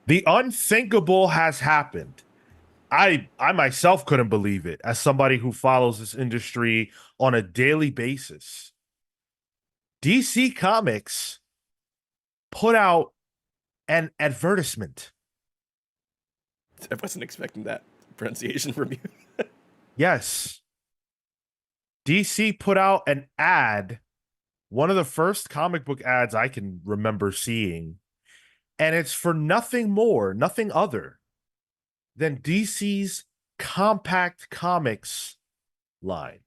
The unthinkable has happened. I myself couldn't believe it as somebody who follows this industry on a daily basis. DC Comics put out an advertisement. I wasn't expecting that pronunciation from you. Yes, DC put out an ad, one of the first comic book ads I can remember seeing, and it's for nothing more, nothing other than DC's Compact Comics line.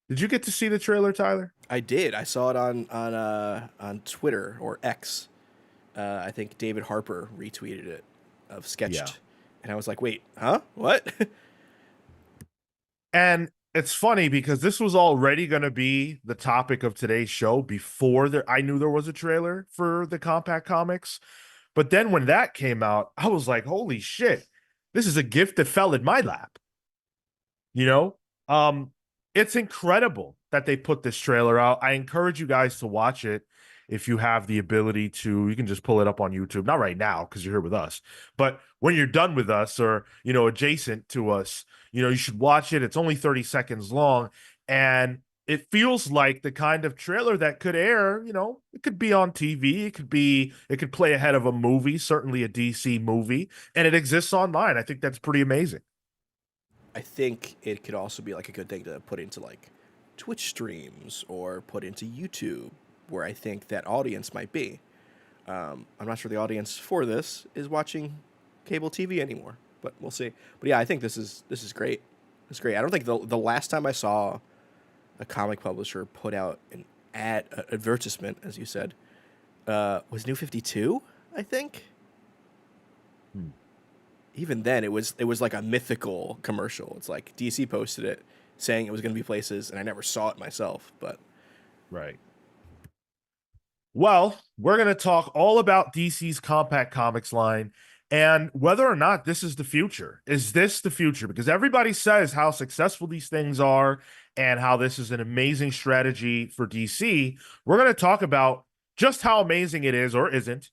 Did you get to see the trailer, Tyler? I did. I saw it on Twitter or X. I think David Harper retweeted it of Yeah. sketched, and I was like, "Wait, huh? What?" And it's funny because this was already going to be the topic of today's show before I knew there was a trailer for the Compact Comics. But then when that came out, I was like, holy shit, this is a gift that fell in my lap. You know, um, it's incredible that they put this trailer out. I encourage you guys to watch it if you have the ability to. You can just pull it up on YouTube. Not right now because you're here with us, but when you're done with us or adjacent to us, you should watch it. It's only 30 seconds long, and it feels like the kind of trailer that could air. It could be on TV. It could play ahead of a movie, certainly a DC movie, and it exists online. I think that's pretty amazing. I think it could also be like a good thing to put into like Twitch streams or put into YouTube, where I think that audience might be. I'm not sure the audience for this is watching cable TV anymore, but we'll see. But yeah, I think this is great. It's great. I don't think the last time I saw a comic publisher put out an advertisement, as you said, was New 52. I think Hmm. even then it was like a mythical commercial. It's like DC posted it saying it was going to be places, and I never saw it myself. But Right. Well, we're going to talk all about DC's Compact Comics line and whether or not this is the future. Is this the future? Because everybody says how successful these things are and how this is an amazing strategy for DC. We're going to talk about just how amazing it is or isn't,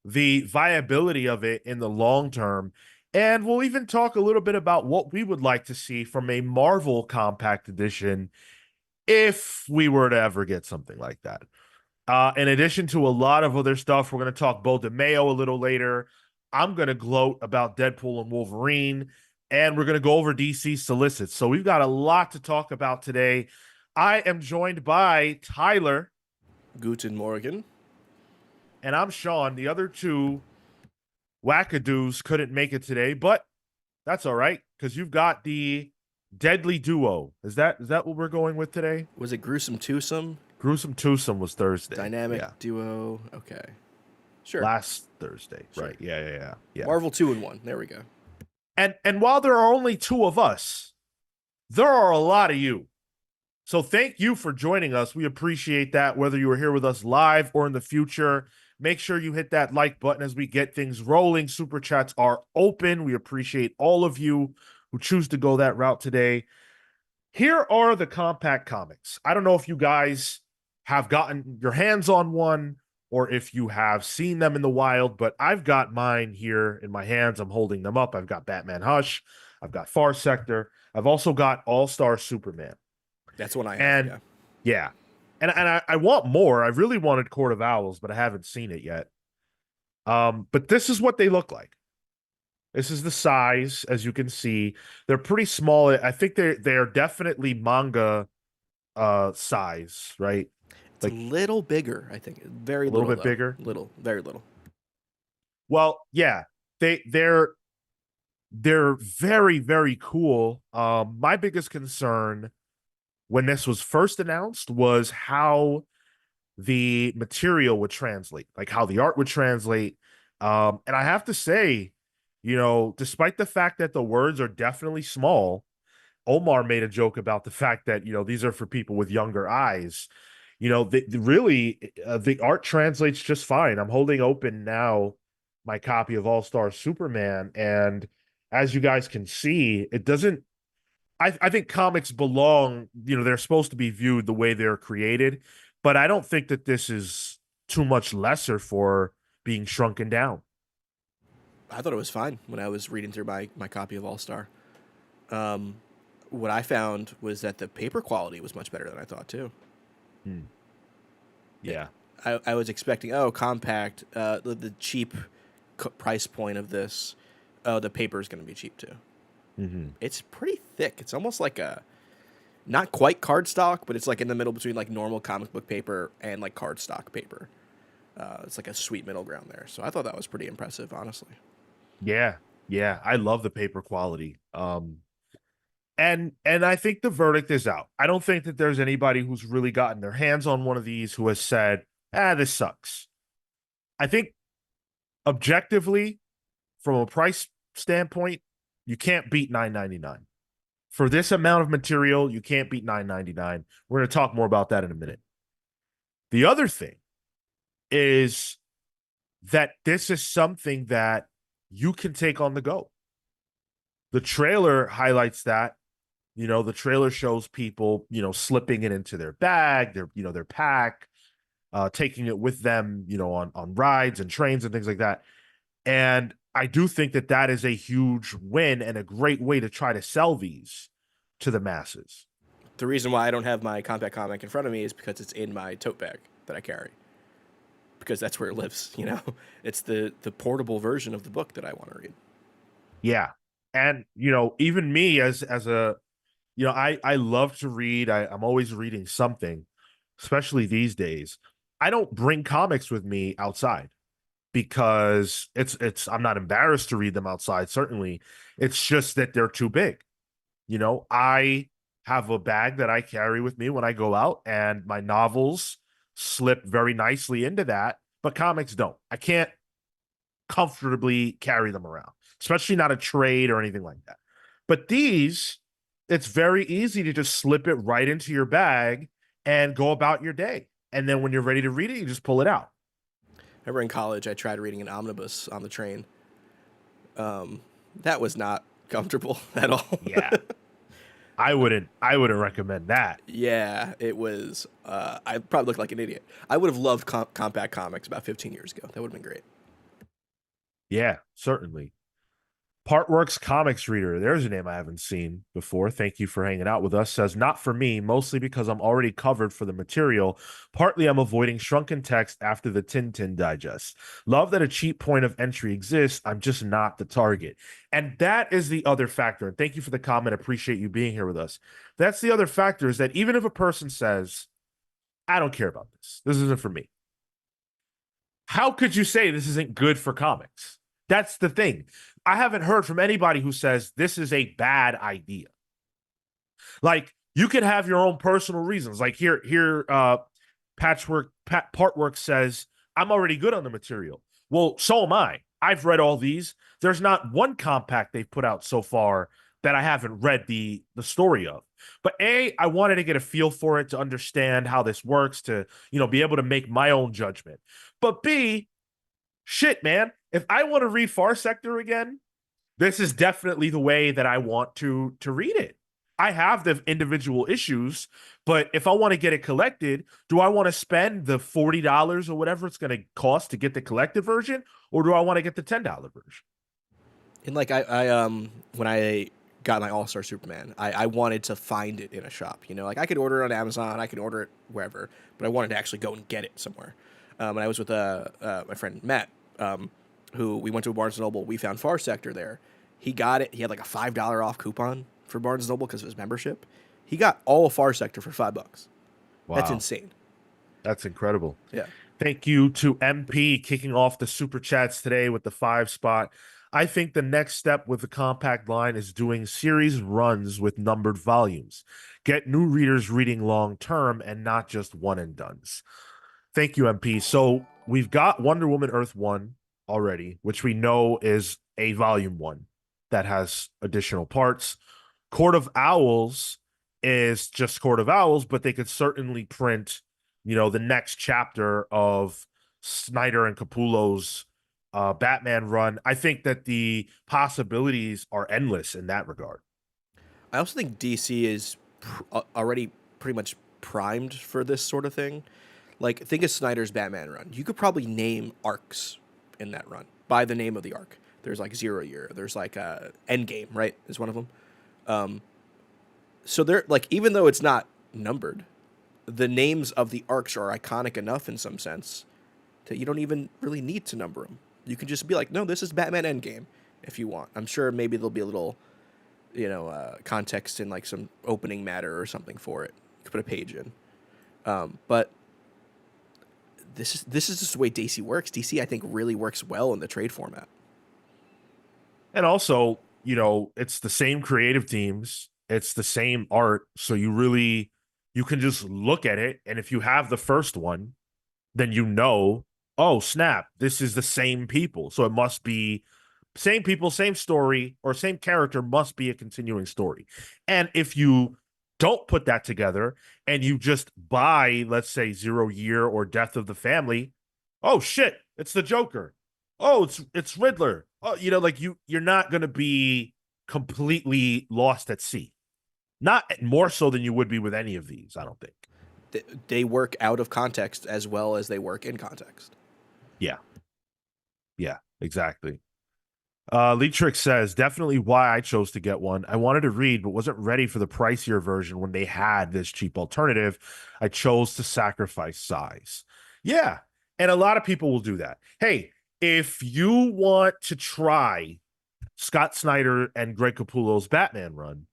the viability of it in the long term. And we'll even talk a little bit about what we would like to see from a Marvel Compact Edition if we were to ever get something like that. In addition to a lot of other stuff, we're going to talk Beau Demayo a little later. I'm going to gloat about Deadpool and Wolverine, and we're going to go over DC Solicits. So we've got a lot to talk about today. I am joined by Tyler, Guten Morgen. and I'm Sean. The other two wackadoos couldn't make it today, but that's all right because you've got the deadly duo. Is that what we're going with today? Was it Gruesome Twosome? Gruesome Twosome was Thursday. Dynamic Yeah, duo. Okay, sure, last Thursday. sure. Right. Yeah. Marvel 2-in-1. There we go. And while there are only two of us, there are a lot of you. So thank you for joining us. We appreciate that. Whether you are here with us live or in the future, make sure you hit that like button as we get things rolling. Super chats are open. We appreciate all of you who choose to go that route today. Here are the compact comics. I don't know if you guys have gotten your hands on one or if you have seen them in the wild, but I've got mine here in my hands. I'm holding them up. I've got Batman Hush. I've got Far Sector. I've also got All Star Superman. That's what I have. And Yeah. yeah, and I want more. I really wanted Court of Owls, but I haven't seen it yet. But this is what they look like. This is the size, as you can see. They're pretty small. I think they're definitely manga size, right? It's a Like little bigger, I think. Very a little little bit though. bigger. Little, very little. Well, yeah, they're very, very cool. My biggest concern when this was first announced was how the material would translate, like how the art would translate. And I have to say, despite the fact that the words are definitely small, Omar made a joke about the fact that, these are for people with younger eyes. Really, the art translates just fine. I'm holding open now my copy of All Star Superman. And as you guys can see, it doesn't, I think comics belong, they're supposed to be viewed the way they're created, but I don't think that this is too much lesser for being shrunken down. I thought it was fine when I was reading through my copy of All Star. Um, what I found was that the paper quality was much better than I thought too. Hmm. It, Yeah. I was expecting compact, the cheap price point of this. Oh, the paper is going to be cheap too. Hmm. It's pretty thick. It's almost like a not quite cardstock, but it's like in the middle between like normal comic book paper and like cardstock paper. It's like a sweet middle ground there. So I thought that was pretty impressive, honestly. Yeah. Yeah. I love the paper quality. And I think the verdict is out. I don't think that there's anybody who's really gotten their hands on one of these who has said, this sucks. I think objectively, from a price standpoint, you can't beat 9.99. For this amount of material, you can't beat 9.99. We're going to talk more about that in a minute. The other thing is that this is something that you can take on the go. The trailer highlights that. The trailer shows people, slipping it into their bag, their pack, taking it with them, on rides and trains and things like that. And I do think that that is a huge win and a great way to try to sell these to the masses. The reason why I don't have my compact comic in front of me is because it's in my tote bag that I carry. Because that's where it lives, you know. It's the portable version of the book that I want to read. Yeah. And, even me as a, I love to read. I'm always reading something, especially these days. I don't bring comics with me outside because I'm not embarrassed to read them outside, certainly. It's just that they're too big. I have a bag that I carry with me when I go out, and my novels slip very nicely into that, but comics don't. I can't comfortably carry them around, especially not a trade or anything like that. But these, it's very easy to just slip it right into your bag and go about your day. And then when you're ready to read it, you just pull it out. Remember in college, I tried reading an omnibus on the train. That was not comfortable at all. Yeah. I wouldn't recommend that. Yeah, it was. I probably looked like an idiot. I would have loved compact comics about 15 years ago. That would have been great. Yeah, certainly. Partworks Comics Reader, there's a name I haven't seen before. Thank you for hanging out with us. Says, not for me, mostly because I'm already covered for the material. Partly I'm avoiding shrunken text after the Tintin digest. Love that a cheap point of entry exists. I'm just not the target. And that is the other factor. And thank you for the comment. Appreciate you being here with us. That's the other factor, is that even if a person says, I don't care about this, this isn't for me, how could you say this isn't good for comics? That's the thing. I haven't heard from anybody who says this is a bad idea. Like, you can have your own personal reasons. Like here, Partwork says, I'm already good on the material. Well, so am I. I've read all these. There's not one compact they've put out so far that I haven't read the story of. But I wanted to get a feel for it, to understand how this works, to be able to make my own judgment. But B, shit, man, if I want to read Far Sector again, this is definitely the way that I want to read it. I have the individual issues, but if I want to get it collected, do I want to spend the $40 or whatever it's going to cost to get the collected version, or do I want to get the $10 version? And like when I got my All Star Superman, I wanted to find it in a shop. You know, like I could order it on Amazon, I could order it wherever, but I wanted to actually go and get it somewhere. And I was with my friend Matt, who we went to a Barnes and Noble. We found Far Sector there. He got it. He had like a $5 off coupon for Barnes and Noble because of his membership. He got all of Far Sector for $5. That's Wow, insane. that's incredible. Yeah. Thank you to MP kicking off the super chats today with the 5 spot. I think the next step with the compact line is doing series runs with numbered volumes. Get new readers reading long term and not just one and dones. Thank you, MP. So we've got Wonder Woman Earth 1 already, which we know is a volume 1 that has additional parts. Court of Owls is just Court of Owls, but they could certainly print, the next chapter of Snyder and Capullo's Batman run. I think that the possibilities are endless in that regard. I also think DC is already pretty much primed for this sort of thing. Like, think of Snyder's Batman run. You could probably name arcs in that run by the name of the arc. There's like 0 Year. There's like Endgame, right? Is one of them. So they're like, even though it's not numbered, the names of the arcs are iconic enough in some sense that you don't even really need to number them. You can just be like, no, this is Batman Endgame if you want. I'm sure maybe there'll be a little, context in like some opening matter or something for it. You could put a page in. But this is just the way DC works. DC, I think, really works well in the trade format. And also, it's the same creative teams, it's the same art, so you can just look at it, and if you have the first one, then oh snap, this is the same people. So it must be same people, same story, or same character must be a continuing story. And if you don't put that together and you just buy, let's say, 0 Year or Death of the Family, oh shit, it's the Joker. Oh, it's Riddler. Oh, like you're not gonna be completely lost at sea. Not more so than you would be with any of these, I don't think. They work out of context as well as they work in context. Yeah. Yeah, exactly. Leatrix says, definitely why I chose to get one. I wanted to read, but wasn't ready for the pricier version when they had this cheap alternative. I chose to sacrifice size. Yeah. And a lot of people will do that. Hey, if you want to try Scott Snyder and Greg Capullo's Batman run,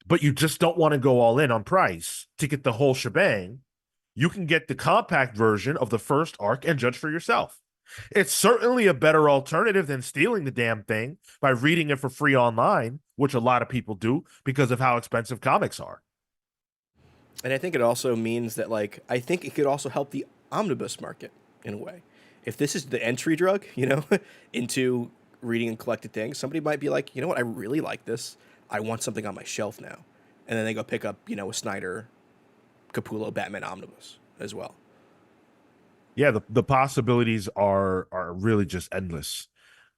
but you just don't want to go all in on price to get the whole shebang, you can get the compact version of the first arc and judge for yourself. It's certainly a better alternative than stealing the damn thing by reading it for free online, which a lot of people do because of how expensive comics are. And I think it also means that, like, I think it could also help the omnibus market in a way. If this is the entry drug, into reading and collected things, somebody might be like, you know what, I really like this. I want something on my shelf now. And then they go pick up, a Snyder, Capullo, Batman omnibus as well. Yeah, the possibilities are really just endless.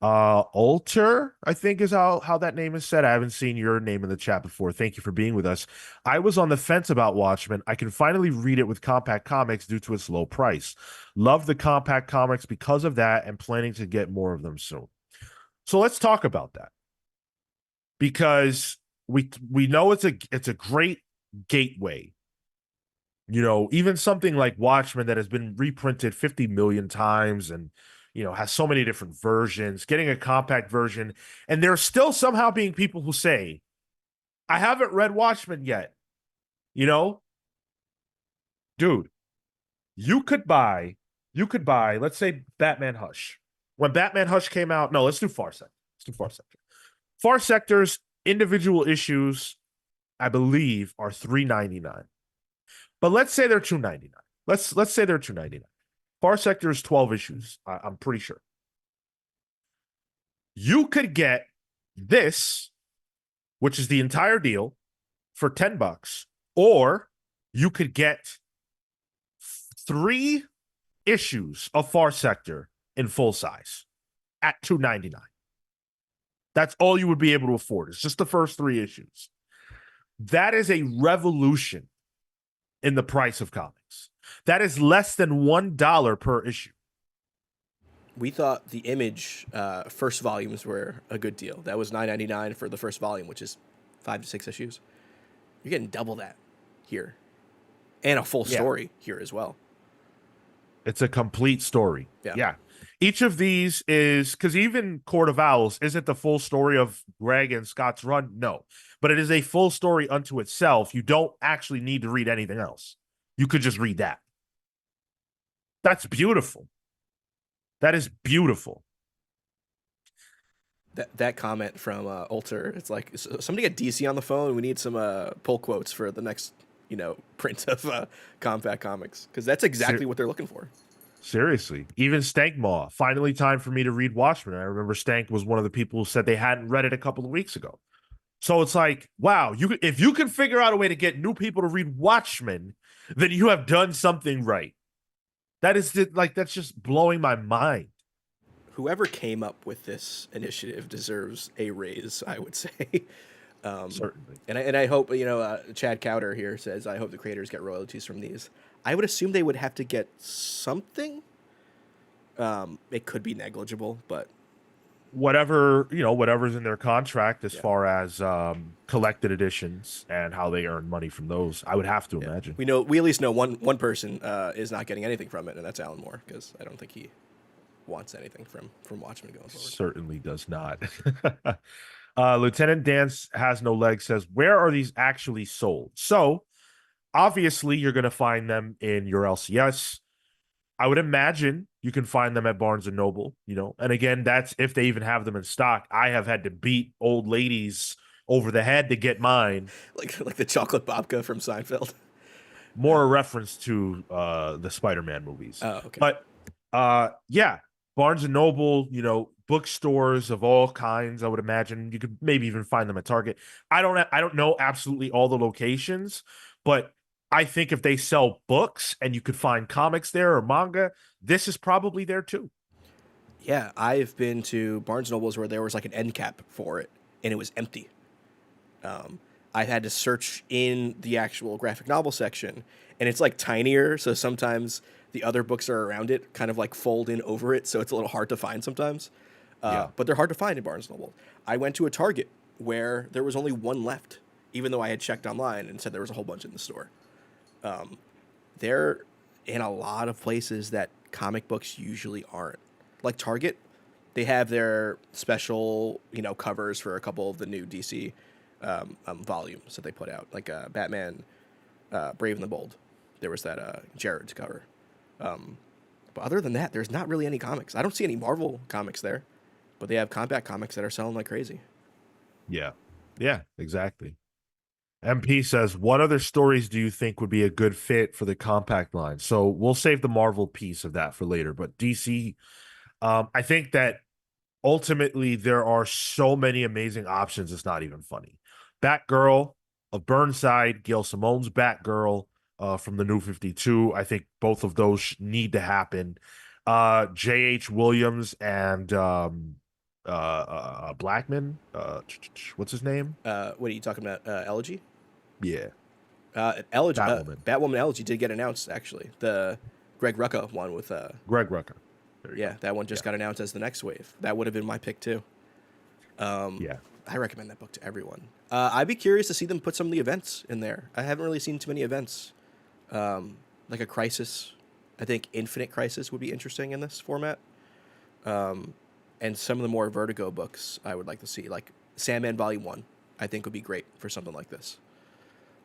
Alter, I think is how that name is said. I haven't seen your name in the chat before. Thank you for being with us. I was on the fence about Watchmen. I can finally read it with compact comics due to its low price. Love the compact comics because of that and planning to get more of them soon. So let's talk about that. Because we know it's a great gateway. Even something like Watchmen that has been reprinted 50 million times and has so many different versions, getting a compact version, and there's still somehow being people who say, I haven't read Watchmen yet. Dude, you could buy, let's say Batman Hush. When Batman Hush came out, no, let's do Far Sector. Let's do Far Sector. Far Sector's individual issues, I believe, are $3.99. But let's say they're $2.99. Let's say they're $2.99. Far Sector is 12 issues. I'm pretty sure. You could get this, which is the entire deal, for $10, or you could get 3 issues of Far Sector in full size at $2.99. That's all you would be able to afford. It's just the first 3 issues. That is a revolution in the price of comics. That is less than $1 per issue. We thought the Image first volumes were a good deal. That was $9.99 for the first volume, which is 5 to 6 issues. You're getting double that here, and a full story here as well. It's a complete story. Yeah. Each of these is, because even Court of Owls isn't the full story of Greg and Scott's run. No, but it is a full story unto itself. You don't actually need to read anything else. You could just read that. That's beautiful. That is beautiful. That comment from Alter, it's like, somebody get DC on the phone. We need some pull quotes for the next, print of Compact Comics, because that's exactly what they're looking for. Seriously. Even Stankmaw, finally time for me to read Watchmen. I remember Stank was one of the people who said they hadn't read it a couple of weeks ago. So it's like, wow, if you can figure out a way to get new people to read Watchmen, then you have done something right. That's just blowing my mind. Whoever came up with this initiative deserves a raise, I would say. Certainly. And I hope, Chad Cowder here says, I hope the creators get royalties from these. I would assume they would have to get something. It could be negligible, but whatever, whatever's in their contract as Yeah, far as collected editions and how they earn money from those, I would have to yeah. imagine. We at least know one person is not getting anything from it, and that's Alan Moore, because I don't think he wants anything from Watchmen going forward. Certainly does not. Lieutenant Dance has no legs says, where are these actually sold? So obviously you're going to find them in your LCS. I would imagine you can find them at Barnes and Noble, and again, that's if they even have them in stock. I have had to beat old ladies over the head to get mine. Like the chocolate babka from Seinfeld. More a reference to the Spider-Man movies. Oh, okay. But yeah, Barnes and Noble, bookstores of all kinds, I would imagine. You could maybe even find them at Target. I don't know absolutely all the locations, but I think if they sell books and you could find comics there or manga, this is probably there too. Yeah, I've been to Barnes Nobles where there was like an end cap for it, and it was empty. I had to search in the actual graphic novel section, and it's like tinier, so sometimes the other books are around it, kind of like fold in over it, so it's a little hard to find sometimes. Yeah. But they're hard to find in Barnes Noble. I went to a Target where there was only one left, even though I had checked online and said there was a whole bunch in the store. They're in a lot of places that comic books usually aren't. Like Target, they have their special, covers for a couple of the new DC volumes that they put out, like Batman, Brave and the Bold. There was that Jared's cover. But other than that, there's not really any comics. I don't see any Marvel comics there, but they have compact comics that are selling like crazy. Yeah. Yeah, exactly. MP says, what other stories do you think would be a good fit for the compact line? So we'll save the Marvel piece of that for later. But DC, I think that ultimately there are so many amazing options. It's not even funny. Batgirl of Burnside, Gail Simone's Batgirl from the New 52. I think both of those need to happen. J.H. Williams and Blackman. What's his name? What are you talking about? Elegy? Yeah, Elegy, Batwoman. Batwoman Elegy did get announced, actually. The Greg Rucka one with, Greg Rucka. There you yeah, go. that one just Yeah. got announced as the next wave. That would have been my pick, too. Yeah. I recommend that book to everyone. I'd be curious to see them put some of the events in there. I haven't really seen too many events. Like a Crisis. I think Infinite Crisis would be interesting in this format. And some of the more Vertigo books I would like to see, like Sandman Volume 1, I think would be great for something like this.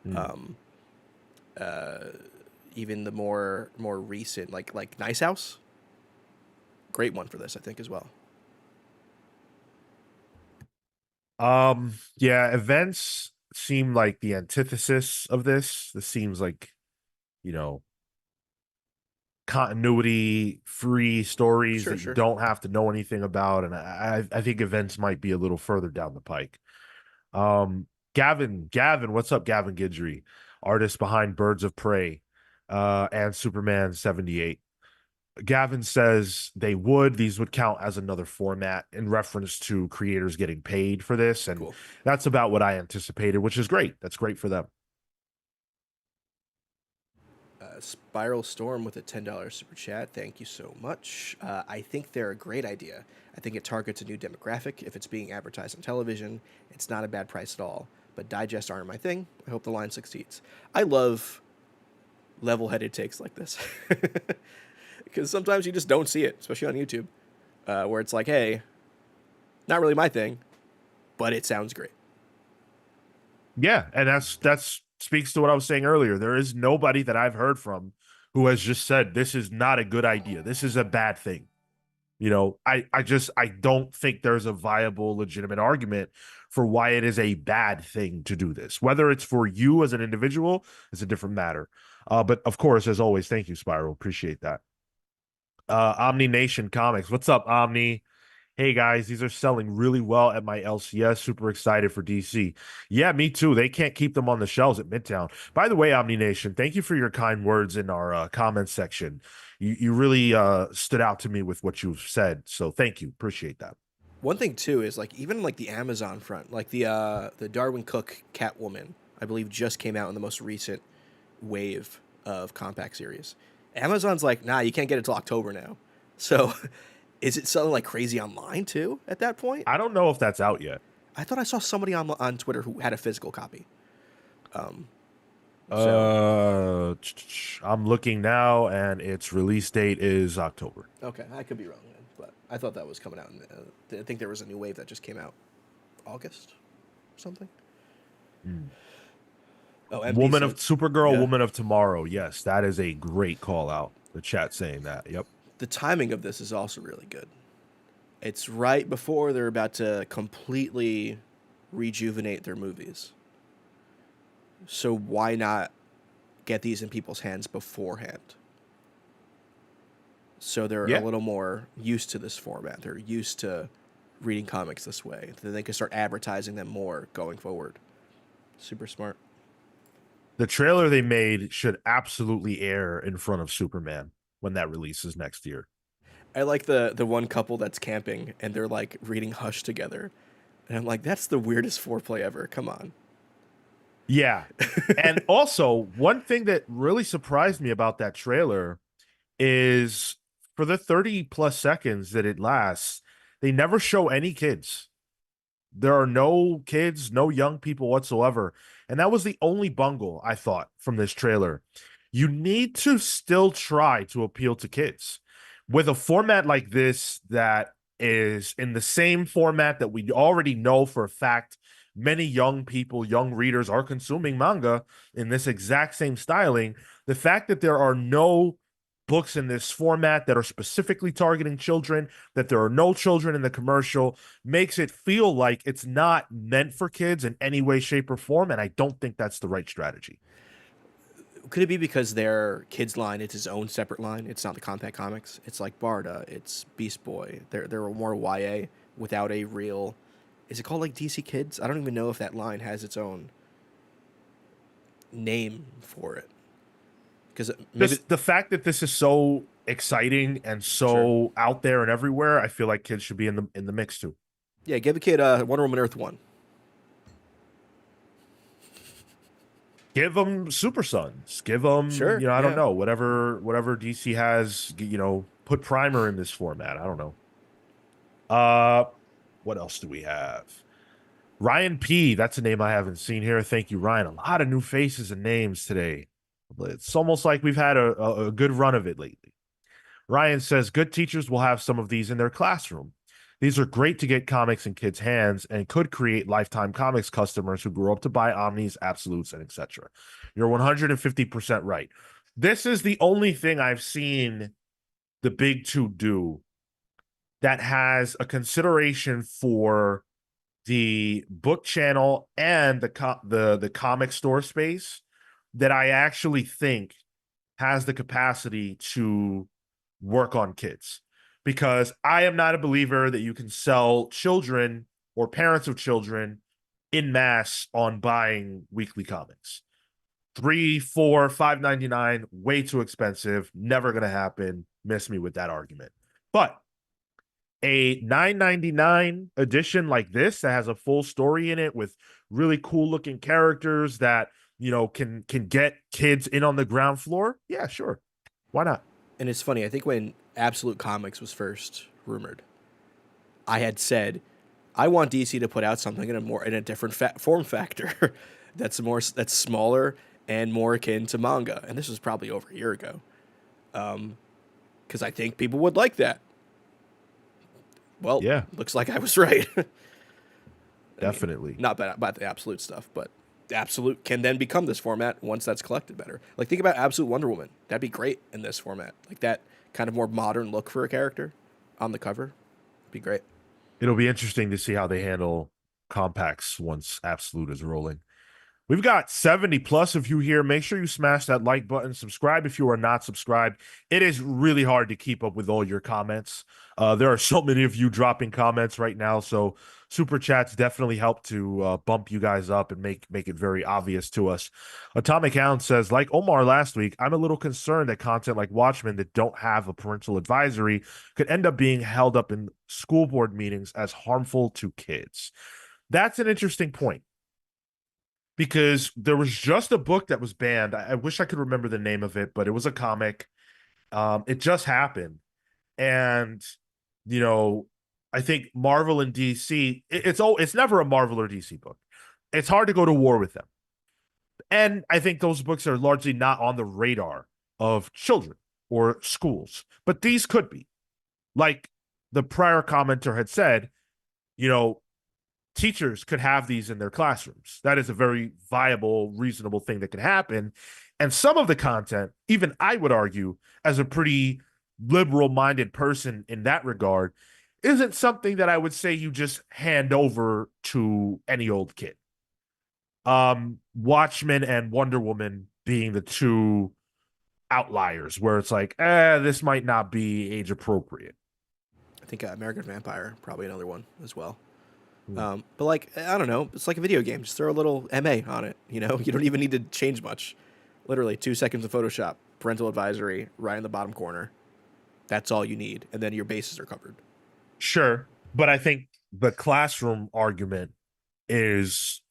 Mm. Even the more recent, like Nice House, great one for this, I think, as well. Yeah, events seem like the antithesis of this. This seems like, you know, continuity free stories Sure, that you sure. don't have to know anything about. And I think events might be a little further down the pike. Gavin, what's up, Gavin Guidry, artist behind Birds of Prey, and Superman 78. Gavin says these would count as another format in reference to creators getting paid for this. And Cool. that's about what I anticipated, which is great. That's great for them. Spiral Storm with a $10 super chat. Thank you so much. I think they're a great idea. I think it targets a new demographic. If it's being advertised on television, it's not a bad price at all. But digests aren't my thing. I hope the line succeeds. I love level-headed takes like this. Because sometimes you just don't see it, especially on YouTube, where it's like, hey, not really my thing, but it sounds great. Yeah, and that's speaks to what I was saying earlier. There is nobody that I've heard from who has just said this is not a good idea. This is a bad thing. I don't think there's a viable, legitimate argument for why it is a bad thing to do this. Whether it's for you as an individual is a different matter. But of course, as always, thank you, Spiral. Appreciate that. Omni Nation Comics. What's up, Omni? Hey guys, these are selling really well at my LCS. Super excited for DC. Yeah, me too. They can't keep them on the shelves at Midtown. By the way, Omni Nation, thank you for your kind words in our comments section. You really stood out to me with what you've said. So thank you. Appreciate that. One thing too is like even like the Amazon front, like the Darwin Cook Catwoman, I believe just came out in the most recent wave of compact series. Amazon's like, nah, you can't get it till October now. So Is it selling like crazy online too at that point? I don't know if that's out yet. I thought I saw somebody on Twitter who had a physical copy. Um, so I'm looking now, and its release date is October. okay, I could be wrong then, but I thought that was coming out. I think there was a new wave that just came out August, something. Mm. Oh, MD Woman of said, Supergirl, yeah. Woman of Tomorrow. Yes, that is a great call out. The chat saying that. Yep. The timing of this is also really good. It's right before they're about to completely rejuvenate their movies. So why not get these in people's hands beforehand? So they're a Yeah. little more used to this format. They're used to reading comics this way. Then they can start advertising them more going forward. Super smart. The trailer they made should absolutely air in front of Superman when that releases next year. I like the one couple that's camping and they're like reading Hush together. And I'm like, that's the weirdest foreplay ever. Come on. Yeah. And also, one thing that really surprised me about that trailer is for the 30 plus seconds that it lasts, they never show any kids. There are no kids, no young people whatsoever. And that was the only bungle I thought from this trailer. You need to still try to appeal to kids with a format like this that is in the same format that we already know for a fact many young people, young readers are consuming manga in this exact same styling. The fact that there are no books in this format that are specifically targeting children, that there are no children in the commercial, makes it feel like it's not meant for kids in any way, shape, or form. And I don't think that's the right strategy. Could it be because their kids line is its own separate line? It's not the Compact Comics. It's like Barda. It's Beast Boy. They're more YA without a real. Is it called like DC Kids? I don't even know if that line has its own name for it. Because maybe Just the fact that this is so exciting and sure. so out there and everywhere, I feel like kids should be in the mix too. Yeah, give a kid Wonder Woman Earth 1. Give them Super Sons. Give them, Sure. I don't Yeah. know, whatever DC has, put Primer in this format. I don't know. Uh, what else do we have? Ryan P. That's a name I haven't seen here. Thank you, Ryan. A lot of new faces and names today. It's almost like we've had a good run of it lately. Ryan says good teachers will have some of these in their classroom. These are great to get comics in kids' hands and could create lifetime comics customers who grew up to buy Omnis, Absolutes, and etc. You're 150% right. This is the only thing I've seen the big two do that has a consideration for the book channel and the comic store space that I actually think has the capacity to work on kids, because I am not a believer that you can sell children or parents of children in mass on buying weekly comics. 3, 4, 5.99, way too expensive. Never gonna happen. Miss me with that argument. But a 9.99 edition like this that has a full story in it with really cool looking characters that can get kids in on the ground floor, yeah, sure, why not? And it's funny. I think when Absolute Comics was first rumored, I had said I want DC to put out something in a different form factor that's smaller and more akin to manga. And this was probably over a year ago, because I think people would like that. Well, Yeah, looks like I was right. I mean, definitely. not about the Absolute stuff, but the Absolute can then become this format once that's collected better. Like think about Absolute Wonder Woman. That'd be great in this format. Like that kind of more modern look for a character on the cover. Be great. It'll be interesting to see how they handle compacts once Absolute is rolling. We've got 70 plus of you here. Make sure you smash that like button. Subscribe if you are not subscribed. It is really hard to keep up with all your comments. There are so many of you dropping comments right now, so super chats definitely help to bump you guys up and make it very obvious to us. Atomic Hound says, like Omar last week, I'm a little concerned that content like Watchmen that don't have a parental advisory could end up being held up in school board meetings as harmful to kids. That's an interesting point, because there was just a book that was banned. I wish I could remember the name of it, but it was a comic. It just happened. And you know, I think Marvel and DC, it's never a Marvel or DC book. It's hard to go to war with them. And I think those books are largely not on the radar of children or schools, but these could be. Like the prior commenter had said, you know, teachers could have these in their classrooms. That is a very viable, reasonable thing that could happen. And some of the content, even I would argue, as a pretty liberal minded person in that regard, isn't something that I would say you just hand over to any old kid. Watchmen and Wonder Woman being the two outliers where it's like, this might not be age appropriate. I think American Vampire probably another one as well. Hmm. But like I don't know, it's like a video game. Just throw a little MA on it. You know, you don't even need to change much. Literally 2 seconds of Photoshop, parental advisory, right in the bottom corner. That's all you need, and then your bases are covered. Sure, but I think the classroom argument is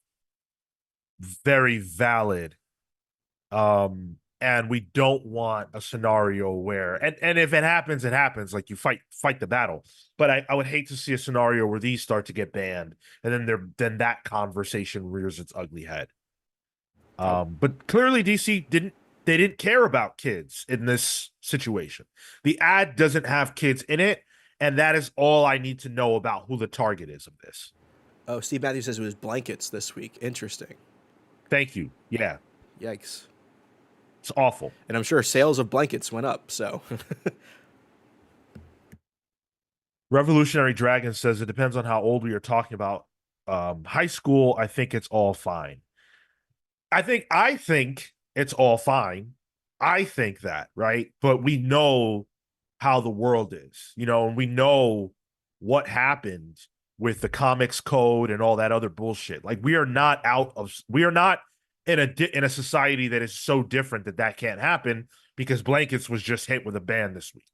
very valid. And we don't want a scenario where and if it happens, it happens. Like you fight the battle. But I would hate to see a scenario where these start to get banned and then that conversation rears its ugly head. Oh, But clearly DC didn't care about kids in this situation. The ad doesn't have kids in it, and that is all I need to know about who the target is of this. oh, Steve Matthews says it was blankets this week. Interesting. Thank you. Yeah, Yikes. it's awful. And I'm sure sales of blankets went up. So Revolutionary Dragon says it depends on how old we are talking about. High school, I think it's all fine. I think it's all fine. I think that, right? But we know how the world is, and we know what happened with the comics code and all that other bullshit. Like we are not in a society that is so different that that can't happen because Blankets was just hit with a ban this week.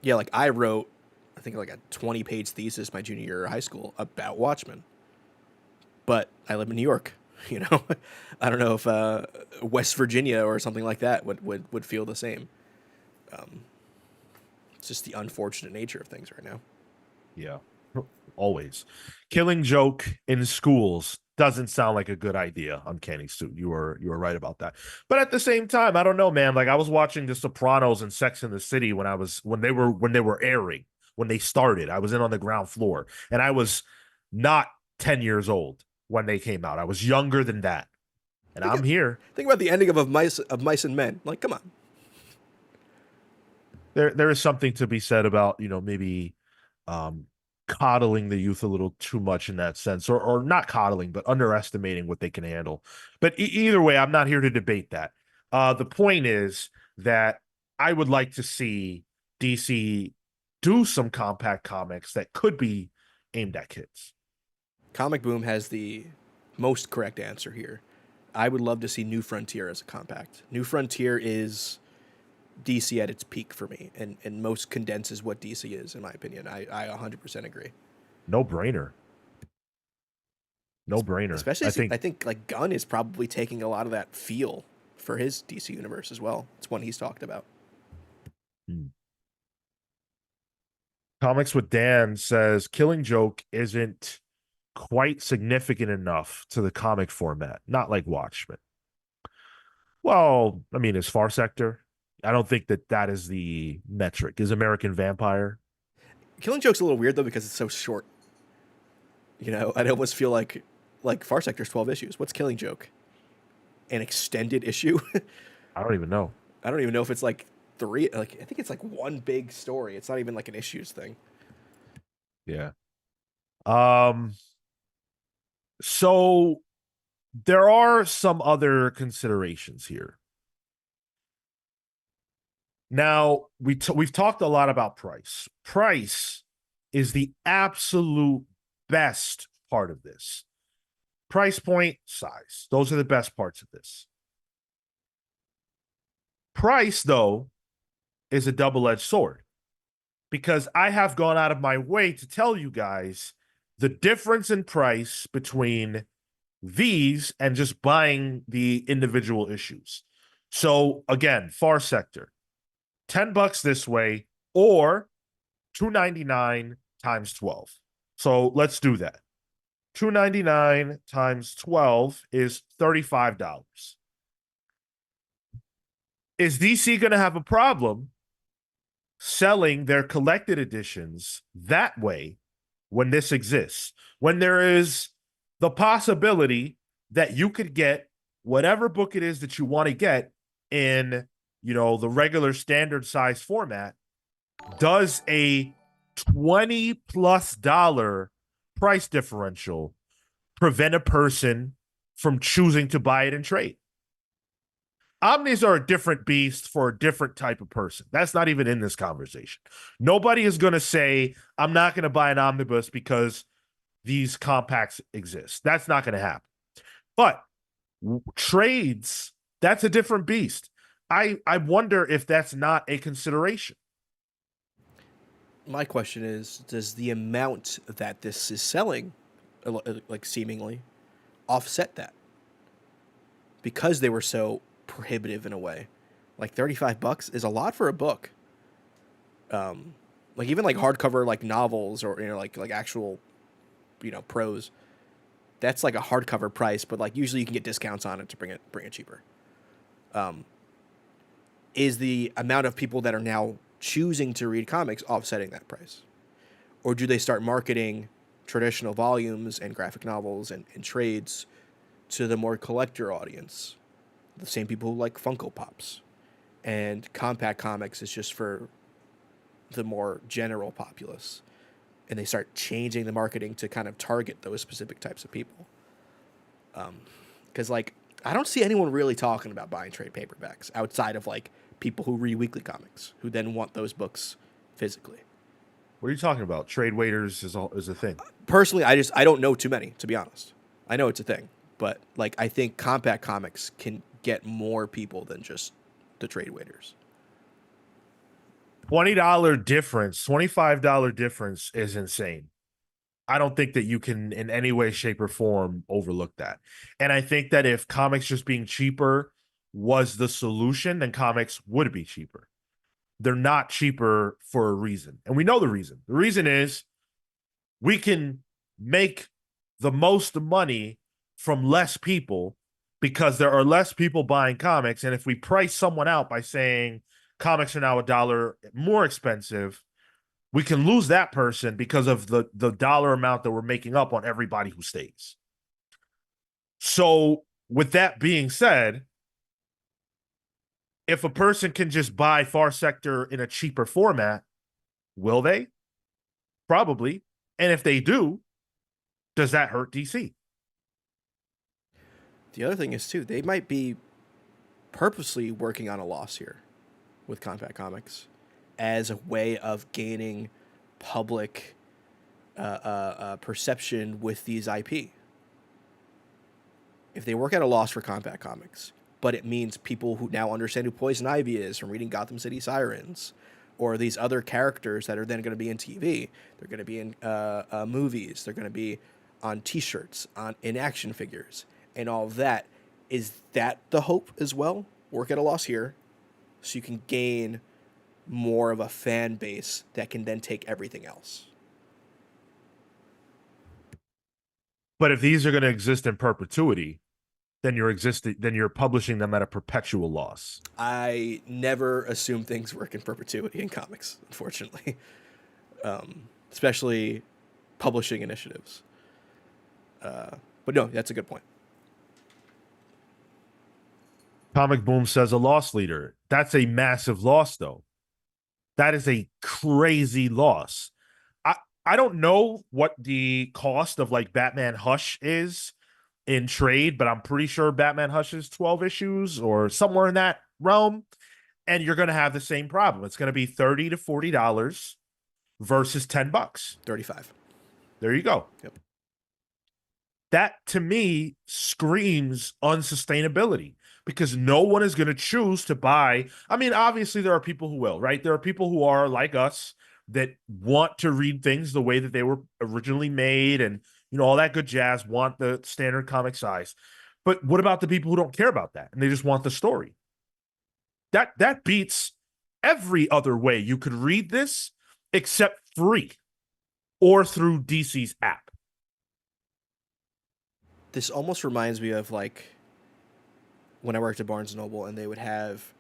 yeah, like I wrote, I think like a 20-page thesis my junior year of high school about Watchmen. But I live in New York. You know, I don't know if West Virginia or something like that would feel the same. It's just the unfortunate nature of things right now. Yeah, always. Killing joke in schools doesn't sound like a good idea. Uncanny Suit. You were right about that. But at the same time, I don't know, man. Like I was watching The Sopranos and Sex in the City when they were airing, when they started. I was in on the ground floor, and I was not 10 years old when they came out. I was younger than that, and Think I'm here. think about the ending of Mice and Men. Like, come on. There is something to be said about maybe um coddling the youth a little too much in that sense, or not coddling but underestimating what they can handle. But either way, I'm not here to debate that. The point is that I would like to see DC do some compact comics that could be aimed at kids. Comic Boom has the most correct answer here. I would love to see New Frontier as a compact. New Frontier is DC at its peak for me, and most condenses what DC is, in my opinion. I 100% agree. No brainer. No brainer. Especially, I I think think like Gunn is probably taking a lot of that feel for his DC universe as well. It's one he's talked about. hmm. Comics with Dan says Killing Joke isn't quite significant enough to the comic format, not like Watchmen. Well, I mean, is Far Sector? I don't think that is the metric. Is American Vampire? Killing Joke's a little weird though because it's so short. You know, I almost feel like Far Sector's 12 issues. What's Killing Joke? An extended issue? I don't even know. I don't even know if it's like three. Like I think it's like one big story. It's not even like an issues thing. Yeah. Um. So there are some other considerations here. Now we've talked a lot about price. Price is the absolute best part of this. Price point, size. Those are the best parts of this. Price, though, is a double-edged sword because I have gone out of my way to tell you guys the difference in price between these and just buying the individual issues. So again, Far Sector, $10 this way or $2.99 times 12. So let's do that. $2.99 times 12 is $35. Is DC going to have a problem selling their collected editions that way when this exists? When there is the possibility that you could get whatever book it is that you want to get in, the regular standard size format, does a $20+ price differential prevent a person from choosing to buy it in trade? Omnis are a different beast for a different type of person. That's not even in this conversation. Nobody is going to say, I'm not going to buy an omnibus because these compacts exist. That's not going to happen. But trades, that's a different beast. I wonder if that's not a consideration. My question is, does the amount that this is selling, like seemingly, offset that? Because they were so prohibitive in a way. Like $35 is a lot for a book. Like even like hardcover like novels or like actual prose. That's like a hardcover price, but like usually you can get discounts on it to bring it cheaper. Is the amount of people that are now choosing to read comics offsetting that price? Or do they start marketing traditional volumes and graphic novels and trades to the more collector audience? The same people who like Funko Pops. And compact comics is just for the more general populace. And they start changing the marketing to kind of target those specific types of people. Because, I don't see anyone really talking about buying trade paperbacks outside of, people who read weekly comics, who then want those books physically. What are you talking about? Trade waiters is a thing. Personally, I don't know too many, to be honest. I know it's a thing. But, I think compact comics can get more people than just the trade waiters. $20 difference, $25 difference is insane. I don't think that you can in any way, shape, or form overlook that. And I think that if comics just being cheaper was the solution, then comics would be cheaper. They're not cheaper for a reason. And we know the reason. The reason is we can make the most money from less people because there are less people buying comics. And if we price someone out by saying comics are now $1 more expensive, we can lose that person because of the dollar amount that we're making up on everybody who stays. So with that being said, if a person can just buy Far Sector in a cheaper format, will they? Probably. And if they do, does that hurt DC? The other thing is, too, they might be purposely working on a loss here with compact comics as a way of gaining public perception with these IP. If they work at a loss for compact comics, but it means people who now understand who Poison Ivy is from reading Gotham City Sirens, or these other characters that are then going to be in TV, they're going to be in movies, they're going to be on T-shirts, in action figures, and all of that. Is that the hope as well? Work at a loss here, so you can gain more of a fan base that can then take everything else. But if these are going to exist in perpetuity, then you're publishing them at a perpetual loss. I never assume things work in perpetuity in comics, unfortunately, especially publishing initiatives. But no, that's a good point. Comic Boom says a loss leader. That's a massive loss, though. That is a crazy loss. I don't know what the cost of Batman Hush is in trade, but I'm pretty sure Batman Hush is 12 issues or somewhere in that realm. And you're going to have the same problem. It's going to be $30 to $40 versus $10. 35. There you go. Yep. That to me screams unsustainability because no one is going to choose to buy. I mean, obviously there are people who will, right? There are people who are like us that want to read things the way that they were originally made and, all that good jazz, want the standard comic size. But what about the people who don't care about that and they just want the story? That beats every other way you could read this except free or through DC's app. This almost reminds me of like when I worked at Barnes and Noble, and they would have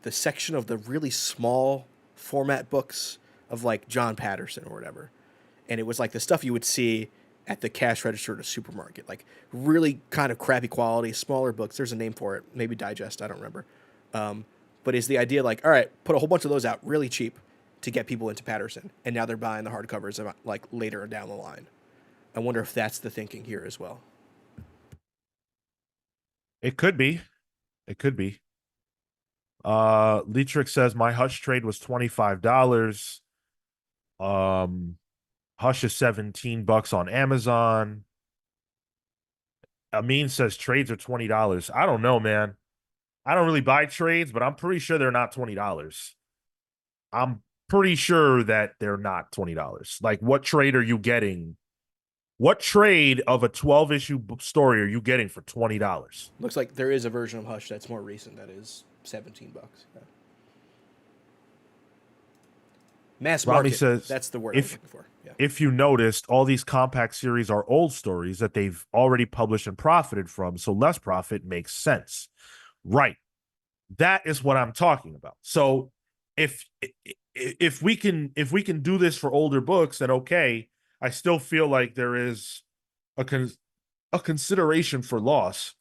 the section of the really small format books of like John Patterson or whatever, and it was like the stuff you would see at the cash register at a supermarket, like really kind of crappy quality, smaller books. There's a name for it, maybe Digest, I don't remember. But is the idea like, all right, put a whole bunch of those out really cheap to get people into Patterson, and now they're buying the hardcovers like later down the line. I wonder if that's the thinking here as well. It could be. It could be. Leatrick says my Hush trade was $25. Hush is $17 on Amazon. Amin says trades are $20. I don't know, man. I don't really buy trades, but I'm pretty sure they're not $20. I'm pretty sure that they're not $20. Like, what trade are you getting? What trade of a 12 issue story are you getting for $20? Looks like there is a version of Hush that's more recent that is $17. Yeah. Mass Rami market. says, That's the word I'm looking for. Yeah. if you noticed, all these compact series are old stories that they've already published and profited from, so less profit makes sense. Right. That is what I'm talking about. So if we can do this for older books, then okay. I still feel like there is a consideration for loss,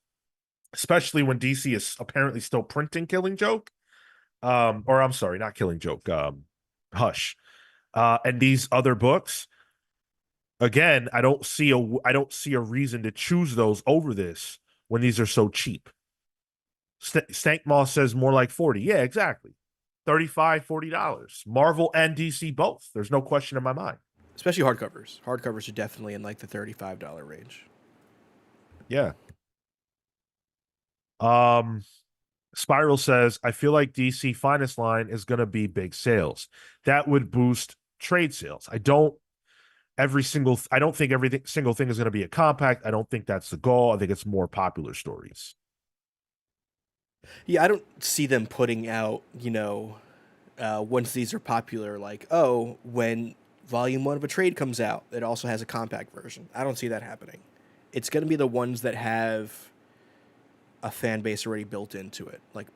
especially when DC is apparently still printing Killing Joke. Or I'm sorry, not Killing Joke, Hush. And these other books, again, I don't see a reason to choose those over this when these are so cheap. Stank Moss says more like 40. Yeah, exactly. $35, $40. Marvel and DC both. There's no question in my mind. Especially hardcovers. Hardcovers are definitely in like the $35 range. Yeah. Spiral says, I feel like DC Finest line is going to be big sales. That would boost trade sales. I don't think every single thing is going to be a compact. I don't think that's the goal. I think it's more popular stories. Yeah, I don't see them putting out, once these are popular, like, oh, when volume 1 of a trade comes out, it also has a compact version. I don't see that happening. It's going to be the ones that have a fan base already built into it. Like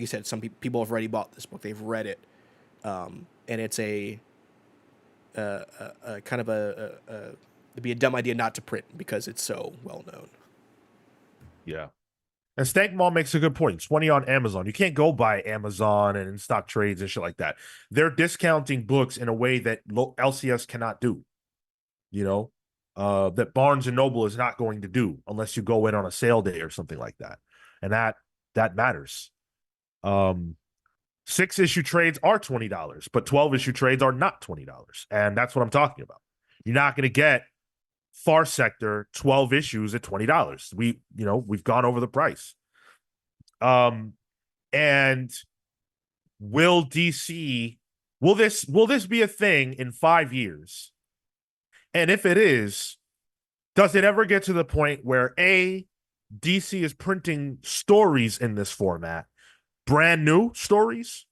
you said, some people have already bought this book. They've read it. And it's a kind of it'd be a dumb idea not to print because it's so well known. Yeah. And Stank Mall makes a good point. 20 on Amazon. You can't go by Amazon and in stock trades and shit like that. They're discounting books in a way that LCS cannot do. That Barnes and Noble is not going to do unless you go in on a sale day or something like that. And that matters. 6-issue trades are $20, but 12-issue trades are not $20. And that's what I'm talking about. You're not going to get Far Sector 12 issues at $20. We've gone over the price. And will this be a thing in 5 years? And if it is, does it ever get to the point where DC is printing stories in this format, brand new stories?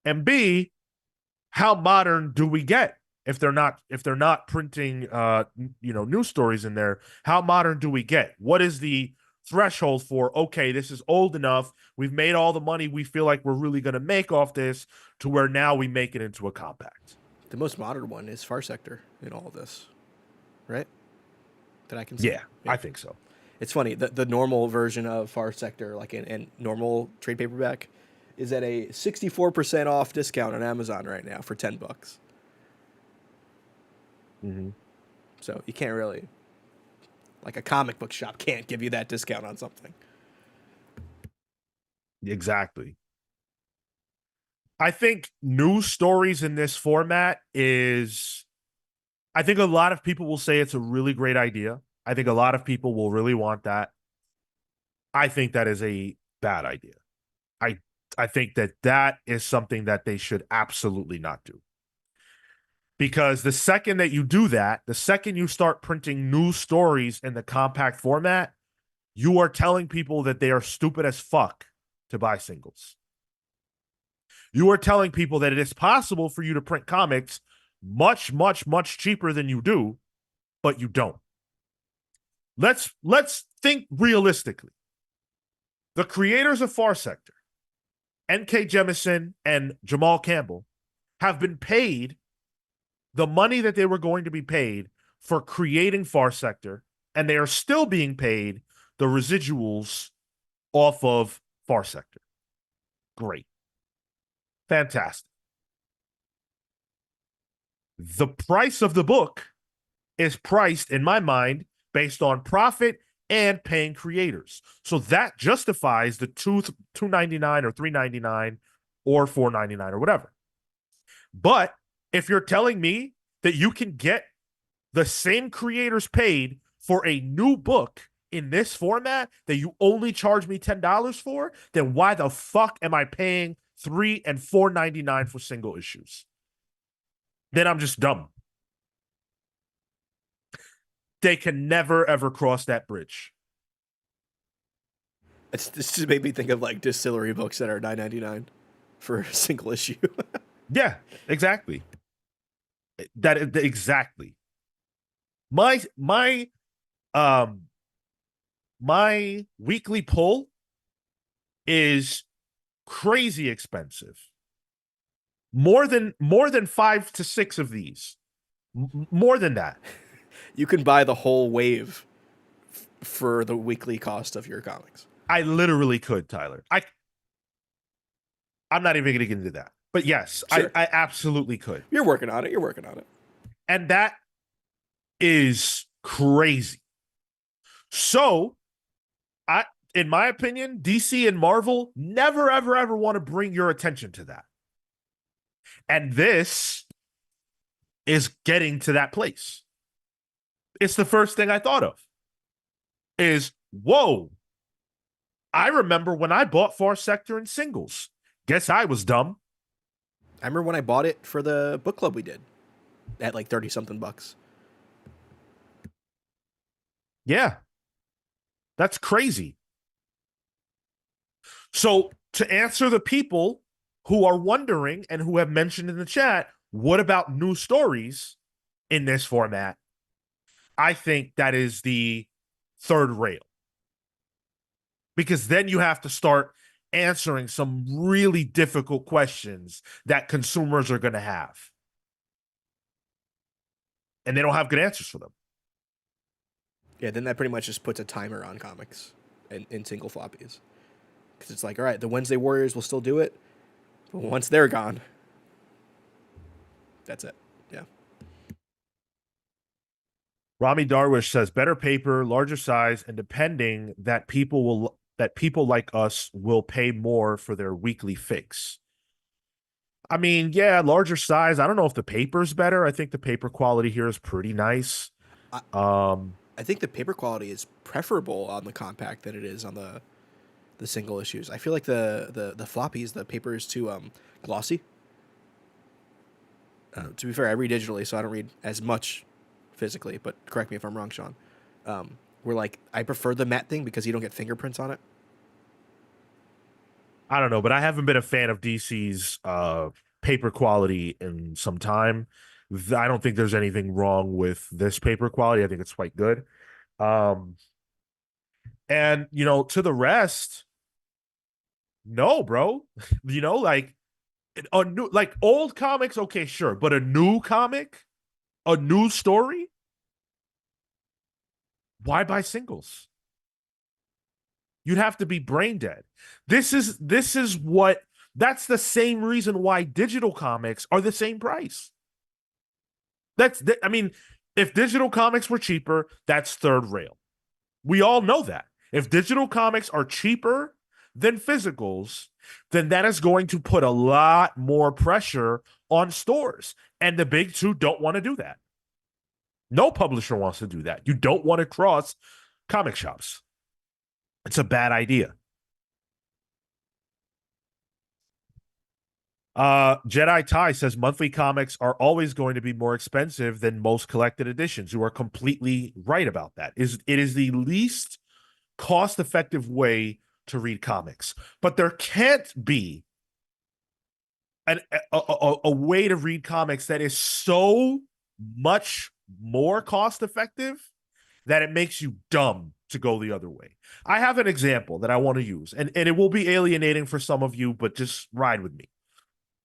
And B, how modern do we get? If they're not printing new stories in there, how modern do we get? What is the threshold for, okay, this is old enough, we've made all the money we feel like we're really going to make off this, to where now we make it into a compact? The most modern one is Far Sector in all of this, right? That I can see. Yeah, I think so. It's funny, the normal version of Far Sector, like in normal trade paperback, is at a 64% off discount on Amazon right now for $10. Mm-hmm. So you can't really, like a comic book shop can't give you that discount on something. Exactly. I think new stories in this format I think a lot of people will say it's a really great idea. I think a lot of people will really want that. I think that is a bad idea. I think that is something that they should absolutely not do. Because the second that you do that, the second you start printing new stories in the compact format, you are telling people that they are stupid as fuck to buy singles. You are telling people that it is possible for you to print comics much, much, much cheaper than you do, but you don't. Let's think realistically. The creators of Far Sector, N.K. Jemisin and Jamal Campbell, have been paid the money that they were going to be paid for creating Far Sector, and they are still being paid the residuals off of Far Sector. Great. Fantastic. The price of the book is priced, in my mind, based on profit and paying creators. So that justifies the $2.99 or $3.99 or $4.99 or whatever. But if you're telling me that you can get the same creators paid for a new book in this format that you only charge me $10 for, then why the fuck am I paying $3 and $4.99 for single issues? Then I'm just dumb. They can never ever cross that bridge. This just made me think of like distillery books that are $9.99 for a single issue. Yeah, exactly. Exactly. My weekly pull is crazy expensive. More than 5 to 6 of these. More than that. You can buy the whole wave for the weekly cost of your comics. I literally could, Tyler. I'm not even going to get into that. But yes, sure. I absolutely could. You're working on it. You're working on it. And that is crazy. So, in my opinion, DC and Marvel never, ever, ever want to bring your attention to that. And this is getting to that place. It's the first thing I thought of. Is, whoa, I remember when I bought Far Sector in singles. Guess I was dumb. I remember when I bought it for the book club we did at like 30 something bucks. Yeah. That's crazy. So to answer the people who are wondering and who have mentioned in the chat, what about new stories in this format? I think that is the third rail. Because then you have to start answering some really difficult questions that consumers are going to have. And they don't have good answers for them. Yeah, then that pretty much just puts a timer on comics in single floppies. Because it's like, all right, the Wednesday Warriors will still do it, but once they're gone, that's it. Yeah. Rami Darwish says, better paper, larger size, and depending that people like us will pay more for their weekly fix. I mean, yeah, larger size. I don't know if the paper's better. I think the paper quality here is pretty nice. I think the paper quality is preferable on the compact than it is on the single issues. I feel like the floppies, the paper is too glossy. To be fair, I read digitally, so I don't read as much physically, but correct me if I'm wrong, Sean. Where like I prefer the matte thing because you don't get fingerprints on it. I don't know, but I haven't been a fan of DC's paper quality in some time. I don't think there's anything wrong with this paper quality. I think it's quite good. And to the rest, no, bro. Like a new, like old comics, okay, sure, but a new comic, a new story, why buy singles? You'd have to be brain dead. That's the same reason why digital comics are the same price. If digital comics were cheaper, that's third rail. We all know that. If digital comics are cheaper than physicals, then that is going to put a lot more pressure on stores. And the big two don't want to do that. No publisher wants to do that. You don't want to cross comic shops. It's a bad idea. Jedi Ty says monthly comics are always going to be more expensive than most collected editions. You are completely right about that. It is the least cost-effective way to read comics. But there can't be a way to read comics that is so much more cost effective that it makes you dumb to go the other way. I have an example that I want to use, and it will be alienating for some of you, but just ride with me.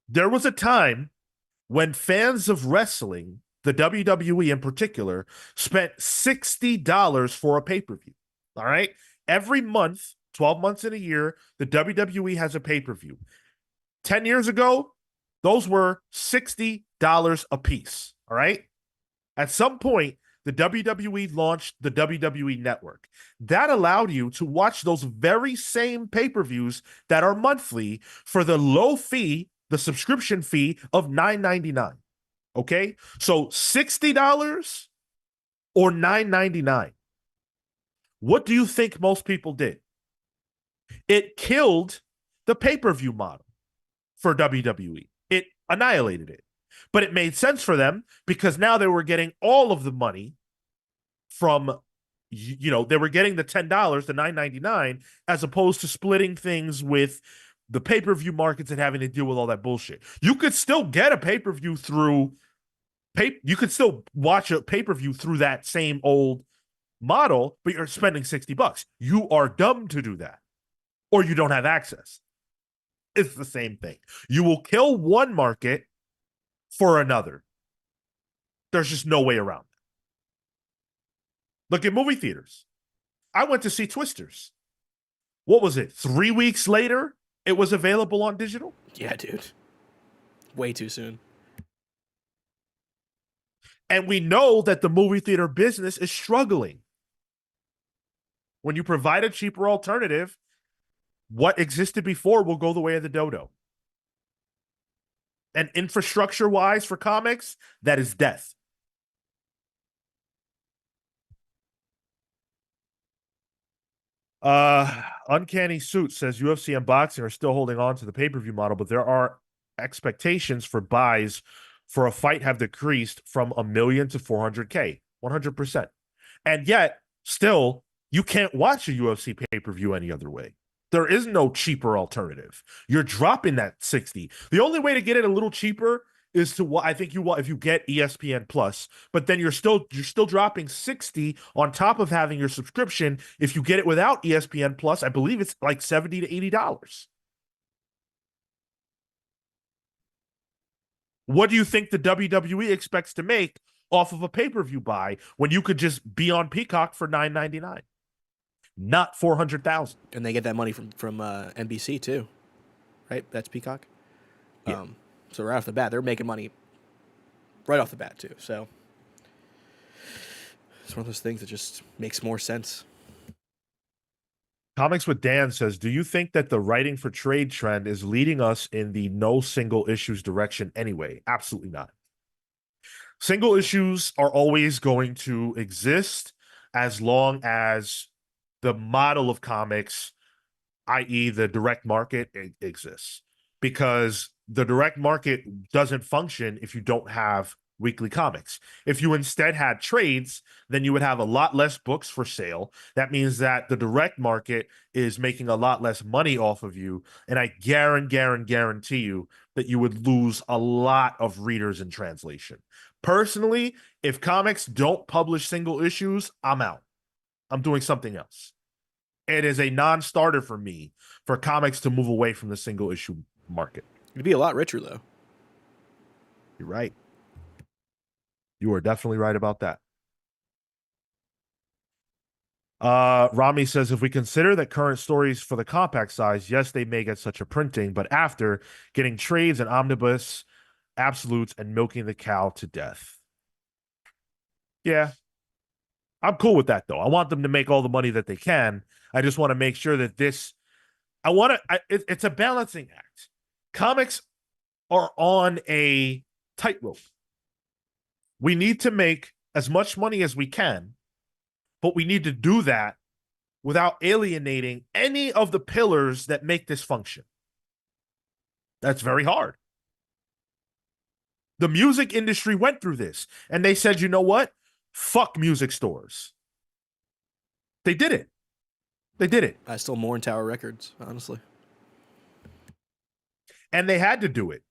There was a time when fans of wrestling, the WWE in particular, spent $60 for a pay per view. All right. Every month, 12 months in a year, the WWE has a pay per view. 10 years ago, those were $60 a piece. All right. At some point, the WWE launched the WWE Network. That allowed you to watch those very same pay per views that are monthly for the low fee, the subscription fee of $9.99. Okay. So $60 or $9.99. What do you think most people did? It killed the pay per view model for WWE. It annihilated it. But it made sense for them because now they were getting all of the money from, they were getting the $10, the $9.99, as opposed to splitting things with the pay-per-view markets and having to deal with all that bullshit. You could still get a pay-per-view you could still watch a pay-per-view through that same old model, but you're spending $60. You are dumb to do that, or you don't have access. It's the same thing. You will kill one market for another. There's just no way around it. Look at movie theaters. I went to see Twisters. What was it? 3 weeks later, it was available on digital? Yeah, dude. Way too soon. And we know that the movie theater business is struggling. When you provide a cheaper alternative, what existed before will go the way of the dodo. And infrastructure-wise for comics, that is death. Uncanny Suit says UFC and boxing are still holding on to the pay-per-view model, but there are expectations for buys for a fight have decreased from 1 million to 400K, 100%. And yet, still, you can't watch a UFC pay-per-view any other way. There is no cheaper alternative. You're dropping that 60. The only way to get it a little cheaper is to I think if you get ESPN Plus, but then you're still dropping 60 on top of having your subscription. If you get it without ESPN Plus, I believe it's like $70 to $80. What do you think the WWE expects to make off of a pay-per-view buy when you could just be on Peacock for $9.99? Not 400,000. And they get that money from NBC too, right? That's Peacock. Yeah. So right off the bat, they're making money right off the bat too. So it's one of those things that just makes more sense. Comics with Dan says, do you think that the writing for trade trend is leading us in the no single issues direction anyway? Absolutely not. Single issues are always going to exist as long as the model of comics, i.e. the direct market, exists. Because the direct market doesn't function if you don't have weekly comics. If you instead had trades, then you would have a lot less books for sale. That means that the direct market is making a lot less money off of you. And I guarantee you that you would lose a lot of readers in translation. Personally, if comics don't publish single issues, I'm out. I'm doing something else. It is a non-starter for me for comics to move away from the single issue market. It'd be a lot richer though. You're right. You are definitely right about that. Rami says, if we consider that current stories for the compact size, yes, they may get such a printing, but after getting trades and omnibus absolutes and milking the cow to death. Yeah. I'm cool with that, though. I want them to make all the money that they can. I just want to make sure that it's a balancing act. Comics are on a tightrope. We need to make as much money as we can, but we need to do that without alienating any of the pillars that make this function. That's very hard. The music industry went through this, and they said, you know what? Fuck music stores. They did it. They did it. I still mourn Tower Records, honestly. And they had to do it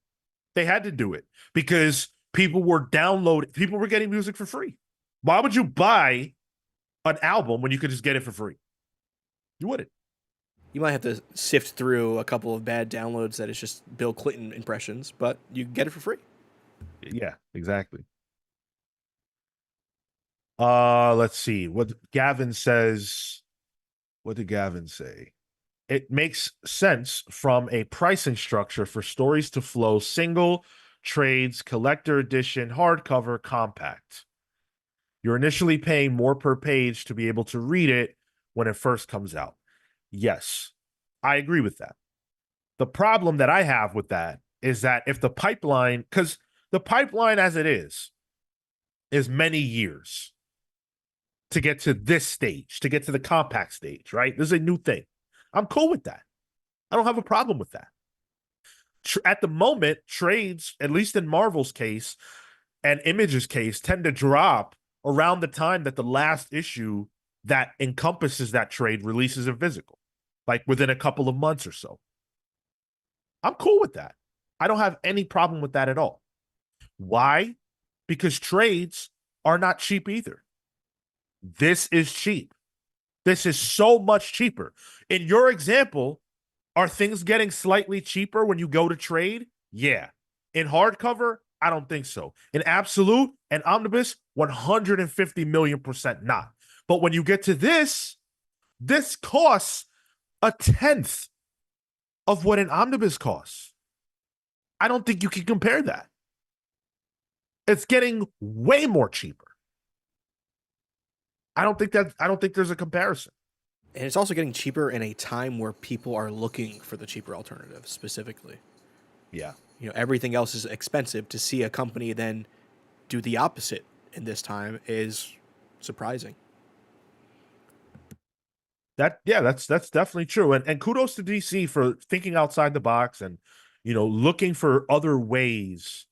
They had to do it because people were getting music for free. Why would you buy an album when you could just get it for free? You wouldn't. You might have to sift through a couple of bad downloads that is just Bill Clinton impressions, but you get it for free. Yeah, exactly. Let's see what Gavin says. What did Gavin say? It makes sense from a pricing structure for stories to flow single, trades, collector edition, hardcover, compact. You're initially paying more per page to be able to read it when it first comes out. Yes, I agree with that. The problem that I have with that is that if the pipeline, because the pipeline as it is many years to get to this stage, to get to the compact stage, right? This is a new thing. I'm cool with that. I don't have a problem with that. At the moment, trades, at least in Marvel's case and Image's case, tend to drop around the time that the last issue that encompasses that trade releases in physical, like within a couple of months or so. I'm cool with that. I don't have any problem with that at all. Why? Because trades are not cheap either. This is cheap. This is so much cheaper. In your example, are things getting slightly cheaper when you go to trade? Yeah. In hardcover, I don't think so. In absolute and omnibus, 150 million% not. But when you get to this costs a tenth of what an omnibus costs. I don't think you can compare that. It's getting way more cheaper. I don't think there's a comparison. And it's also getting cheaper in a time where people are looking for the cheaper alternative specifically. Yeah. Everything else is expensive. To see a company then do the opposite in this time is surprising. That's definitely true. And kudos to DC for thinking outside the box and looking for other ways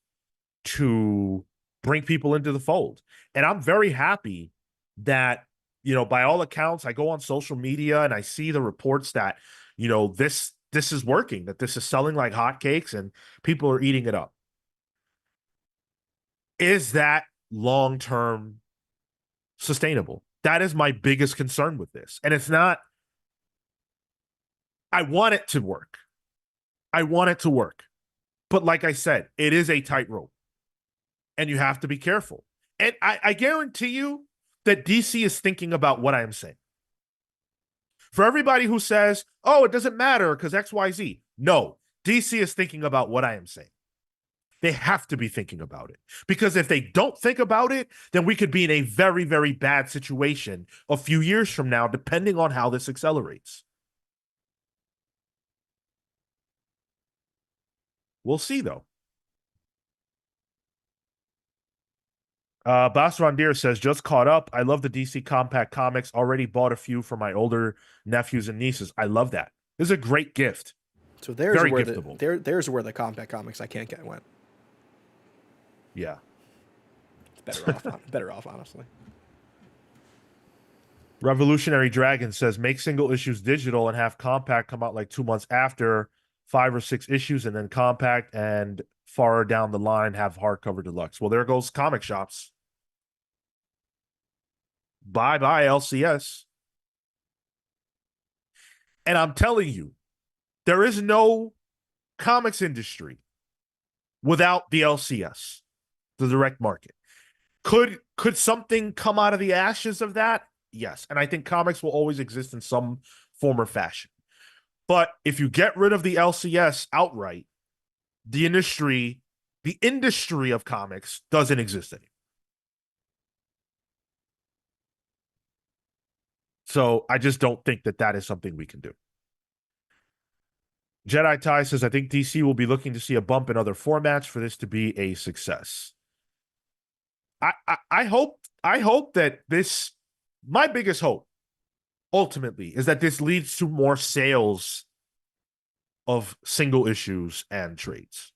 to bring people into the fold. And I'm very happy that, by all accounts, I go on social media and I see the reports that, this is working, that this is selling like hotcakes and people are eating it up. Is that long-term sustainable? That is my biggest concern with this. And it's not, I want it to work. I want it to work. But like I said, it is a tightrope. And you have to be careful. And I guarantee you that DC is thinking about what I am saying. For everybody who says, oh, it doesn't matter because XYZ. No, DC is thinking about what I am saying. They have to be thinking about it. Because if they don't think about it, then we could be in a very, very bad situation a few years from now, depending on how this accelerates. We'll see, though. Bas Rondir says, just caught up. I love the DC Compact comics. Already bought a few for my older nephews and nieces. I love that. This is a great gift. So there's Very where giftable. there's where the Compact comics I can't get went. Yeah. It's better off, honestly. Revolutionary Dragon says, make single issues digital and have Compact come out like 2 months after 5 or 6 issues, and then Compact and far down the line have hardcover deluxe. Well, there goes comic shops. Bye-bye, LCS. And I'm telling you, there is no comics industry without the LCS, the direct market. Could something come out of the ashes of that? Yes. And I think comics will always exist in some form or fashion. But if you get rid of the LCS outright, the industry of comics doesn't exist anymore. So I just don't think that is something we can do. Jedi Ty says, I think DC will be looking to see a bump in other formats for this to be a success. I hope that this, my biggest hope ultimately is that this leads to more sales of single issues and trades.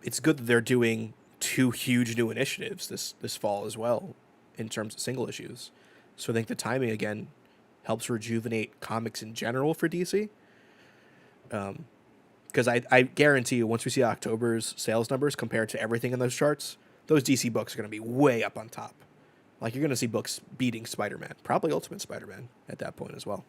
It's good that they're doing 2 huge new initiatives this fall as well in terms of single issues. So I think the timing again helps rejuvenate comics in general for DC. Because I guarantee you, once we see October's sales numbers compared to everything in those charts, those DC books are going to be way up on top. Like, you're going to see books beating Spider-Man, probably Ultimate Spider-Man at that point as well.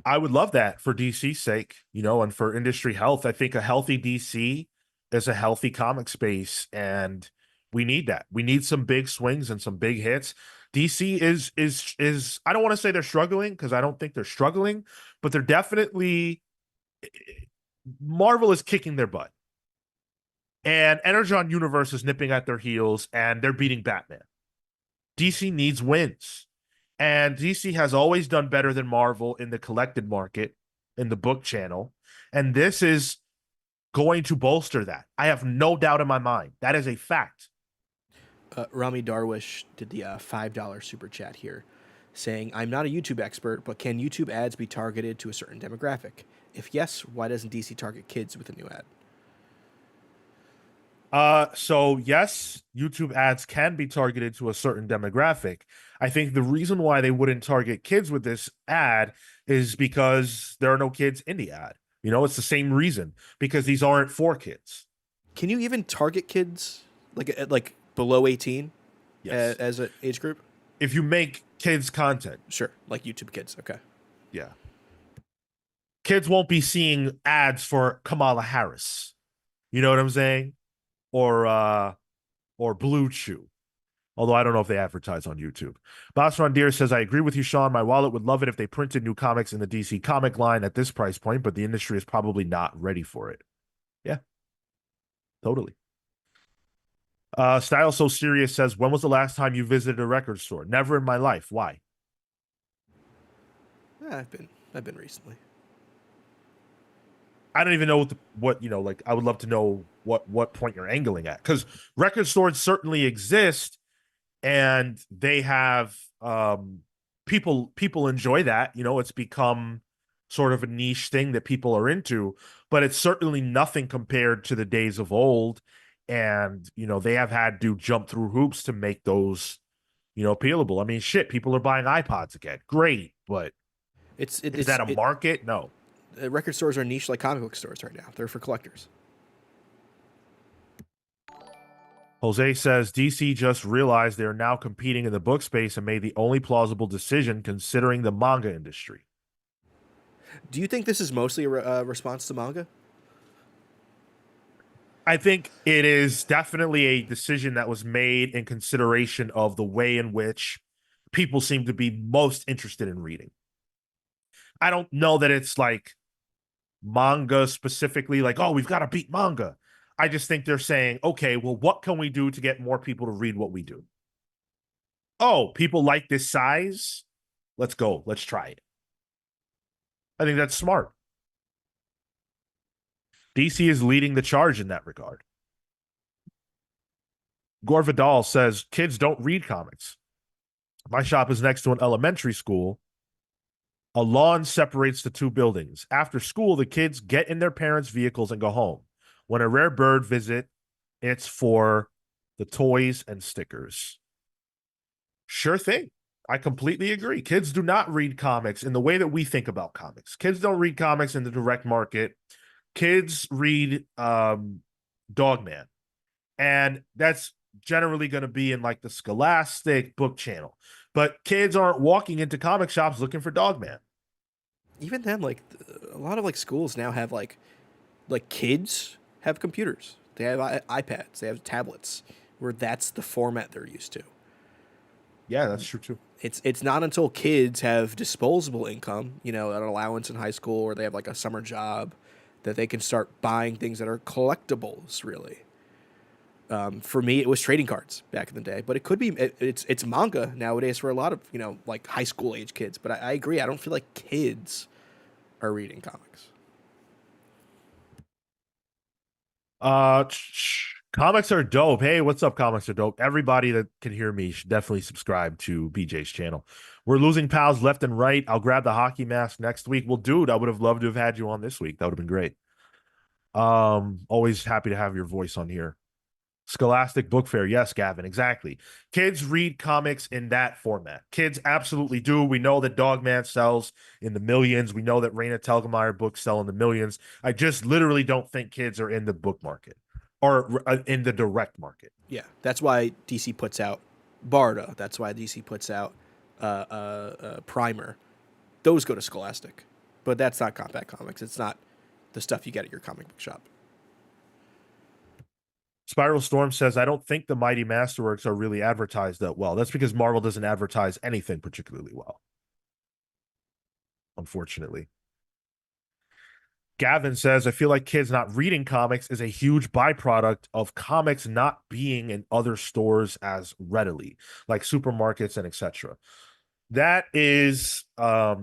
I would love that for DC's sake, and for industry health. I think a healthy DC is a healthy comic space, and we need that. We need some big swings and some big hits. DC is I don't want to say they're struggling, because I don't think they're struggling, but they're definitely, Marvel is kicking their butt. And Energon Universe is nipping at their heels, and they're beating Batman. DC needs wins. And DC has always done better than Marvel in the collected market, in the book channel. And this is going to bolster that. I have no doubt in my mind. That is a fact. Rami Darwish did the $5 super chat here, saying, I'm not a YouTube expert, but can YouTube ads be targeted to a certain demographic? If yes, why doesn't DC target kids with a new ad? So yes, YouTube ads can be targeted to a certain demographic. I think the reason why they wouldn't target kids with this ad is because there are no kids in the ad. It's the same reason, because these aren't for kids. Can you even target kids like below 18 Yes. as an age group? If you make kids content. Sure, like YouTube Kids. Okay. Yeah. Kids won't be seeing ads for Kamala Harris. You know what I'm saying? Or Blue Chew. Although I don't know if they advertise on YouTube. Boss Rondier says, I agree with you, Sean. My wallet would love it if they printed new comics in the DC comic line at this price point, but the industry is probably not ready for it. Yeah, totally. Style So Serious says, when was the last time you visited a record store? Never in my life. Why? Yeah, I've been recently. I don't even know like, I would love to know what point you're angling at, because record stores certainly exist, and they have people enjoy that. It's become sort of a niche thing that people are into, but it's certainly nothing compared to the days of old. And they have had to jump through hoops to make those appealable. I mean, shit, people are buying iPods again. Great, but is that a market? No. Record stores are niche like comic book stores right now. They're for collectors. Jose says DC just realized they're now competing in the book space and made the only plausible decision considering the manga industry. Do you think this is mostly a response to manga? I think it is definitely a decision that was made in consideration of the way in which people seem to be most interested in reading. I don't know that it's like manga specifically, like, oh, we've got to beat manga. I just think they're saying, okay, well, what can we do to get more people to read what we do? Oh, people like this size? Let's go. Let's try it. I think that's smart. DC is leading the charge in that regard. Gore Vidal says, kids don't read comics. My shop is next to an elementary school. A lawn separates the two buildings. After school, the kids get in their parents' vehicles and go home. When a rare bird visit, it's for the toys and stickers. Sure thing. I completely agree. Kids do not read comics in the way that we think about comics. Kids don't read comics in the direct market. Kids read Dogman. And that's generally going to be in like the Scholastic book channel. But kids aren't walking into comic shops looking for Dogman. Even then, like, a lot of like schools now have like kids have computers. They have iPads. They have tablets, where that's the format they're used to. Yeah, that's true too. It's not until kids have disposable income, an allowance in high school, or they have like a summer job, that they can start buying things that are collectibles. Really, for me, it was trading cards back in the day, but it could be it's manga nowadays for a lot of like high school age kids. But I agree. I don't feel like kids are reading comics. Comics are dope. Hey, what's up? Comics are dope. Everybody that can hear me should definitely subscribe to BJ's channel. We're losing pals left and right. I'll grab the hockey mask next week. Well, dude, I would have loved to have had you on this week. That would have been great. Always happy to have your voice on here. Scholastic Book Fair. Yes, Gavin, exactly. Kids read comics in that format. Kids absolutely do. We know that Dogman sells in the millions. We know that Raina Telgemeier books sell in the millions. I just literally don't think kids are in the book market or in the direct market. Yeah, that's why DC puts out Barda. That's why DC puts out Primer. Those go to Scholastic, but that's not compact comics. It's not the stuff you get at your comic book shop. Spiral Storm says, I don't think the Mighty Masterworks are really advertised that well. That's because Marvel doesn't advertise anything particularly well, unfortunately. Gavin says, I feel like kids not reading comics is a huge byproduct of comics not being in other stores as readily, like supermarkets and etc. That is a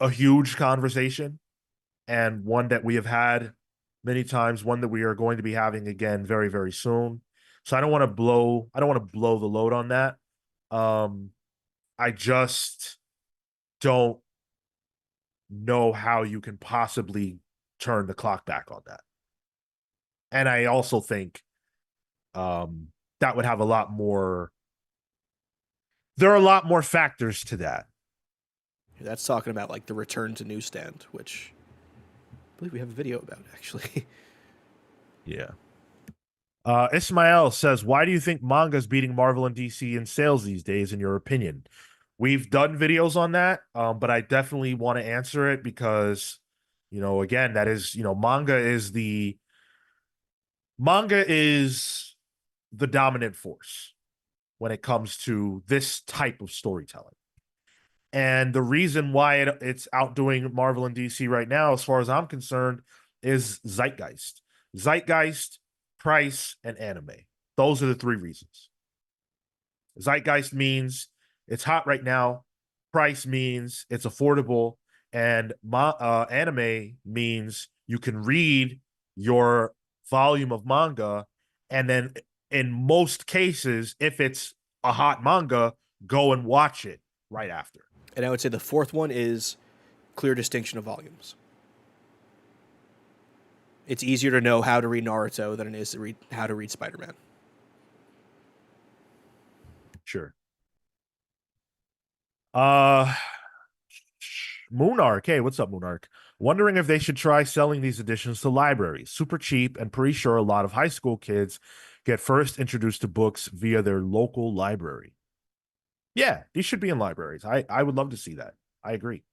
huge conversation and one that we have had many times, one that we are going to be having again very, very soon. So I don't want to blow the load on that. I just don't know how you can possibly turn the clock back on that. And I also think that would have a lot more. There are a lot more factors to that. That's talking about like the return to newsstand, which I believe we have a video about actually. Yeah. Ismael says, why do you think manga is beating Marvel and DC in sales these days, in your opinion? We've done videos on that, but I definitely want to answer it because, again, that is, manga is the dominant force when it comes to this type of storytelling. And the reason why it's outdoing Marvel and DC right now, as far as I'm concerned, is zeitgeist. Zeitgeist, price, and anime. Those are the three reasons. Zeitgeist means it's hot right now. Price means it's affordable. And anime means you can read your volume of manga. And then in most cases, if it's a hot manga, go and watch it right after. And I would say the fourth one is clear distinction of volumes. It's easier to know how to read Naruto than it is to read how to read Spider-Man. Sure. Moonarch. Hey, what's up, Moonarch? Wondering if they should try selling these editions to libraries. Super cheap and pretty sure a lot of high school kids get first introduced to books via their local library. Yeah, these should be in libraries. I would love to see that. I agree.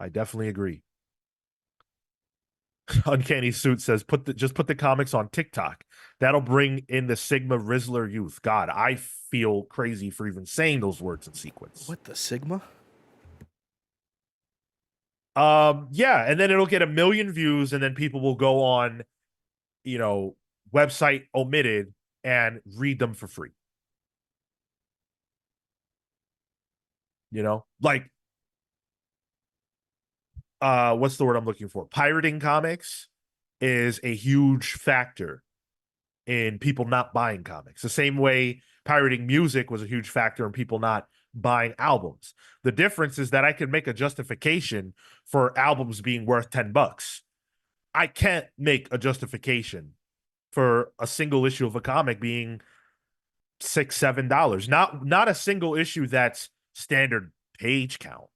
I definitely agree. Uncanny Suit says, just put the comics on TikTok. That'll bring in the Sigma Rizzler youth. God, I feel crazy for even saying those words in sequence. What the Sigma? Yeah, and then it'll get 1 million views, and then people will go on, website omitted and read them for free. Like, what's the word I'm looking for? Pirating comics is a huge factor in people not buying comics. The same way pirating music was a huge factor in people not buying albums. The difference is that I can make a justification for albums being worth $10. I can't make a justification for a single issue of a comic being $6-7. Not a single issue that's standard page count.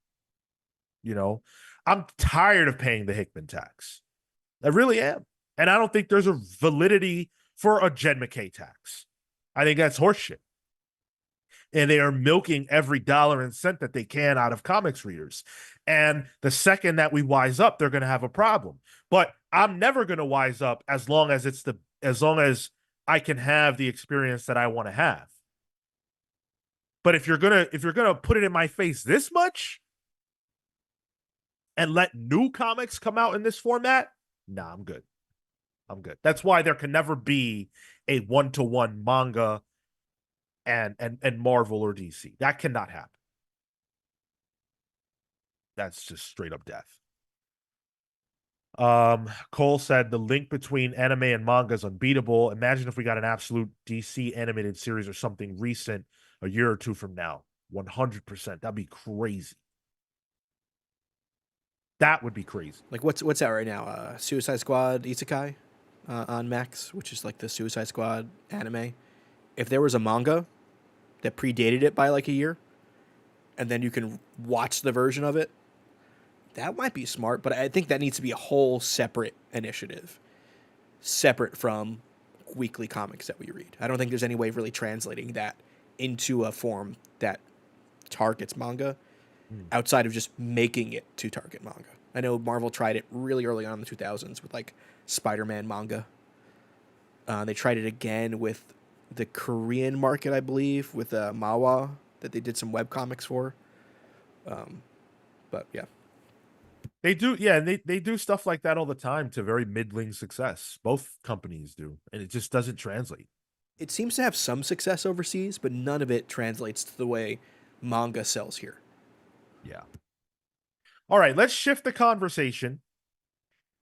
I'm tired of paying the Hickman tax. I really am. And I don't think there's a validity for a Jed McKay tax. I think that's horseshit. And they are milking every dollar and cent that they can out of comics readers. And the second that we wise up, they're going to have a problem. But I'm never going to wise up as long as I can have the experience that I want to have. But if you're gonna put it in my face this much and let new comics come out in this format, nah, I'm good. That's why there can never be a 1-to-1 manga and Marvel or DC. That cannot happen. That's just straight up death. Cole said the link between anime and manga is unbeatable. Imagine if we got an absolute DC animated series or something recent a year or two from now. 100%. That'd be crazy. That would be crazy. Like what's out right now? Suicide Squad, Isekai? on Max, which is like the Suicide Squad anime. If there was a manga that predated it by like a year, and then you can watch the version of it, that might be smart. But I think that needs to be a whole separate initiative, separate from weekly comics that we read. I don't think there's any way of really translating that into a form that targets manga Hmm. outside of just making it to target manga. I know Marvel tried it really early on in the 2000s with like Spider-Man manga. They tried it again with the Korean market, I believe, with Mawa that they did some web comics for. Um, but yeah, They do, yeah, and they do stuff like that all the time to very middling success. Both companies do, and it just doesn't translate. it seems to have some success overseas, but none of it translates to the way manga sells here. Yeah. All right, let's shift the conversation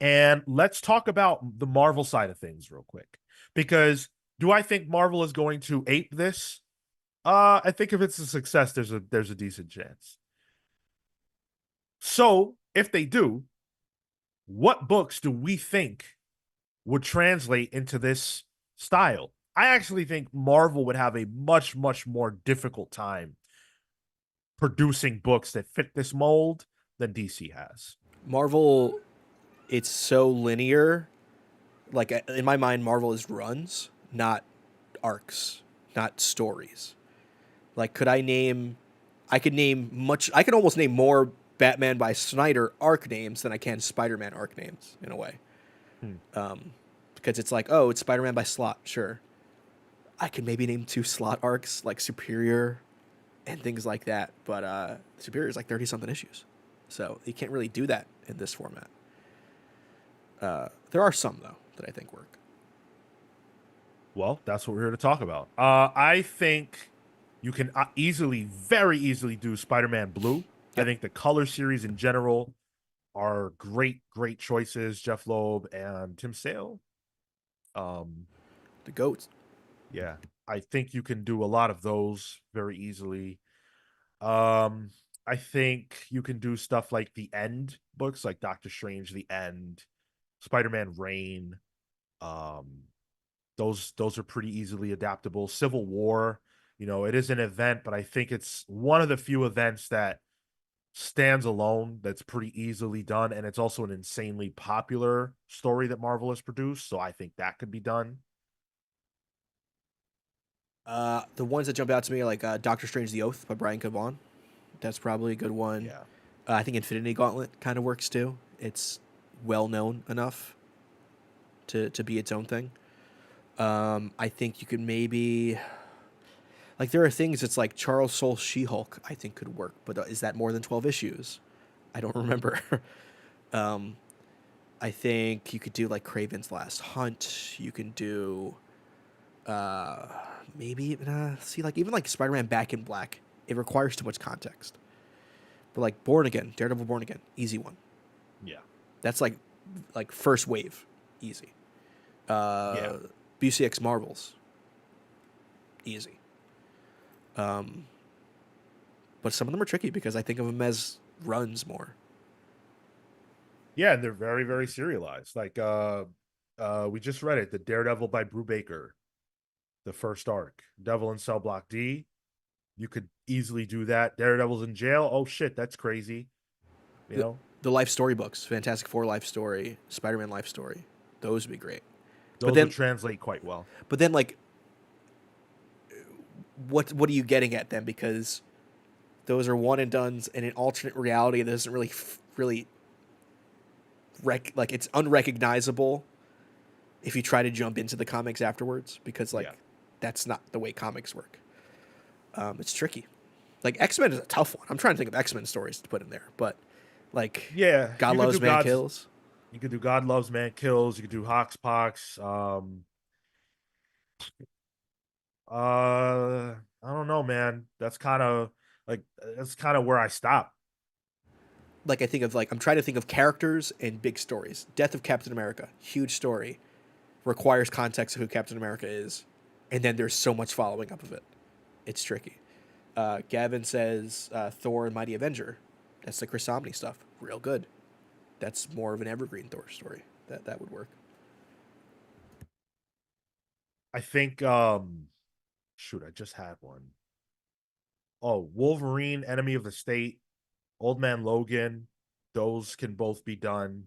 and let's talk about the Marvel side of things real quick. Because do I think Marvel is going to ape this? I think if it's a success, there's a decent chance. So if they do, what books do we think would translate into this style? I actually think Marvel would have a much, much more difficult time producing books that fit this mold than DC has. Marvel, it's so linear. Like in my mind, Marvel is runs, not arcs, not stories. Like, could I name? I could name much. I could almost name more Batman by Snyder arc names than I can Spider-Man arc names in a way. Hmm. Because it's like, oh, it's Spider-Man by Slot, sure. I could maybe name two Slot arcs like Superior and things like that, but Superior is like 30 something issues, so you can't really do that in this format. There are some though that I think work. Well, that's what we're here to talk about. I think you can easily, very easily do Spider-Man Blue. I Yep, think the color series in general are great, great choices. Jeff Loeb and Tim Sale. Um, the goats. yeah, I think you can do a lot of those very easily. Um, I think you can do stuff like the End books, like Doctor Strange, The End, Spider-Man Reign. Um, those are pretty easily adaptable. Civil War, it is an event, but I think it's one of the few events that stands alone that's pretty easily done, and it's also an insanely popular story that Marvel has produced, so I think that could be done. The ones that jump out to me are like Doctor Strange: The Oath by Brian K. Vaughan. That's probably a good one. Yeah. I think Infinity Gauntlet kind of works too. It's well known enough to be its own thing. I think you could maybe like there are things that's like Charles Soule She Hulk. I think could work, but is that more than 12 issues? I don't remember. um, I think you could do like Kraven's Last Hunt. You can do uh, maybe see like even like Spider-Man Back in Black. It requires too much context. But like Born Again, Daredevil Born Again, easy one. Yeah. That's like first wave, easy. Yeah. BCX Marvels, easy. Um, but some of them are tricky because I think of them as runs more. Yeah, and they're very, very serialized. Like we just read it, the Daredevil by Brew Baker, the first arc. Devil in Cell Block D. You could easily do that. Daredevil's in jail. Oh shit, that's crazy. You The, know, the life story books, Fantastic Four life story, Spider-Man life story, those would be great. But those would then, translate quite well. but then, like, what are you getting at then? Because those are one and dones in an alternate reality that doesn't really like it's unrecognizable if you try to jump into the comics afterwards because Yeah. like that's not the way comics work. It's tricky. Like X-Men is a tough one. I'm trying to think of X-Men stories to put in there, but like Yeah, God Loves Man Kills. You could do God Loves Man Kills. You could do Hoxpox. I don't know, man. That's kind of where I stop. Like I think of like I'm trying to think of characters and big stories. Death of Captain America, huge story, requires context of who Captain America is, and then there's so much following up of it. It's tricky. Gavin says Thor and Mighty Avenger. That's the Chris Samnee stuff. Real good. That's more of an evergreen Thor story. That would work. I think shoot, I just had one. Oh, Wolverine, Enemy of the State, Old Man Logan, those can both be done.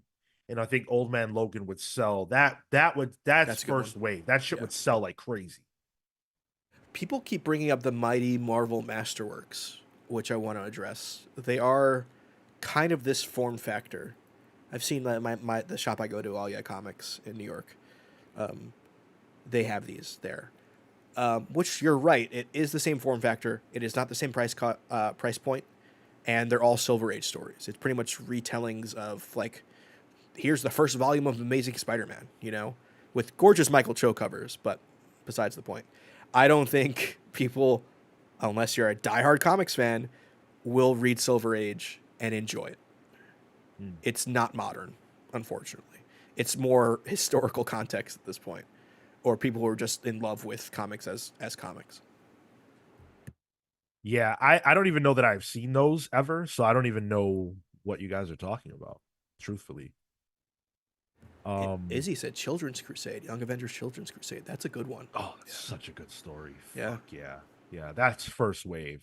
And I think Old Man Logan would sell. That's That's a good one. first wave. That shit Yeah. would sell like crazy. People keep bringing up the mighty Marvel Masterworks, which I want to address. They are kind of this form factor. I've seen the shop I go to, All Yeah Comics in New York. They have these there, which you're right. It is the same form factor. It is not the same price point, and they're all Silver Age stories. It's pretty much retellings of like, here's the first volume of Amazing Spider-Man, with gorgeous Michael Cho covers. But besides the point, I don't think people, unless you're a diehard comics fan, will read Silver Age and enjoy it. Hmm. It's not modern, unfortunately. It's more historical context at this point, or people who are just in love with comics as comics. Yeah, I don't even know that I've seen those ever, so I don't even know what you guys are talking about, truthfully. Izzy said Children's Crusade, Young Avengers Children's Crusade. That's a good one. Oh, that's such a good story. Yeah. Fuck yeah. Yeah, that's first wave.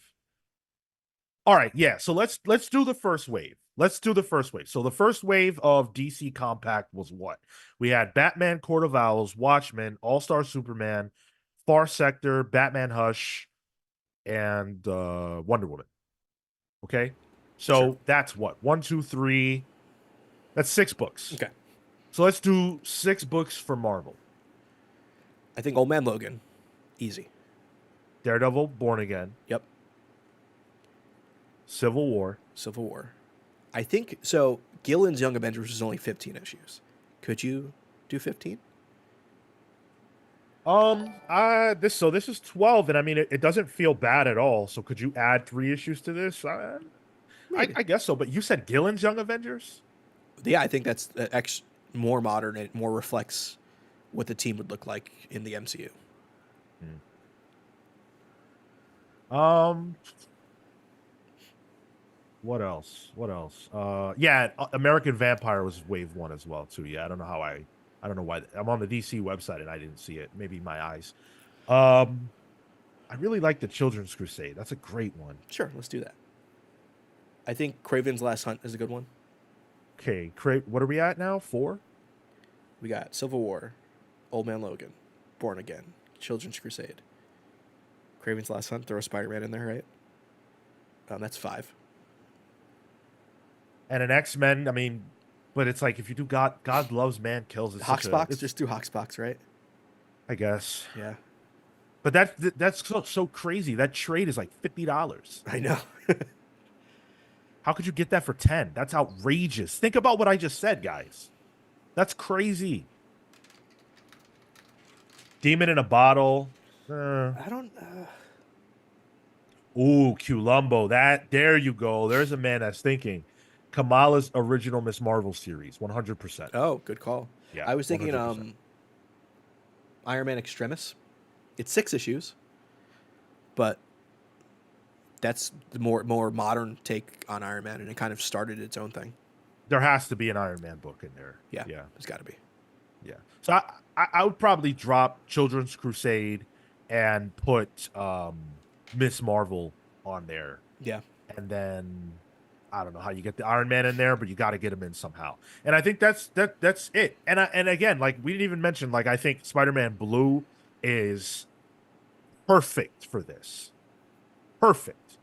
All right, yeah. So let's do the first wave. Let's do the first wave. So the first wave of DC Compact was what? We had Batman Court of Owls, Watchmen, All-Star Superman, Far Sector, Batman Hush, and Wonder Woman. Okay? So Sure. that's what? One, two, three. That's 6 books. Okay. So let's do 6 books for Marvel. I think Old Man Logan, easy. Daredevil, Born Again, Yep. Civil War. Civil War. I think so. Gillen's Young Avengers is only 15 issues. Could you do 15? This is 12, and I mean it doesn't feel bad at all. So could you add 3 issues to this? Maybe. I guess so. But you said Gillen's Young Avengers? Yeah, I think that's more modern. It more reflects what the team would look like in the MCU. Um, what else? What else? Yeah, American Vampire was wave one as well too. Yeah, I don't know why I'm on the DC website and I didn't see it. Maybe my eyes. Um, I really like the Children's Crusade. That's a great one. Sure, let's do that. I think Kraven's Last Hunt is a good one. Okay, what are we at now? 4? We got Civil War, Old Man Logan, Born Again, Children's Crusade, Kraven's Last Hunt. Throw a Spider-Man in there, right? That's 5. And an X-Men. I mean, but it's like if you do God Loves Man Kills. Hoxbox, just do Hoxbox, right? I guess. Yeah, But that's so crazy. That trade is like $50. I know. How could you get that for 10? That's outrageous. Think about what I just said, guys. That's crazy. Demon in a Bottle. I don't. Ooh, Columbo. There you go. There's a man that's thinking. Kamala's original Miss Marvel series, 100%. Oh, good call. Yeah, I was thinking 100%. Iron Man Extremis. It's 6 issues, but that's the more modern take on Iron Man, and it kind of started its own thing. There has to be an Iron Man book in there. Yeah, Yeah. there's got to be. Yeah. So I would probably drop Children's Crusade and put Miss Marvel on there. Yeah, And then I don't know how you get the Iron Man in there, but you got to get him in somehow. And I think that's it. And again, like we didn't even mention, like I think Spider-Man Blue is perfect for this. Perfect.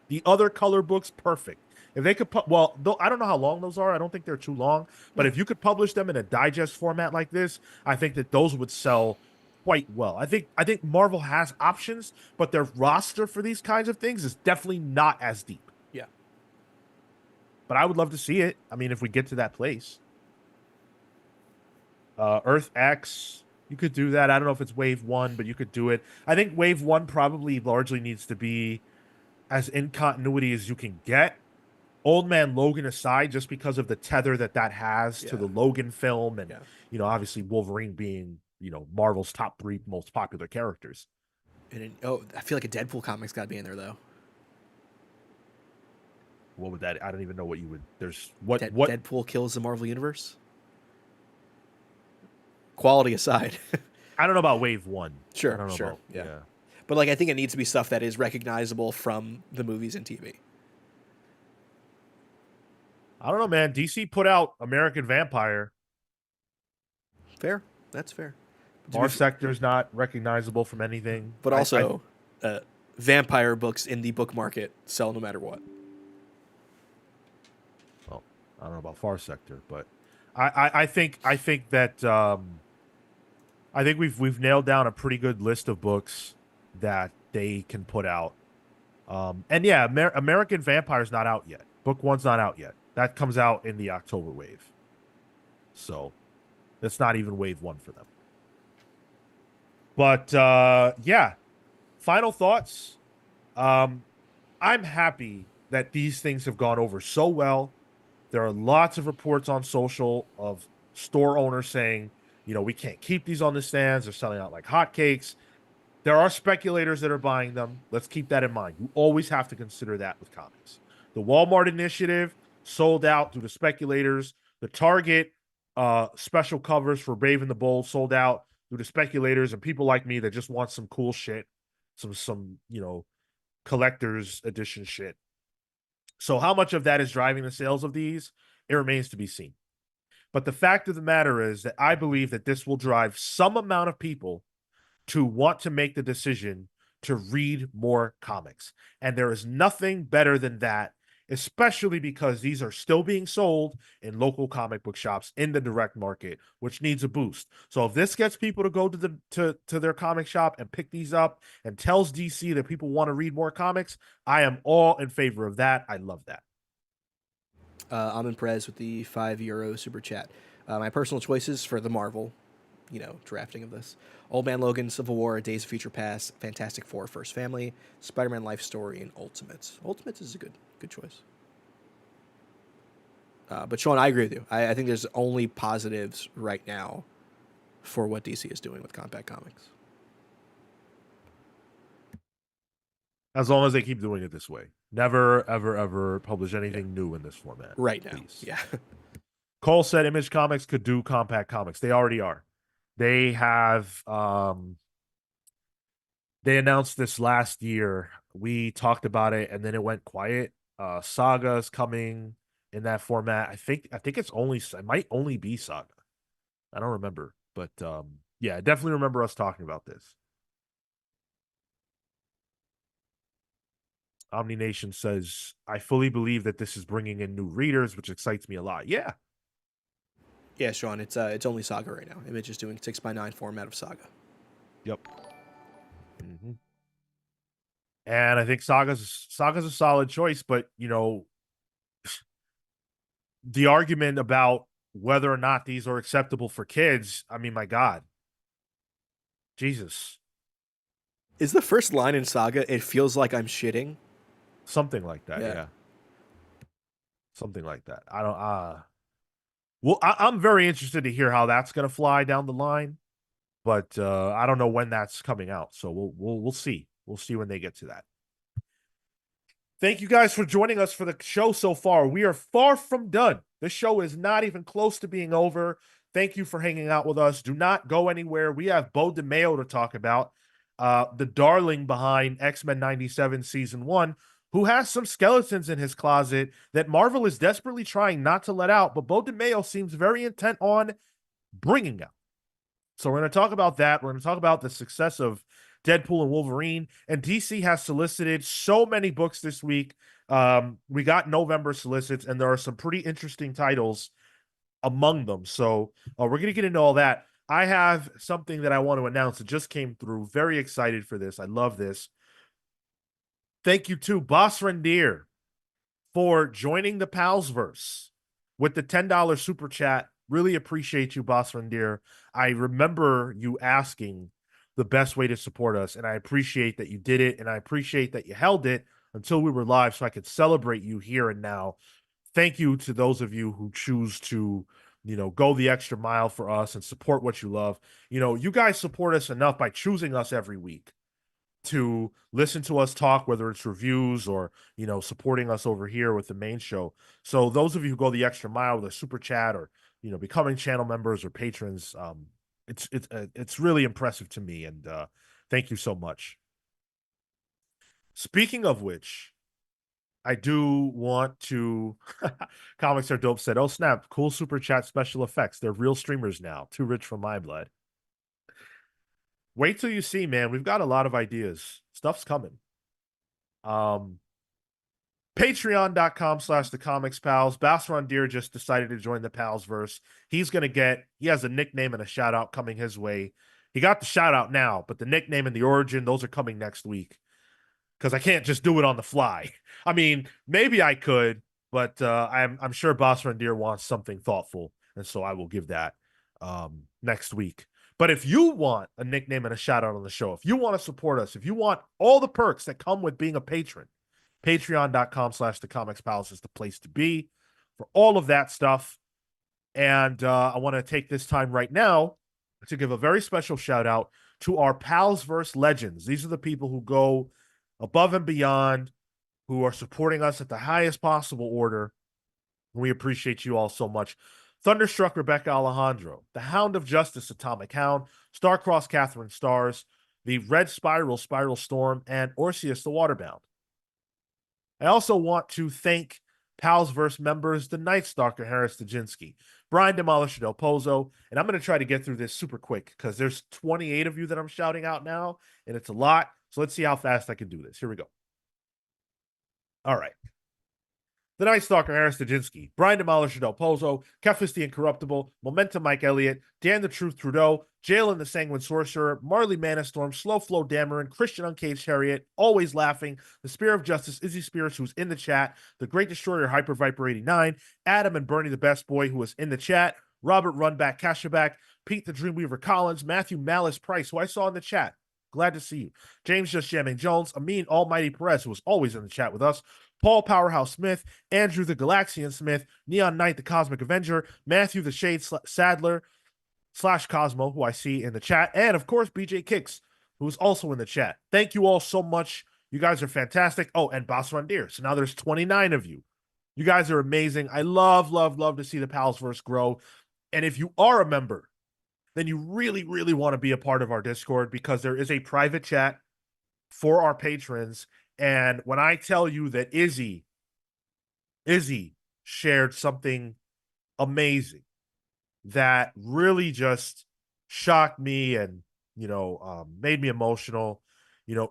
The other color books, perfect. If they could put, well, I don't know how long those are. I don't think they're too long. But if you could publish them in a digest format like this, I think that those would sell quite well. I think Marvel has options, but their roster for these kinds of things is definitely not as deep. yeah. But I would love to see it. I mean, if we get to that place. Earth X, you could do that. I don't know if it's wave 1, but you could do it. I think wave 1 probably largely needs to be as in continuity as you can get. Old Man Logan aside, just because of the tether that has to the Logan film, and obviously Wolverine being Marvel's top 3 most popular characters. And I feel like a Deadpool comic's got to be in there though. What would that? I don't even know what you would. There's what Deadpool kills the Marvel universe. Quality aside, I don't know about wave one. I Sure, don't know sure, about, yeah. yeah. But like, I think it needs to be stuff that is recognizable from the movies and TV. I don't know, man. DC put out American Vampire. Fair, that's fair. To be, Far Sector's not recognizable from anything. but I also, uh, vampire books in the book market sell no matter what. well, I don't know about Far Sector, but I think that I think we've nailed down a pretty good list of books that they can put out. And yeah, American Vampire's not out yet. Book one's not out yet. That comes out in the October wave. So that's not even wave one for them. But yeah, final thoughts. Um, I'm happy that these things have gone over so well. There are lots of reports on social of store owners saying, we can't keep these on the stands. They're selling out like hotcakes. There are speculators that are buying them. Let's keep that in mind. You always have to consider that with comics. The Walmart initiative sold out due to speculators. The Target special covers for Brave and the Bold sold out due to speculators and people like me that just want some cool shit, some collector's edition shit. So how much of that is driving the sales of these? It remains to be seen. But the fact of the matter is that I believe that this will drive some amount of people to want to make the decision to read more comics. And there is nothing better than that, especially because these are still being sold in local comic book shops in the direct market, which needs a boost. So if this gets people to go to their comic shop and pick these up and tells DC that people want to read more comics, I am all in favor of that. I love that. I'm impressed with the €5 super chat. My personal choices for the Marvel, drafting of this: Old Man Logan, Civil War, Days of Future Past, Fantastic Four, First Family, Spider-Man Life Story, and Ultimates. Ultimates is a good choice. But Sean, I agree with you. I think there's only positives right now for what DC is doing with Compact Comics. As long as they keep doing it this way. Never, ever, ever publish anything new in this format. Right now, Please. yeah. Cole said Image Comics could do compact comics. They already are. They have they announced this last year. We talked about it and then it went quiet. Saga is coming in that format. I think it might only be Saga. I don't remember. But yeah, I definitely remember us talking about this. Omni Nation says, I fully believe that this is bringing in new readers, which excites me a lot. Yeah. Yeah, Sean, it's only Saga right now. Image is doing 6x9 format of Saga. Yep. Mm-hmm. And I think Saga's a solid choice, but the argument about whether or not these are acceptable for kids, I mean, my God. Jesus. Is the first line in Saga, "It feels like I'm shitting"? Something like that, Yeah. yeah. Something like that. I don't well, I'm very interested to hear how that's gonna fly down the line, but I don't know when that's coming out. So we'll see. We'll see when they get to that. Thank you guys for joining us for the show so far. We are far from done. This show is not even close to being over. Thank you for hanging out with us. Do not go anywhere. We have Beau Demayo to talk about, the darling behind X-Men 97 Season 1, who has some skeletons in his closet that Marvel is desperately trying not to let out, but Beau Demayo seems very intent on bringing out. So we're going to talk about that. We're going to talk about the success of Deadpool and Wolverine. And DC has solicited so many books this week. We got November solicits, and there are some pretty interesting titles among them. So we're going to get into all that. I have something that I want to announce. It just came through. Very excited for this. I love this. Thank you to Boss Rendier for joining the Palsverse with the $10 super chat. Really appreciate you, Boss Rendier. I remember you asking the best way to support us, and I appreciate that you did it, and I appreciate that you held it until we were live so I could celebrate you here and now. Thank you to those of you who choose to, go the extra mile for us and support what you love. You guys support us enough by choosing us every week to listen to us talk, whether it's reviews or, supporting us over here with the main show. So those of you who go the extra mile with a super chat or, becoming channel members or patrons, It's really impressive to me, and thank you so much. Speaking of which, I do want to. Comics are dope said, "Oh snap! Cool super chat special effects. They're real streamers now. Too rich for my blood." Wait till you see, man. We've got a lot of ideas. Stuff's coming. Um, Patreon.com/ the comics pals. Bassron Deer just decided to join the pals verse. He has a nickname and a shout out coming his way. He got the shout out now, but the nickname and the origin, those are coming next week. Because I can't just do it on the fly. I mean, maybe I could, but I'm sure Boss Rendier wants something thoughtful, and so I will give that next week. But if you want a nickname and a shout out on the show, if you want to support us, if you want all the perks that come with being a patron, patreon.com/ the comics pals is the place to be for all of that stuff. And I want to take this time right now to give a very special shout out to our Palsverse legends. These are the people who go above and beyond, who are supporting us at the highest possible order. We appreciate you all so much. Thunderstruck Rebecca Alejandro, the Hound of Justice Atomic Hound, Starcross Catherine Stars, the Red Spiral Spiral Storm, and Orseus the Waterbound. I also want to thank Palsverse members, the Night Stalker Harris Stajinsky, Brian Demolisher Del Pozo, and I'm going to try to get through this super quick because there's 28 of you that I'm shouting out now, and it's a lot. So let's see how fast I can do this. Here we go. All right. The Night Stalker Harris Stajinsky, Brian Demolisher Del Pozo, Kefis the Incorruptible, Momentum Mike Elliott, Dan the Truth Trudeau, Jalen the Sanguine Sorcerer, Marley Manastorm, Slow Flow Dameron, Christian Uncaged Harriet, Always Laughing, the Spear of Justice, Izzy Spears, who's in the chat, the Great Destroyer Hyper Viper 89, Adam and Bernie the Best Boy, who was in the chat, Robert Runback Cashaback, Pete the Dreamweaver Collins, Matthew Malice Price, who I saw in the chat. Glad to see you. James Just Jamming Jones, Amin Almighty Perez, who was always in the chat with us, Paul Powerhouse Smith, Andrew the Galaxian Smith, Neon Knight the Cosmic Avenger, Matthew the Shade Sadler / Cosmo, who I see in the chat, and of course BJ Kicks, who is also in the chat. Thank you all so much. You guys are fantastic. Oh, and Boss Rundier. So now there's 29 of you. You guys are amazing. I love to see the Palsverse grow. And if you are a member, then you really, really want to be a part of our Discord because there is a private chat for our patrons. And when I tell you that Izzy shared something amazing that really just shocked me and, made me emotional.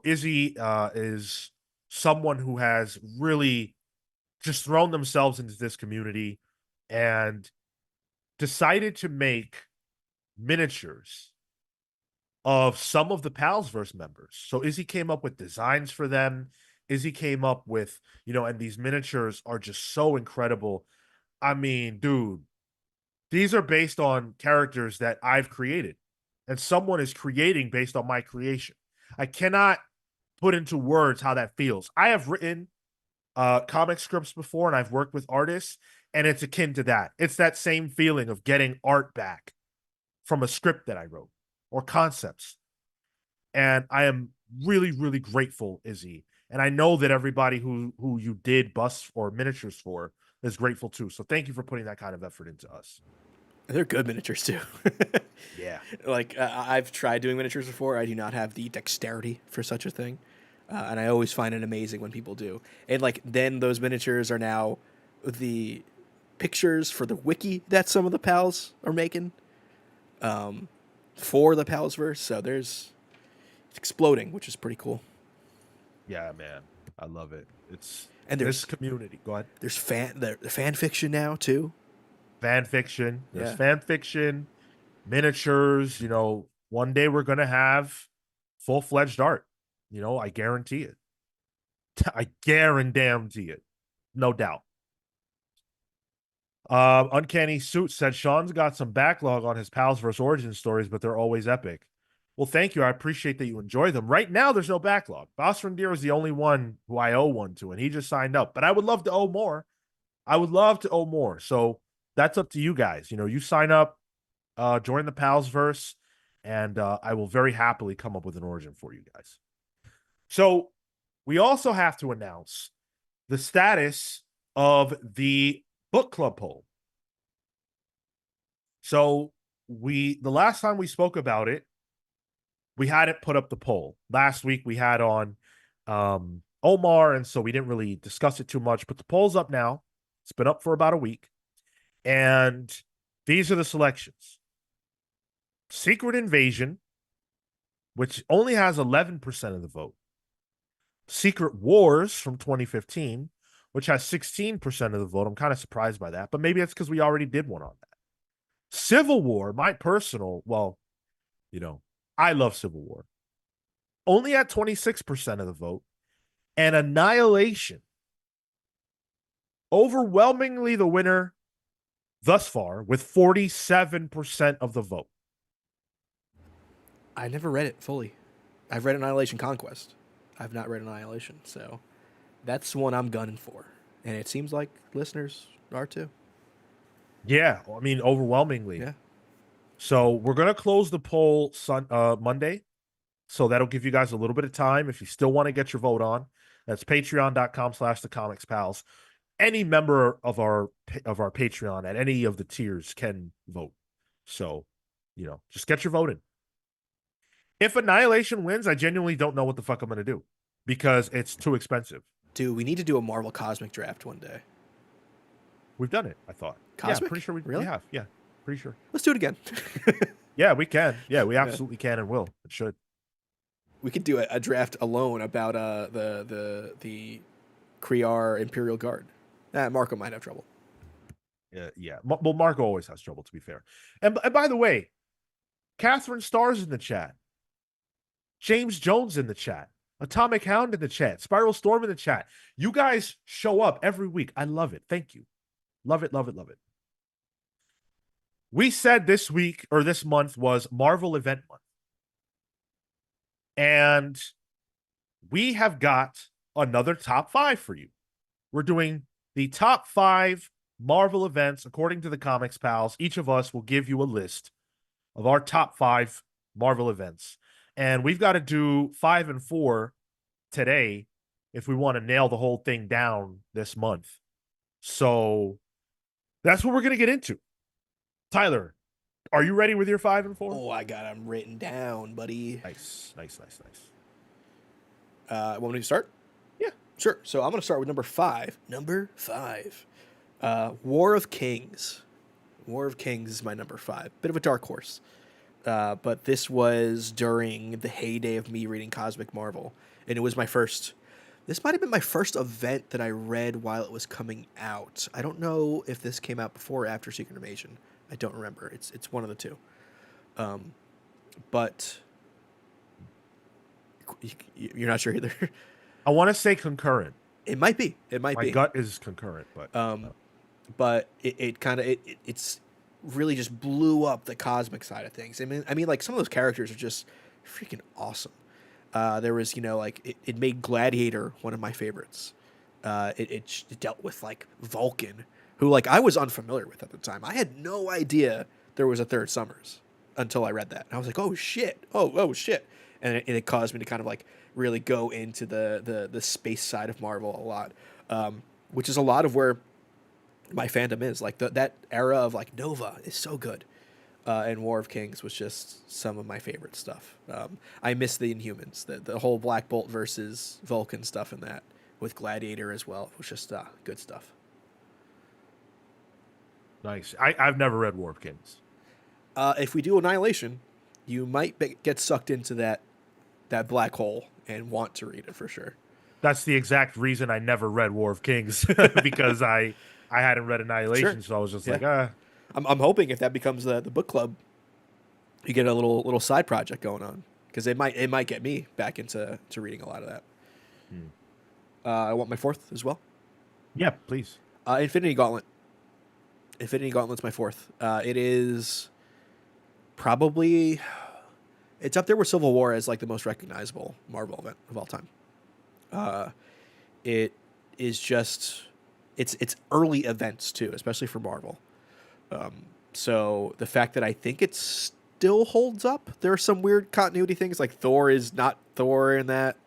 Izzy is someone who has really just thrown themselves into this community and decided to make miniatures of some of the Palsverse members. So Izzy came up with designs for them. Izzy came up with, and these miniatures are just so incredible. I mean, dude, these are based on characters that I've created, and someone is creating based on my creation. I cannot put into words how that feels. I have written comic scripts before, and I've worked with artists, and it's akin to that. It's that same feeling of getting art back from a script that I wrote or concepts. And I am really, really grateful, Izzy. And I know that everybody who you did busts or miniatures for is grateful too. So thank you for putting that kind of effort into us. They're good miniatures too. Yeah. Like I've tried doing miniatures before. I do not have the dexterity for such a thing, and I always find it amazing when people do. And like then those miniatures are now the pictures for the wiki that some of the pals are making for the Palsverse. So it's exploding, which is pretty cool. Yeah, man. I love it. And this community. Go ahead. There's the fan fiction now too. Fan fiction. There's fan fiction, miniatures. One day we're gonna have full-fledged art. I guarantee it. I guarantee it. No doubt. Uncanny Suit said Sean's got some backlog on his Palsverse origin stories, but they're always epic. Well, thank you. I appreciate that you enjoy them. Right now, there's no backlog. Boss Rendier is the only one who I owe one to, and he just signed up. But I would love to owe more. So that's up to you guys. You sign up, join the Palsverse, and I will very happily come up with an origin for you guys. So we also have to announce the status of the book club poll. So the last time we spoke about it, we hadn't put up the poll. Last week we had on Omar, and so we didn't really discuss it too much. But the poll's up now. It's been up for about a week. And these are the selections. Secret Invasion, which only has 11% of the vote. Secret Wars from 2015, which has 16% of the vote. I'm kind of surprised by that, but maybe it's because we already did one on that. Civil War, my personal, well, I love Civil War. Only at 26% of the vote. And Annihilation, overwhelmingly the winner thus far with 47% of the vote. I never read it fully. I've read Annihilation Conquest. I've not read Annihilation, so that's one I'm gunning for. And it seems like listeners are too. Yeah, I mean, overwhelmingly. Yeah. So we're going to close the poll Monday. So that'll give you guys a little bit of time if you still want to get your vote on. That's patreon.com/thecomicspals. Any member of our Patreon at any of the tiers can vote. So, just get your vote in. If Annihilation wins, I genuinely don't know what the fuck I'm going to do because it's too expensive. Dude, we need to do a Marvel Cosmic Draft one day. We've done it, I thought. Cosmic? Yeah, pretty sure we have. Yeah, pretty sure. Let's do it again. Yeah, we can. Yeah, we absolutely can and will. It should. We could do a draft alone about the Kree Imperial Guard. Marco might have trouble. Yeah. Well, Marco always has trouble, to be fair. And by the way, Catherine Starr's in the chat. James Jones in the chat. Atomic Hound in the chat. Spiral Storm in the chat. You guys show up every week. I love it. Thank you. Love it, love it, love it. We said this week or this month was Marvel Event Month. And we have got another top 5 for you. We're doing the top 5 Marvel events according to the Comics Pals. Each of us will give you a list of our top 5 Marvel events. And we've got to do 5 and 4 today if we want to nail the whole thing down this month. So that's what we're going to get into. Tyler, are you ready with your 5 and 4? Oh, I got them written down, buddy. Nice. Want me to start? Yeah. Sure. So I'm going to start with number 5. War of Kings. War of Kings is my number 5. Bit of a dark horse. But this was during the heyday of me reading Cosmic Marvel. And it was this might have been my first event that I read while it was coming out. I don't know if this came out before or after Secret Invasion. I don't remember. It's one of the two. But you're not sure either. I want to say concurrent. It might be. My gut is concurrent, but but it's really just blew up the cosmic side of things. I mean, like some of those characters are just freaking awesome. There was, it made Gladiator one of my favorites. It dealt with like Vulcan, who like I was unfamiliar with at the time. I had no idea there was a third Summers until I read that. And I was like, oh shit, oh shit, and it caused me to kind of like really go into the space side of Marvel a lot, which is a lot of where my fandom is. Like that era of like Nova is so good. And War of Kings was just some of my favorite stuff. I miss the Inhumans, the whole Black Bolt versus Vulcan stuff in that, with Gladiator as well. It was just good stuff. Nice. I've never read War of Kings. If we do Annihilation, you might get sucked into that black hole and want to read it for sure. That's the exact reason I never read War of Kings, because I hadn't read Annihilation, so I was just like, I'm hoping if that becomes the book club, you get a little side project going on, because it might get me back into reading a lot of that. I want my 4th as well. Yeah, please. Infinity Gauntlet. Infinity Gauntlet's my 4th. It is probably it's up there with Civil War as like the most recognizable Marvel event of all time. It is just it's early events too, especially for Marvel. So the fact that I think it still holds up, there are some weird continuity things, like Thor is not Thor in that.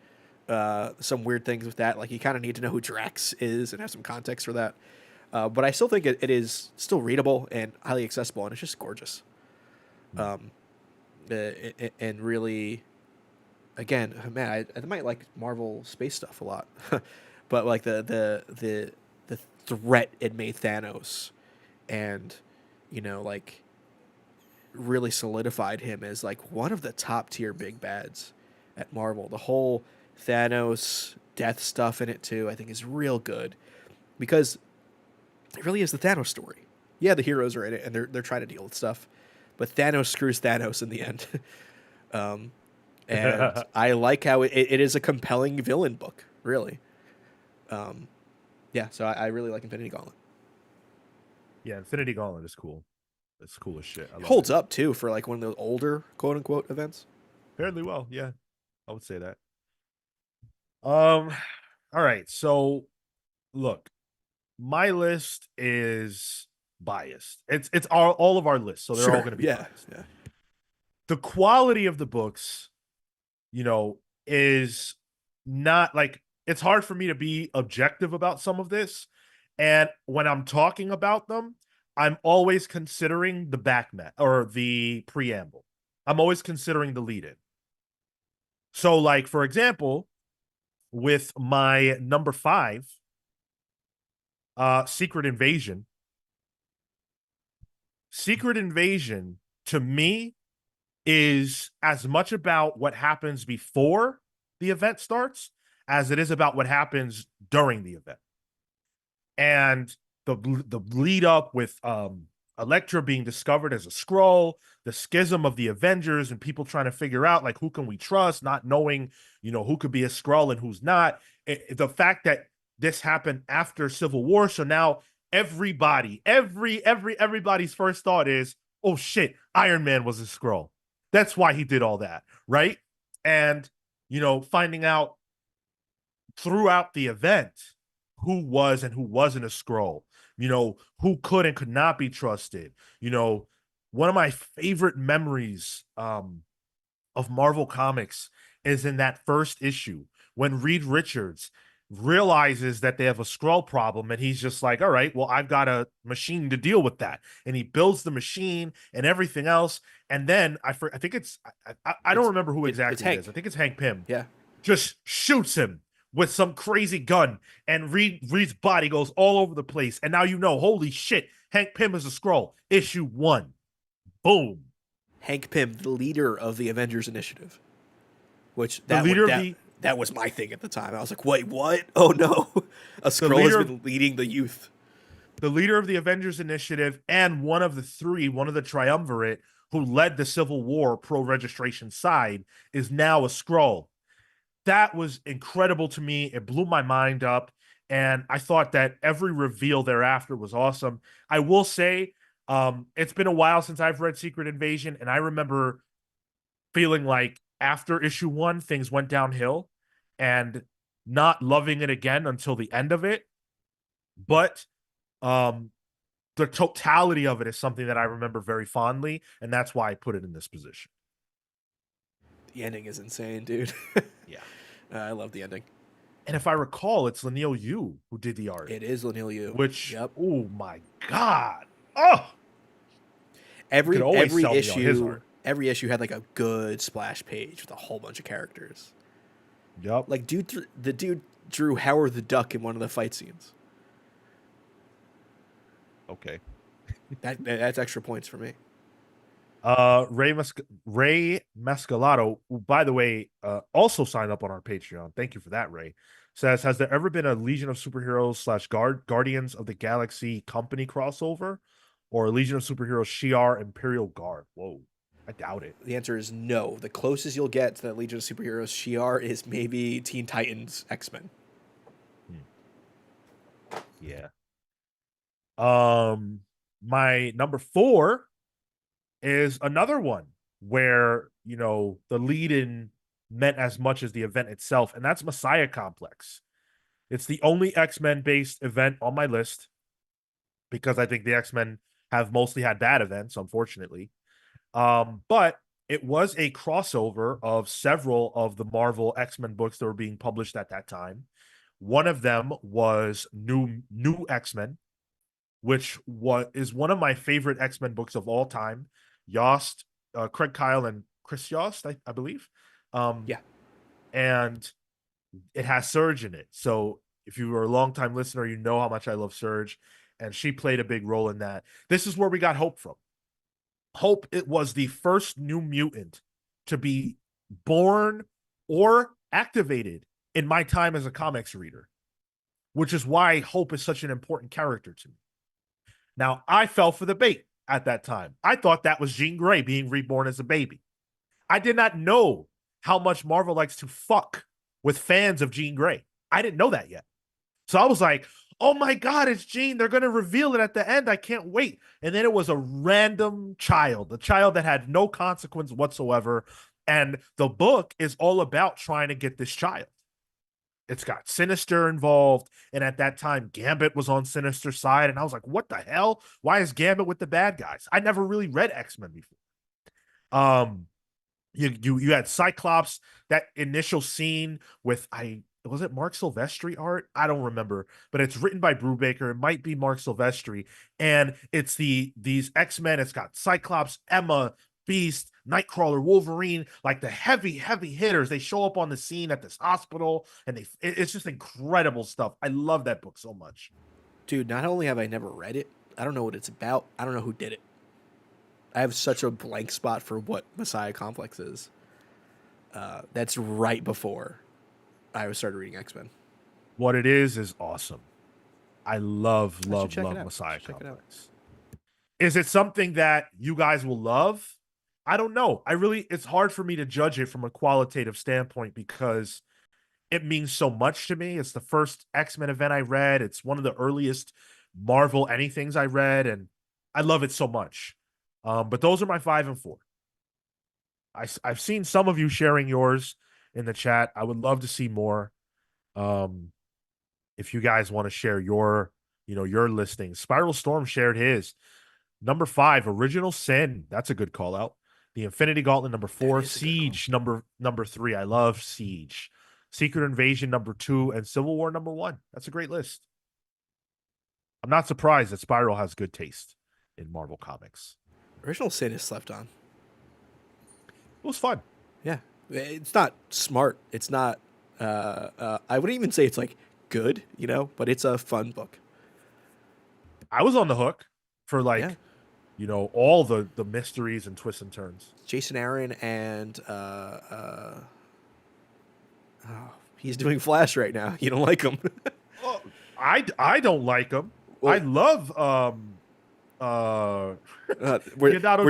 Some weird things with that, like you kind of need to know who Drax is and have some context for that. But I still think it is still readable and highly accessible, and it's just gorgeous. Hmm. um, and really, again, man, I might like Marvel space stuff a lot, but like the threat it made Thanos, and like really solidified him as like one of the top tier big bads at Marvel. The whole Thanos death stuff in it too, I think, is real good because it really is the Thanos story. Yeah, the heroes are in it and they're trying to deal with stuff, but Thanos screws Thanos in the end. um, and I like how it is a compelling villain book, really. Um, yeah, so I really like Infinity Gauntlet. Yeah, Infinity Gauntlet is cool. It's cool as shit. I It love it. holds up too for like one of those older quote unquote events. Fairly well, yeah. I would say that. Um, all right. So look, my list is biased. It's all of our lists, so they're all Sure. going to be Yeah. biased. Yeah. The quality of the books, you know, is not like it's hard for me to be objective about some of this. And when I'm talking about them, I'm always considering the backmat or the preamble. I'm always considering the lead in. So, like, for example, with my number five, Secret Invasion. Secret Invasion to me is as much about what happens before the event starts as it is about what happens during the event. And the lead up with Elektra being discovered as a scroll, the schism of the Avengers and people trying to figure out like who can we trust, not knowing, who could be a scroll and who's not. The fact that this happened after Civil War, so now everybody's first thought is, oh shit, Iron Man was a scroll. That's why he did all that, right? And finding out throughout the event who was and who wasn't a scroll, who could and could not be trusted. One of my favorite memories of Marvel Comics is in that first issue when Reed Richards realizes that they have a scroll problem and he's just like, all right, well, I've got a machine to deal with that. And he builds the machine and everything else. And then I think I don't It's remember who it's exactly it is. I Hank. think it's Hank Pym Yeah. just shoots him with some crazy gun, and Reed's body goes all over the place. And now holy shit, Hank Pym is a scroll. Issue 1. Boom. Hank Pym, the leader of the Avengers Initiative, which The that would leader of that the that was my thing at the time. I was like, wait, what? Oh no, a the scroll has leader of been leading the youth. the leader of the Avengers Initiative and one of the triumvirate who led the Civil War pro registration side is now a scroll. That was incredible to me. It blew my mind up. And I thought that every reveal thereafter was awesome. I will say, it's been a while since I've read Secret Invasion, and I remember feeling like after issue 1, things went downhill and not loving it again until the end of it. But um, the totality of it is something that I remember very fondly, and that's why I put it in this position. The ending is insane, dude. Yeah. I love the ending. And if I recall, it's Lanil Yu who did the art, It is Lanil Yu. which, Yep. oh my God. Oh, you could Every always every sell me on his issue art. every issue had like a good splash page with a whole bunch of characters. Yep. Like the dude drew Howard the Duck in one of the fight scenes. Okay. That's extra points for me. Ray Mascalato, who, by the way, also signed up on our Patreon. Thank you for that, Ray. Says, has there ever been a Legion of Superheroes slash Guardians of the Galaxy company crossover, or a Legion of Superheroes Shi'ar Imperial Guard? Whoa, I doubt it. The answer is no. The closest you'll get to that Legion of Superheroes Shi'ar is maybe Teen Titans X-Men. Yeah. Um, my number 4 is another one where the lead in meant as much as the event itself, and that's Messiah Complex. It's the only X-Men based event on my list because I think the X-Men have mostly had bad events, unfortunately. But it was a crossover of several of the Marvel X-Men books that were being published at that time. One of them was New X-Men, which is one of my favorite X-Men books of all time. Yost Craig Kyle and Chris Yost, I believe. Um, Yeah. and it has Surge in it. So if you are a longtime listener, you know how much I love Surge, and she played a big role in that. This is where we got Hope from. Hope, it was the first New Mutant to be born or activated in my time as a comics reader, which is why Hope is such an important character to me. Now, I fell for the bait at that time. I thought that was Jean Grey being reborn as a baby. I did not know how much Marvel likes to fuck with fans of Jean Grey. I didn't know that yet. So I was like, oh my God, it's Jean. They're going to reveal it at the end. I can't wait. And then it was a random child, a child that had no consequence whatsoever. And the book is all about trying to get this child. It's got Sinister involved. And at that time, Gambit was on Sinister's side. And I was like, what the hell? Why is Gambit with the bad guys? I never really read X-Men before. Um, you had Cyclops, that initial scene with, I was it Mark Silvestri art? I don't remember, but it's written by Brubaker. It might be Mark Silvestri, and it's these X-Men. It's got Cyclops, Emma, Beast, Nightcrawler, Wolverine, like the heavy hitters. They show up on the scene at this hospital, and it's just incredible stuff. I love that book so much. Dude, not only have I never read it, I don't know what it's about. I don't know who did it. I have such a blank spot for what Messiah Complex is. That's right before I started reading X-Men. What it is awesome. I love, I should love, check it love out. Messiah Check it out. Complex. Is it something that you guys will love? I don't know. It's hard for me to judge it from a qualitative standpoint because it means so much to me. It's the first X-Men event I read. It's one of the earliest Marvel anythings I read, and I love it so much. But those are my 5 and 4. I've seen some of you sharing yours in the chat. I would love to see more. Um, if you guys want to share your listings. Spiral Storm shared his. Number 5, Original Sin. That's a good call out. The Infinity Gauntlet, number That 4. is a good call. Siege, number 3. I love Siege. Secret Invasion, number 2, and Civil War, number 1. That's a great list. I'm not surprised that Spiral has good taste in Marvel Comics. Original Sin is slept on. It was fun. Yeah, it's not smart. It's not. I wouldn't even say it's like good, but it's a fun book. I was on the hook for Yeah. all the mysteries and twists and turns. Jason Aaron and he's doing Flash right now. You don't like him? Oh, I don't like him. Well, I love Diodato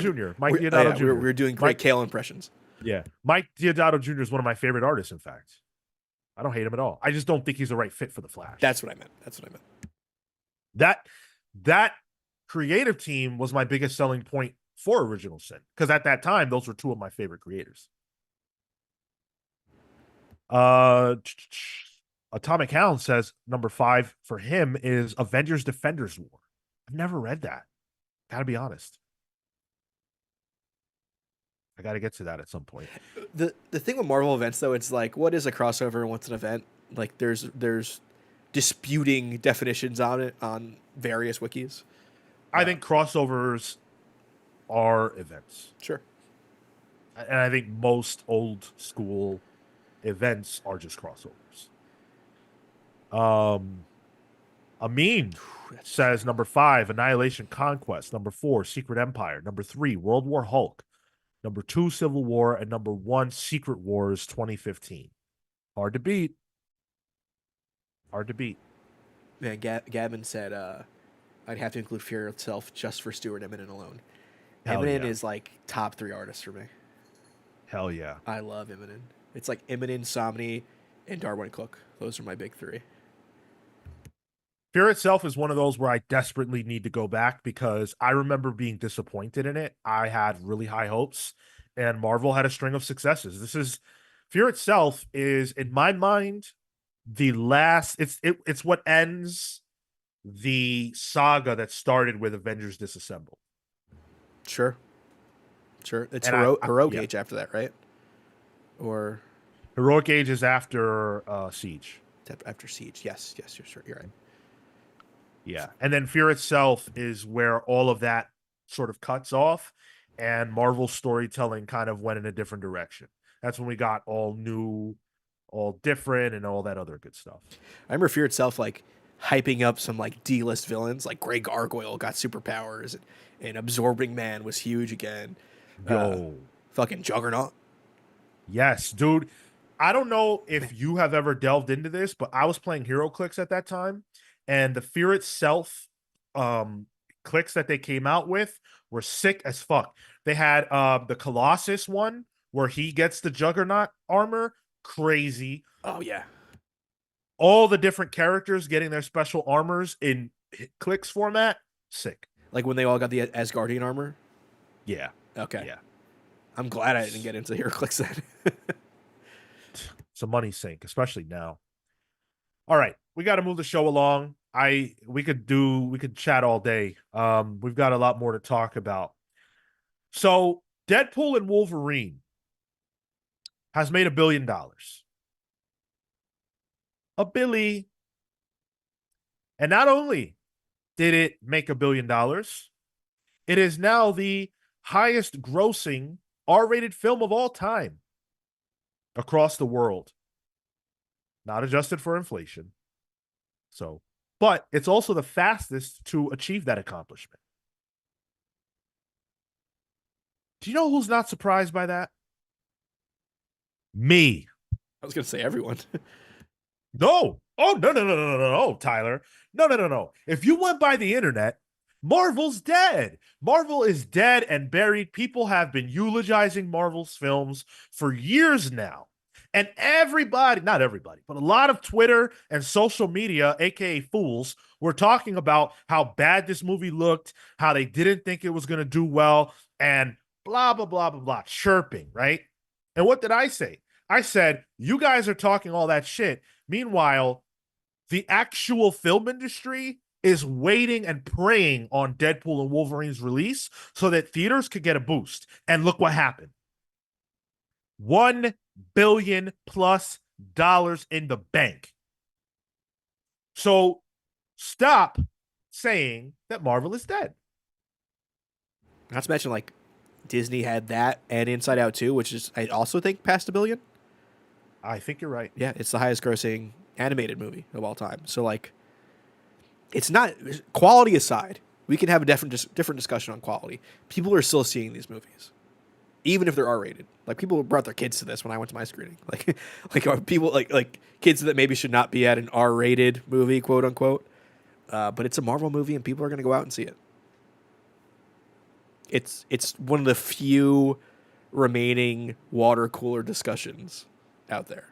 Jr. Mike Diodato Jr. We're doing great Kale impressions. Yeah, Mike Diodato Jr. is one of my favorite artists. In fact, I don't hate him at all. I just don't think he's the right fit for the Flash. That's what I meant. That creative team was my biggest selling point for Original Sin, because at that time those were two of my favorite creators. Atomic Hound says number 5 for him is Avengers Defenders War. I've never read that. Gotta be honest. I gotta get to that at some point. The thing with Marvel events though, it's like, what is a crossover and what's an event? Like there's disputing definitions on it on various wikis. I think crossovers are events. Sure. And I think most old school events are just crossovers. Amin says number 5, Annihilation Conquest. Number 4, Secret Empire. Number 3, World War Hulk. Number 2, Civil War. And number 1, Secret Wars 2015. Hard to beat. Man, Gavin said I'd have to include Fear itself just for Stuart Eminem alone. Hell Eminem yeah. is like top 3 artists for me. Hell yeah. I love Eminem. It's like Eminem, Somni, and Darwin Cook. Those are my big 3. Fear itself is one of those where I desperately need to go back because I remember being disappointed in it. I had really high hopes, and Marvel had a string of successes. Fear itself is, in my mind, the last. It's what ends the saga that started with Avengers Disassembled. Sure. It's And Heroic yeah. Age after that, right? Or Heroic Age is after Siege. after Siege. Yes, you're right. Yeah. And then Fear itself is where all of that sort of cuts off. and Marvel storytelling kind of went in a different direction. That's when we got all new, all different, and all that other good stuff. I remember Fear itself like hyping up some like D-list villains, like Grey Gargoyle got superpowers, and Absorbing Man was huge again. Uh, Yo, Fucking Juggernaut. yes, dude. I don't know if you have ever delved into this, but I was playing Hero Clicks at that time, and the Fear itself um clicks that they came out with were sick as fuck. They had the Colossus one where he gets the Juggernaut armor, crazy. Oh yeah, All the different characters getting their special armors in clicks format, sick. like when they all got the Asgardian armor. Yeah, Okay, yeah. I'm glad I didn't get into HeroClix then. It's a money sink, especially now. All right, we got to move the show along. We could chat all day. We've got a lot more to talk about. So, Deadpool and Wolverine has made $1 billion. A billy. And not only did it make $1 billion, it is now the highest grossing R-rated film of all time across the world, not adjusted for inflation. So, but it's also the fastest to achieve that accomplishment. Do you know who's not surprised by that? Me. I was gonna say everyone. No. Oh, no, Tyler. No. If you went by the internet, Marvel's dead. Marvel is dead and buried. People have been eulogizing Marvel's films for years now. And everybody, not everybody, but a lot of Twitter and social media, aka fools, were talking about how bad this movie looked, how they didn't think it was going to do well, and blah, blah, blah, blah, blah, chirping, right? And what did I say? I said, you guys are talking all that shit. Meanwhile, the actual film industry is waiting and praying on Deadpool and Wolverine's release so that theaters could get a boost. And look what happened. $1 billion plus in the bank. So stop saying that Marvel is dead. Not to mention like Disney had that and Inside Out 2, which is I also think passed $1 billion. I think you're right. Yeah, it's the highest grossing animated movie of all time. So like, it's not quality aside. We can have a different discussion on quality. People are still seeing these movies, even if they're R-rated. Like people brought their kids to this when I went to my screening. Like are people like kids that maybe should not be at an R-rated movie, quote unquote. But it's a Marvel movie, and people are going to go out and see it. It's one of the few remaining water cooler discussions out there.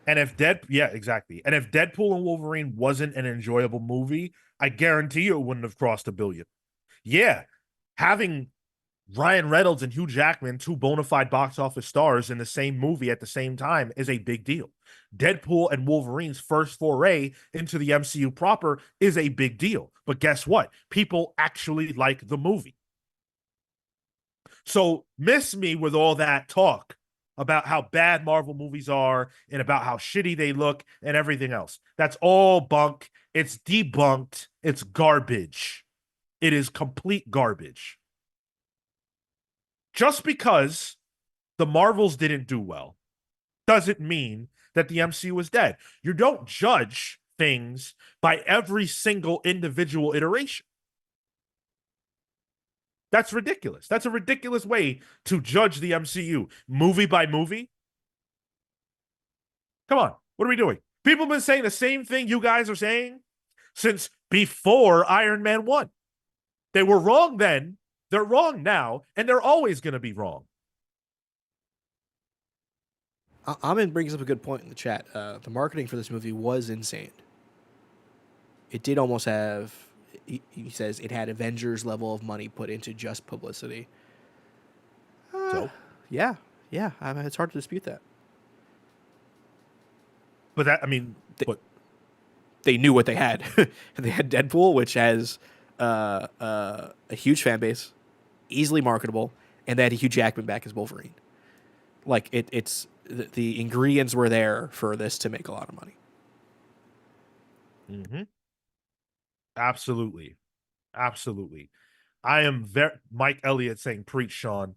And if yeah, exactly. And if Deadpool and Wolverine wasn't an enjoyable movie, I guarantee you it wouldn't have crossed $1 billion. Yeah, having Ryan Reynolds and Hugh Jackman, two bona fide box office stars in the same movie at the same time, is a big deal. Deadpool and Wolverine's first foray into the MCU proper is a big deal. But guess what? People actually like the movie. So miss me with all that talk about how bad Marvel movies are and about how shitty they look and everything else. That's all bunk. It's debunked. It's garbage. It is complete garbage. Just because the Marvels didn't do well doesn't mean that the MCU is dead. You don't judge things by every single individual iteration. That's ridiculous. That's a ridiculous way to judge the MCU movie by movie. Come on. What are we doing? People have been saying the same thing you guys are saying since before Iron Man 1. They were wrong then, they're wrong now, and they're always going to be wrong. Amin brings up a good point in the chat. The marketing for this movie was insane. It did almost have, he says, it had Avengers level of money put into just publicity. So, yeah, I mean, it's hard to dispute that. but that, I mean, They knew what they had. They had Deadpool, which has a huge fan base, easily marketable, and they had Hugh Jackman back as Wolverine. Like it's the ingredients were there for this to make a lot of money. Mm-hmm. Absolutely. I am very Mike Elliott saying preach, Sean.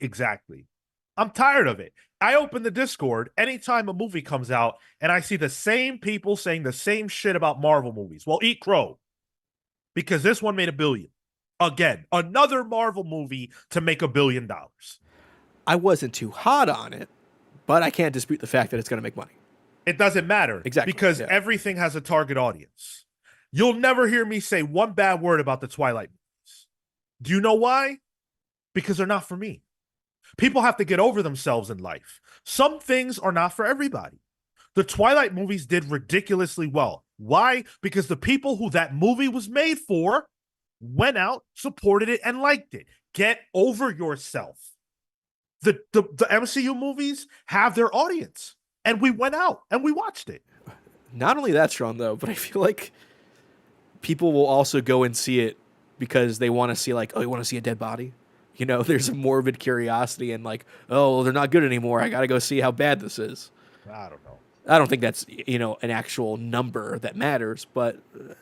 Exactly. I'm tired of it. I open the Discord anytime a movie comes out and I see the same people saying the same shit about Marvel movies. Well, eat crow because this one made $1 billion. Again, another Marvel movie to make $1 billion. I wasn't too hot on it, but I can't dispute the fact that it's going to make money. It doesn't matter Exactly. because Yeah. everything has a target audience. You'll never hear me say one bad word about the Twilight movies. Do you know why? Because they're not for me. People have to get over themselves in life. Some things are not for everybody. The Twilight movies did ridiculously well. Why? Because the people who that movie was made for went out, supported it, and liked it. Get over yourself. The MCU movies have their audience, and we went out and we watched it. Not only that, Sean, though, but I feel like people will also go and see it because they want to see, like, oh, you want to see a dead body? You know, there's a morbid curiosity and like, oh, they're not good anymore. I got to go see how bad this is. I don't know. I don't think that's, an actual number that matters, but you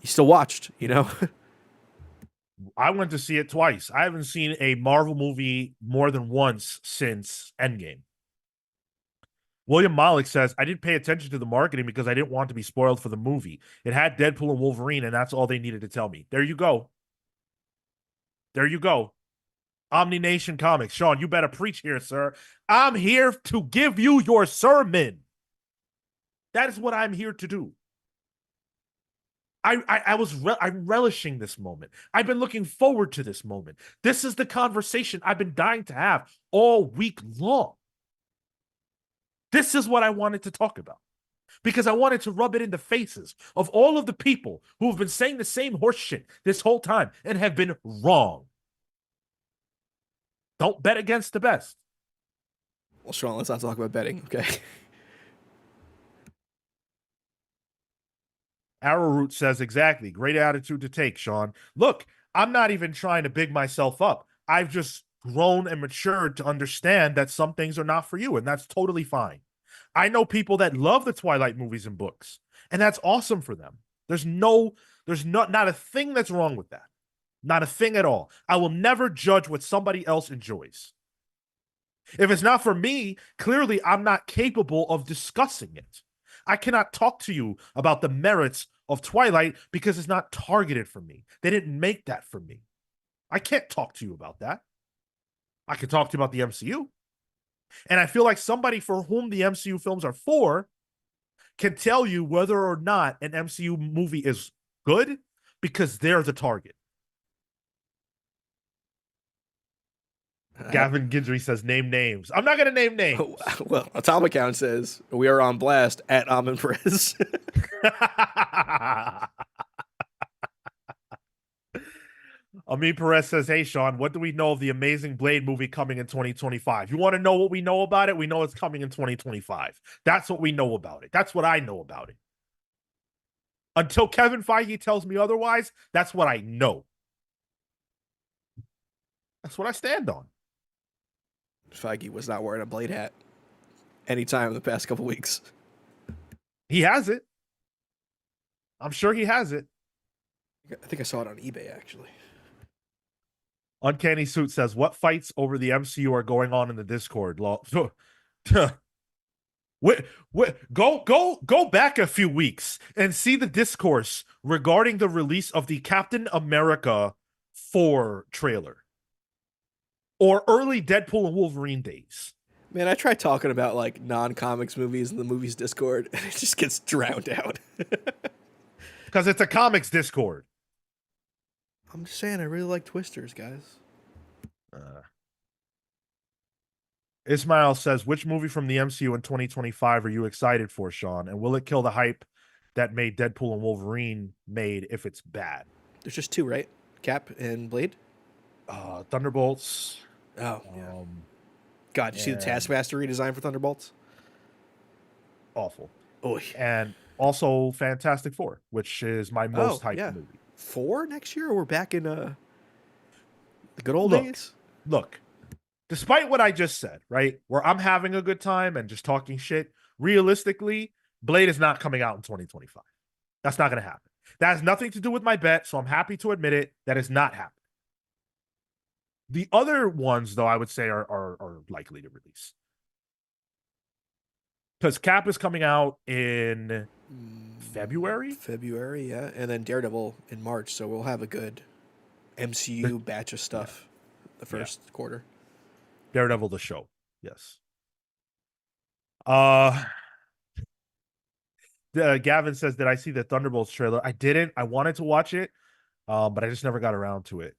still watched, I went to see it twice. I haven't seen a Marvel movie more than once since Endgame. William Malik says, I didn't pay attention to the marketing because I didn't want to be spoiled for the movie. It had Deadpool and Wolverine, and that's all they needed to tell me. There you go. There you go. Omni Nation Comics. Sean, you better preach here, sir. I'm here to give you your sermon. That is what I'm here to do. I'm relishing this moment. I've been looking forward to this moment. This is the conversation I've been dying to have all week long. This is what I wanted to talk about because I wanted to rub it in the faces of all of the people who have been saying the same horse shit this whole time and have been wrong. Don't bet against the best. Well, Sean, let's not talk about betting, okay? Arrowroot says exactly. Great attitude to take, Sean. Look, I'm not even trying to big myself up. I've just grown and matured to understand that some things are not for you, and that's totally fine. I know people that love the Twilight movies and books, and that's awesome for them. There's not a thing that's wrong with that. Not a thing at all. I will never judge what somebody else enjoys. If it's not for me, clearly I'm not capable of discussing it. I cannot talk to you about the merits of Twilight because it's not targeted for me. They didn't make that for me. I can't talk to you about that. I can talk to you about the MCU. And I feel like somebody for whom the MCU films are for can tell you whether or not an MCU movie is good because they're the target. Gavin Guidry says, name names. I'm not going to name names. Well, Atomic Count says, we are on blast at Amin Perez. Amin Perez says, hey, Sean, what do we know of the Amazing Blade movie coming in 2025? You want to know what we know about it? We know it's coming in 2025. That's what we know about it. That's what I know about it. Until Kevin Feige tells me otherwise, that's what I know. That's what I stand on. Feige was not wearing a Blade hat anytime in the past couple weeks. He has it. I'm sure he has it. I think I saw it on eBay, actually. Uncanny Suit says, what fights over the MCU are going on in the Discord? Go back a few weeks and see the discourse regarding the release of the Captain America 4 trailer or early Deadpool and Wolverine days. Man, I try talking about like non-comics movies in the movies Discord, and it just gets drowned out. Because it's a comics Discord. I'm just saying, I really like Twisters, guys. Ismail says, which movie from the MCU in 2025 are you excited for, Sean? And will it kill the hype that made Deadpool and Wolverine made if it's bad? There's just two, right? Cap and Blade? Thunderbolts. Oh, yeah. God, you see the Taskmaster redesign for Thunderbolts? Awful. Oh, and also Fantastic Four, which is my most hyped movie. 4 next year, or we're back in the good old days? Look, despite what I just said, right, where I'm having a good time and just talking shit, realistically, Blade is not coming out in 2025. That's not going to happen. That has nothing to do with my bet, so I'm happy to admit it. That is not happening. The other ones, though, I would say are likely to release. Because Cap is coming out in February. February, yeah, and then Daredevil in March. So we'll have a good MCU batch of Yeah, stuff the yeah. first quarter. Daredevil the show. Yes. Uh Gavin says, "Did I see the Thunderbolts trailer? I didn't. I wanted to watch it, but I just never got around to it."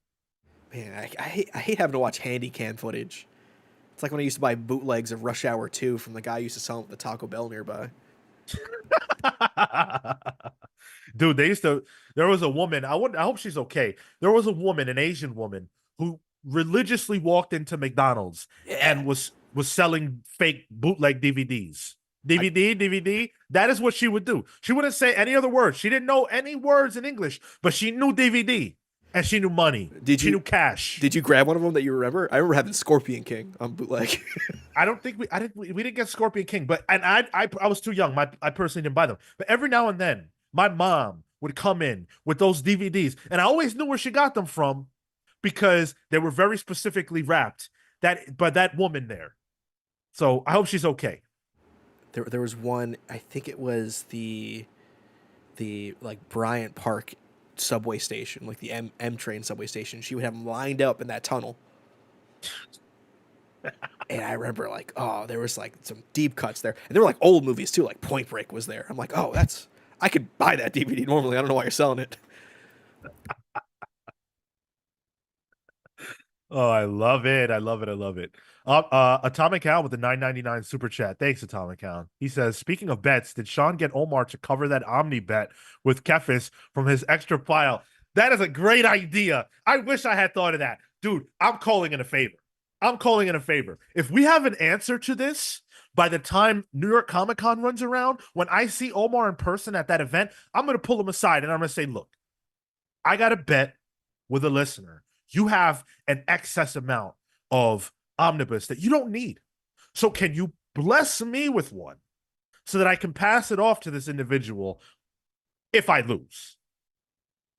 Man, I hate having to watch handy cam footage. It's like when I used to buy bootlegs of Rush Hour 2 from the guy who used to sell them at the Taco Bell nearby. Dude, they used to. There was a woman. I hope she's okay. There was a woman, an Asian woman, who religiously walked into McDonald's Yeah. and was selling fake bootleg DVDs. I, DVD. That is what she would do. She wouldn't say any other words. She didn't know any words in English, but she knew DVD and she knew money. did She you knew cash. did you grab one of them that you remember? I remember having Scorpion King on bootleg. I don't think we didn't get Scorpion King, but and I was too young. I personally didn't buy them. But every now and then, my mom would come in with those DVDs, and I always knew where she got them from because they were very specifically wrapped. That woman there. So I hope she's okay. There was one. I think it was the like Bryant Park subway station, like the M train subway station. She would have them lined up in that tunnel. And I remember like, oh, there was like some deep cuts there, and there were like old movies too, like Point Break was there. I'm like, oh, that's I could buy that DVD normally. I don't know why you're selling it. Oh, I love it. I love it. I love it. Atomic Hound with the 9.99 super chat. Thanks, Atomic Hound. He says, speaking of bets, did Sean get Omar to cover that Omni bet with Kefis from his extra pile? That is a great idea. I wish I had thought of that. Dude, I'm calling in a favor. I'm calling in a favor. If we have an answer to this by the time New York Comic Con runs around, when I see Omar in person at that event, I'm going to pull him aside and I'm going to say, look, I got a bet with a listener. You have an excess amount of omnibus that you don't need. So can you bless me with one so that I can pass it off to this individual if I lose?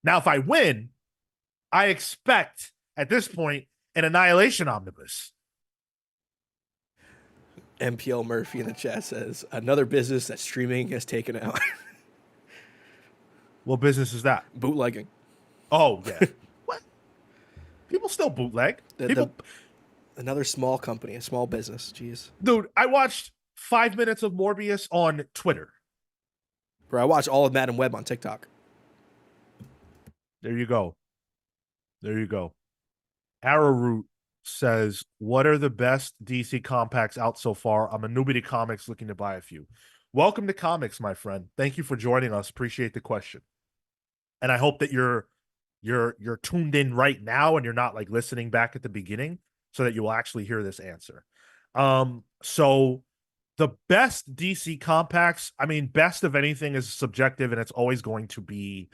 Now, if I win, I expect at this point an Annihilation omnibus. MPL Murphy in the chat says another business that streaming has taken out. What business is that? Bootlegging. Oh, yeah. What? People still bootleg. The another small company, a small business. Jeez. Dude, I watched 5 minutes of Morbius on Twitter. Bro, I watch all of Madam Web on TikTok. There you go. There you go. Arrowroot says, what are the best DC compacts out so far? I'm a newbie to comics looking to buy a few. Welcome to comics, my friend. Thank you for joining us. Appreciate the question. And I hope that you're tuned in right now and you're not like listening back at the beginning so that you will actually hear this answer. So the best DC compacts, I mean, best of anything is subjective and it's always going to be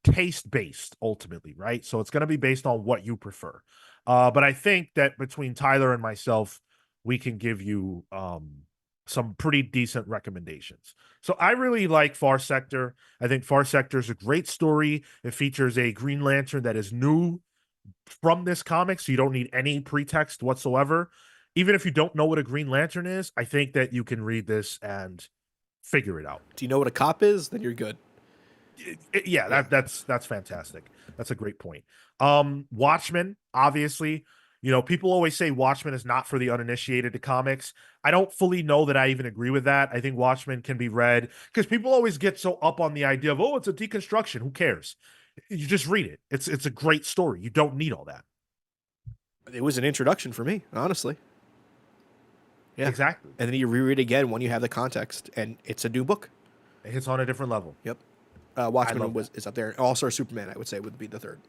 taste based ultimately, right? So it's going to be based on what you prefer. But I think that between Tyler and myself, we can give you some pretty decent recommendations. So I really like Far Sector. I think Far Sector is a great story. It features a Green Lantern that is new from this comic, so you don't need any pretext whatsoever. Even if you don't know what a Green Lantern is, I think that you can read this and figure it out. Do you know what a cop is? Then you're good. Yeah, that's fantastic. That's a great point. Watchmen, obviously, people always say Watchmen is not for the uninitiated to comics. I don't fully know that I even agree with that. I think Watchmen can be read because people always get so up on the idea of, oh, it's a deconstruction. Who cares? You just read it. It's a great story. You don't need all that. It was an introduction for me, honestly. Yeah, Exactly. And then you reread it again when you have the context, and it's a new book. It hits on a different level. Yep. Watchmen is up there. All-Star Superman, I would say, would be the third.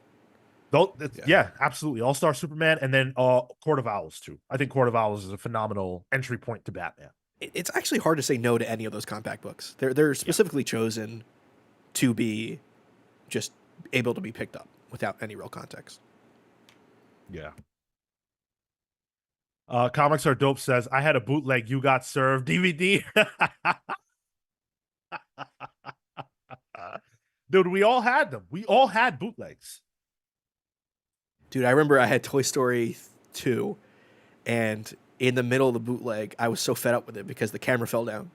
Yeah, absolutely. All-Star Superman, and then Court of Owls, too. I think Court of Owls is a phenomenal entry point to Batman. It's actually hard to say no to any of those compact books. They're specifically chosen to be just able to be picked up without any real context. Yeah. Comics Are Dope says, I had a bootleg You Got Served DVD. Dude, we all had them. We all had bootlegs. Dude, I remember I had Toy Story 2, and in the middle of the bootleg, I was so fed up with it because the camera fell down,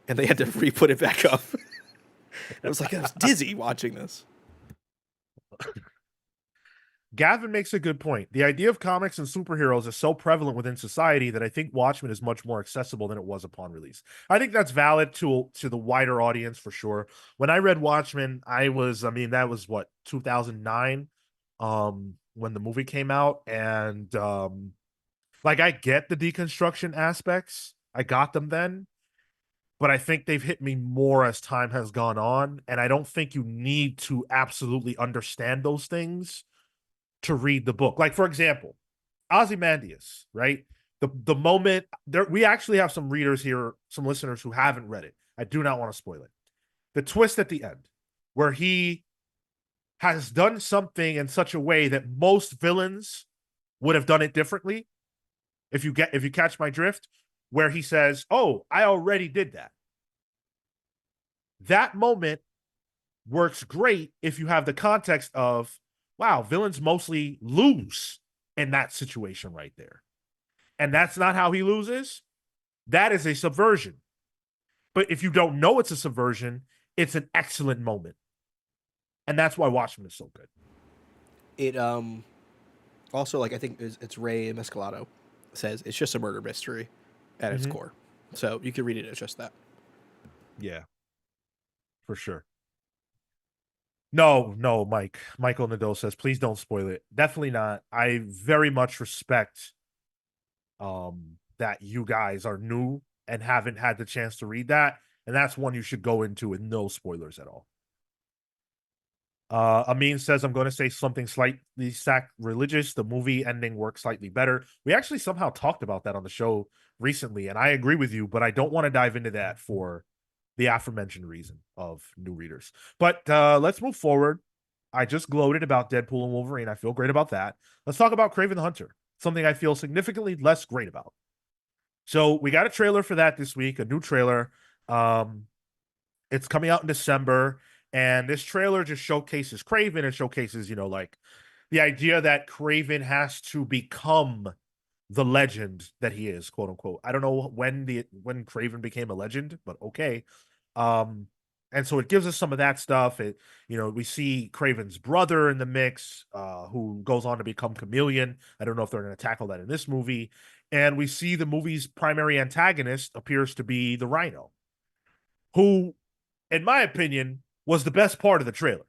and they had to re-put it back up. I was dizzy watching this. Gavin makes a good point. The idea of comics and superheroes is so prevalent within society that I think Watchmen is much more accessible than it was upon release. I think that's valid to the wider audience for sure. When I read Watchmen, that was what, 2009, when the movie came out, and like, I get the deconstruction aspects. I got them then, but I think they've hit me more as time has gone on, and I don't think you need to absolutely understand those things to read the book. Like, for example, Ozymandias, right? The moment there, we actually have some readers here, some listeners who haven't read it. I do not want to spoil it. The twist at the end, where he has done something in such a way that most villains would have done it differently. If you catch my drift, where he says, "Oh, I already did that." That moment works great if you have the context of, wow, villains mostly lose in that situation right there. And that's not how he loses. That is a subversion. But if you don't know it's a subversion, it's an excellent moment. And that's why Watchmen is so good. It also, like, I think it's Ray Mescalado says it's just a murder mystery at its core. So you can read it as just that. Yeah, for sure. No, Mike. Michael Nadeau says, please don't spoil it. Definitely not. I very much respect that you guys are new and haven't had the chance to read that. And that's one you should go into with no spoilers at all. Amin says, I'm going to say something slightly sacrilegious. The movie ending works slightly better. We actually somehow talked about that on the show recently, and I agree with you, but I don't want to dive into that for the aforementioned reason of new readers. But let's move forward. I just gloated about Deadpool and Wolverine. I feel great about that. Let's talk about Kraven the Hunter, something I feel significantly less great about. So we got a trailer for that this week, a new trailer. It's coming out in December, and this trailer just showcases Kraven and showcases, like, the idea that Kraven has to become the legend that he is, quote unquote. I don't know when Kraven became a legend, but okay. And so it gives us some of that stuff. We see Kraven's brother in the mix, who goes on to become Chameleon. I don't know if they're going to tackle that in this movie. And we see the movie's primary antagonist appears to be the Rhino, who, in my opinion, was the best part of the trailer.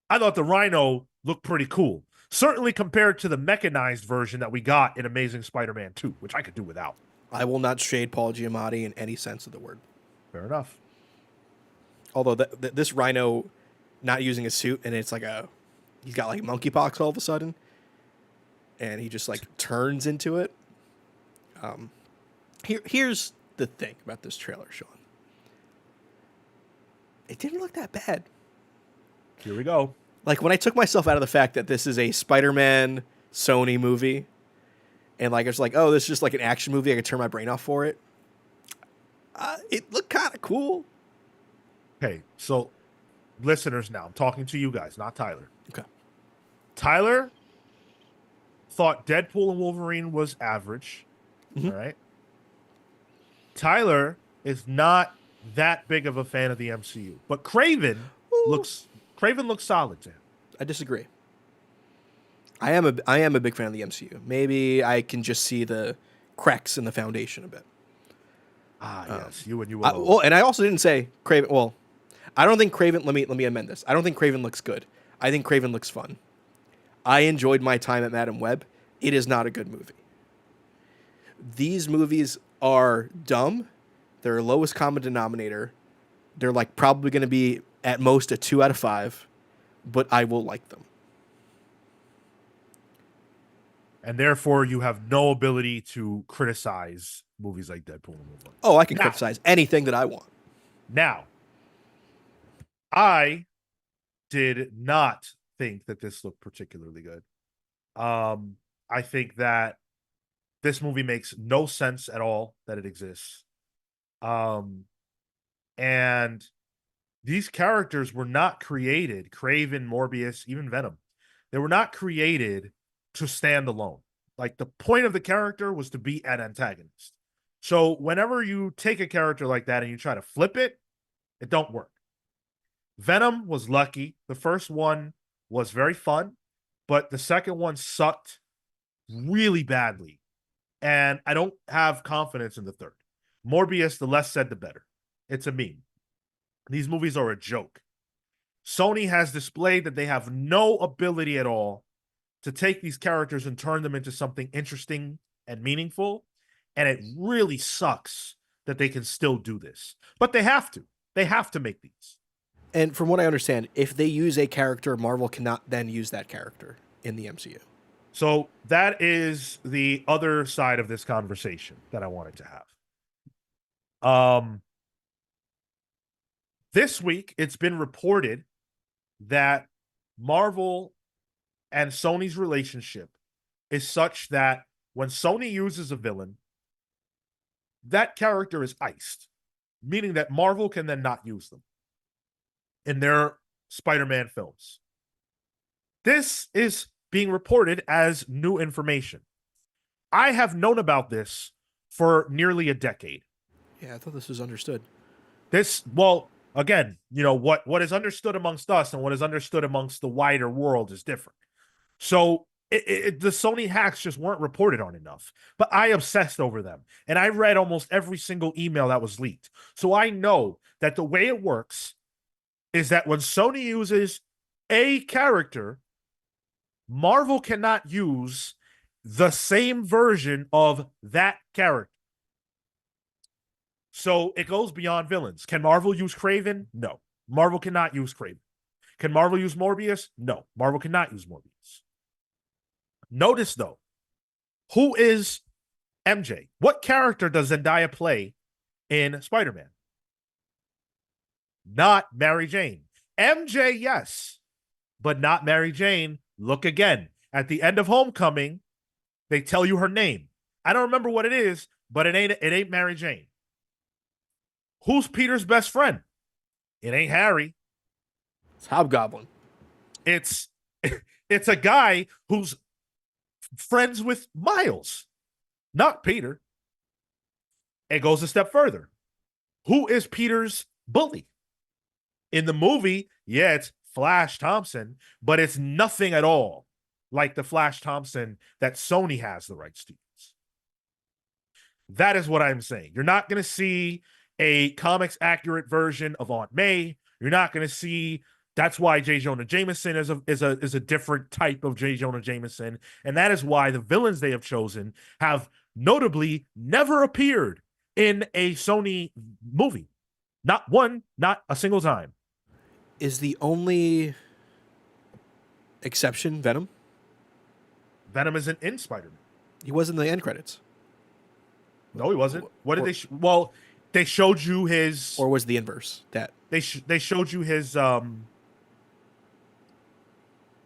I thought the Rhino looked pretty cool. Certainly compared to the mechanized version that we got in Amazing Spider-Man 2, which I could do without. I will not shade Paul Giamatti in any sense of the word. Fair enough. Although this Rhino not using a suit, and it's he's got like monkeypox all of a sudden, and he just like turns into it. Here's the thing about this trailer, Sean. It didn't look that bad. Here we go. Like, when I took myself out of the fact that this is a Spider-Man Sony movie, and like it's like, oh, this is just like an action movie, I could turn my brain off for it. It looked kind of cool. Okay, so listeners, now I'm talking to you guys, not Tyler. Okay. Tyler thought Deadpool and Wolverine was average. All right. Tyler is not that big of a fan of the MCU, but Kraven looks solid to him. I disagree. I am a big fan of the MCU. Maybe I can just see the cracks in the foundation a bit. Yes, you and you. Well, and I also didn't say Kraven. Well, I don't think Kraven. Let me amend this. I don't think Kraven looks good. I think Kraven looks fun. I enjoyed my time at Madame Web. It is not a good movie. These movies are dumb. They're lowest common denominator. They're like probably going to be at most a 2 out of 5, but I will like them. And therefore, you have no ability to criticize movies like Deadpool and Wolverine. Oh, I can criticize anything that I want. Now, I did not think that this looked particularly good. I think that this movie makes no sense at all that it exists. And these characters were not created, Kraven, Morbius, even Venom. They were not created to stand alone. Like the point of the character was to be an antagonist. So whenever you take a character like that and you try to flip it, it don't work. Venom was lucky. The first one was very fun, but the second one sucked really badly. And I don't have confidence in the third. Morbius, the less said, the better. It's a meme. These movies are a joke. Sony has displayed that they have no ability at all to take these characters and turn them into something interesting and meaningful. And it really sucks that they can still do this. But they have to. They have to make these. And from what I understand, if they use a character, Marvel cannot then use that character in the MCU. So that is the other side of this conversation that I wanted to have. This week, it's been reported that Marvel and Sony's relationship is such that when Sony uses a villain, that character is iced, meaning that Marvel can then not use them in their Spider-Man films. This is being reported as new information. I have known about this for nearly a decade. Yeah, I thought this was understood. Well, again, what is understood amongst us and what is understood amongst the wider world is different. So the Sony hacks just weren't reported on enough, but I obsessed over them. And I read almost every single email that was leaked. So I know that the way it works is that when Sony uses a character, Marvel cannot use the same version of that character. So it goes beyond villains. Can Marvel use Kraven? No. Marvel cannot use Kraven. Can Marvel use Morbius? No. Marvel cannot use Morbius. Notice, though, who is MJ? What character does Zendaya play in Spider-Man? Not Mary Jane. MJ, yes, but not Mary Jane. Look again. At the end of Homecoming, they tell you her name. I don't remember what it is, but it ain't Mary Jane. Who's Peter's best friend? It ain't Harry. It's Hobgoblin. It's a guy who's friends with Miles, not Peter. It goes a step further. Who is Peter's bully? In the movie, yeah, it's Flash Thompson, but it's nothing at all like the Flash Thompson that Sony has the rights to use. That is what I'm saying. You're not going to see a comics accurate version of Aunt May. You're not going to see. That's why J. Jonah Jameson is a different type of J. Jonah Jameson, and that is why the villains they have chosen have notably never appeared in a Sony movie. Not one, not a single time. Is the only exception Venom? Venom isn't in Spider-Man. He was in the end credits. No, he wasn't. What did they? Well, they showed you his. Or was the inverse that they showed you his.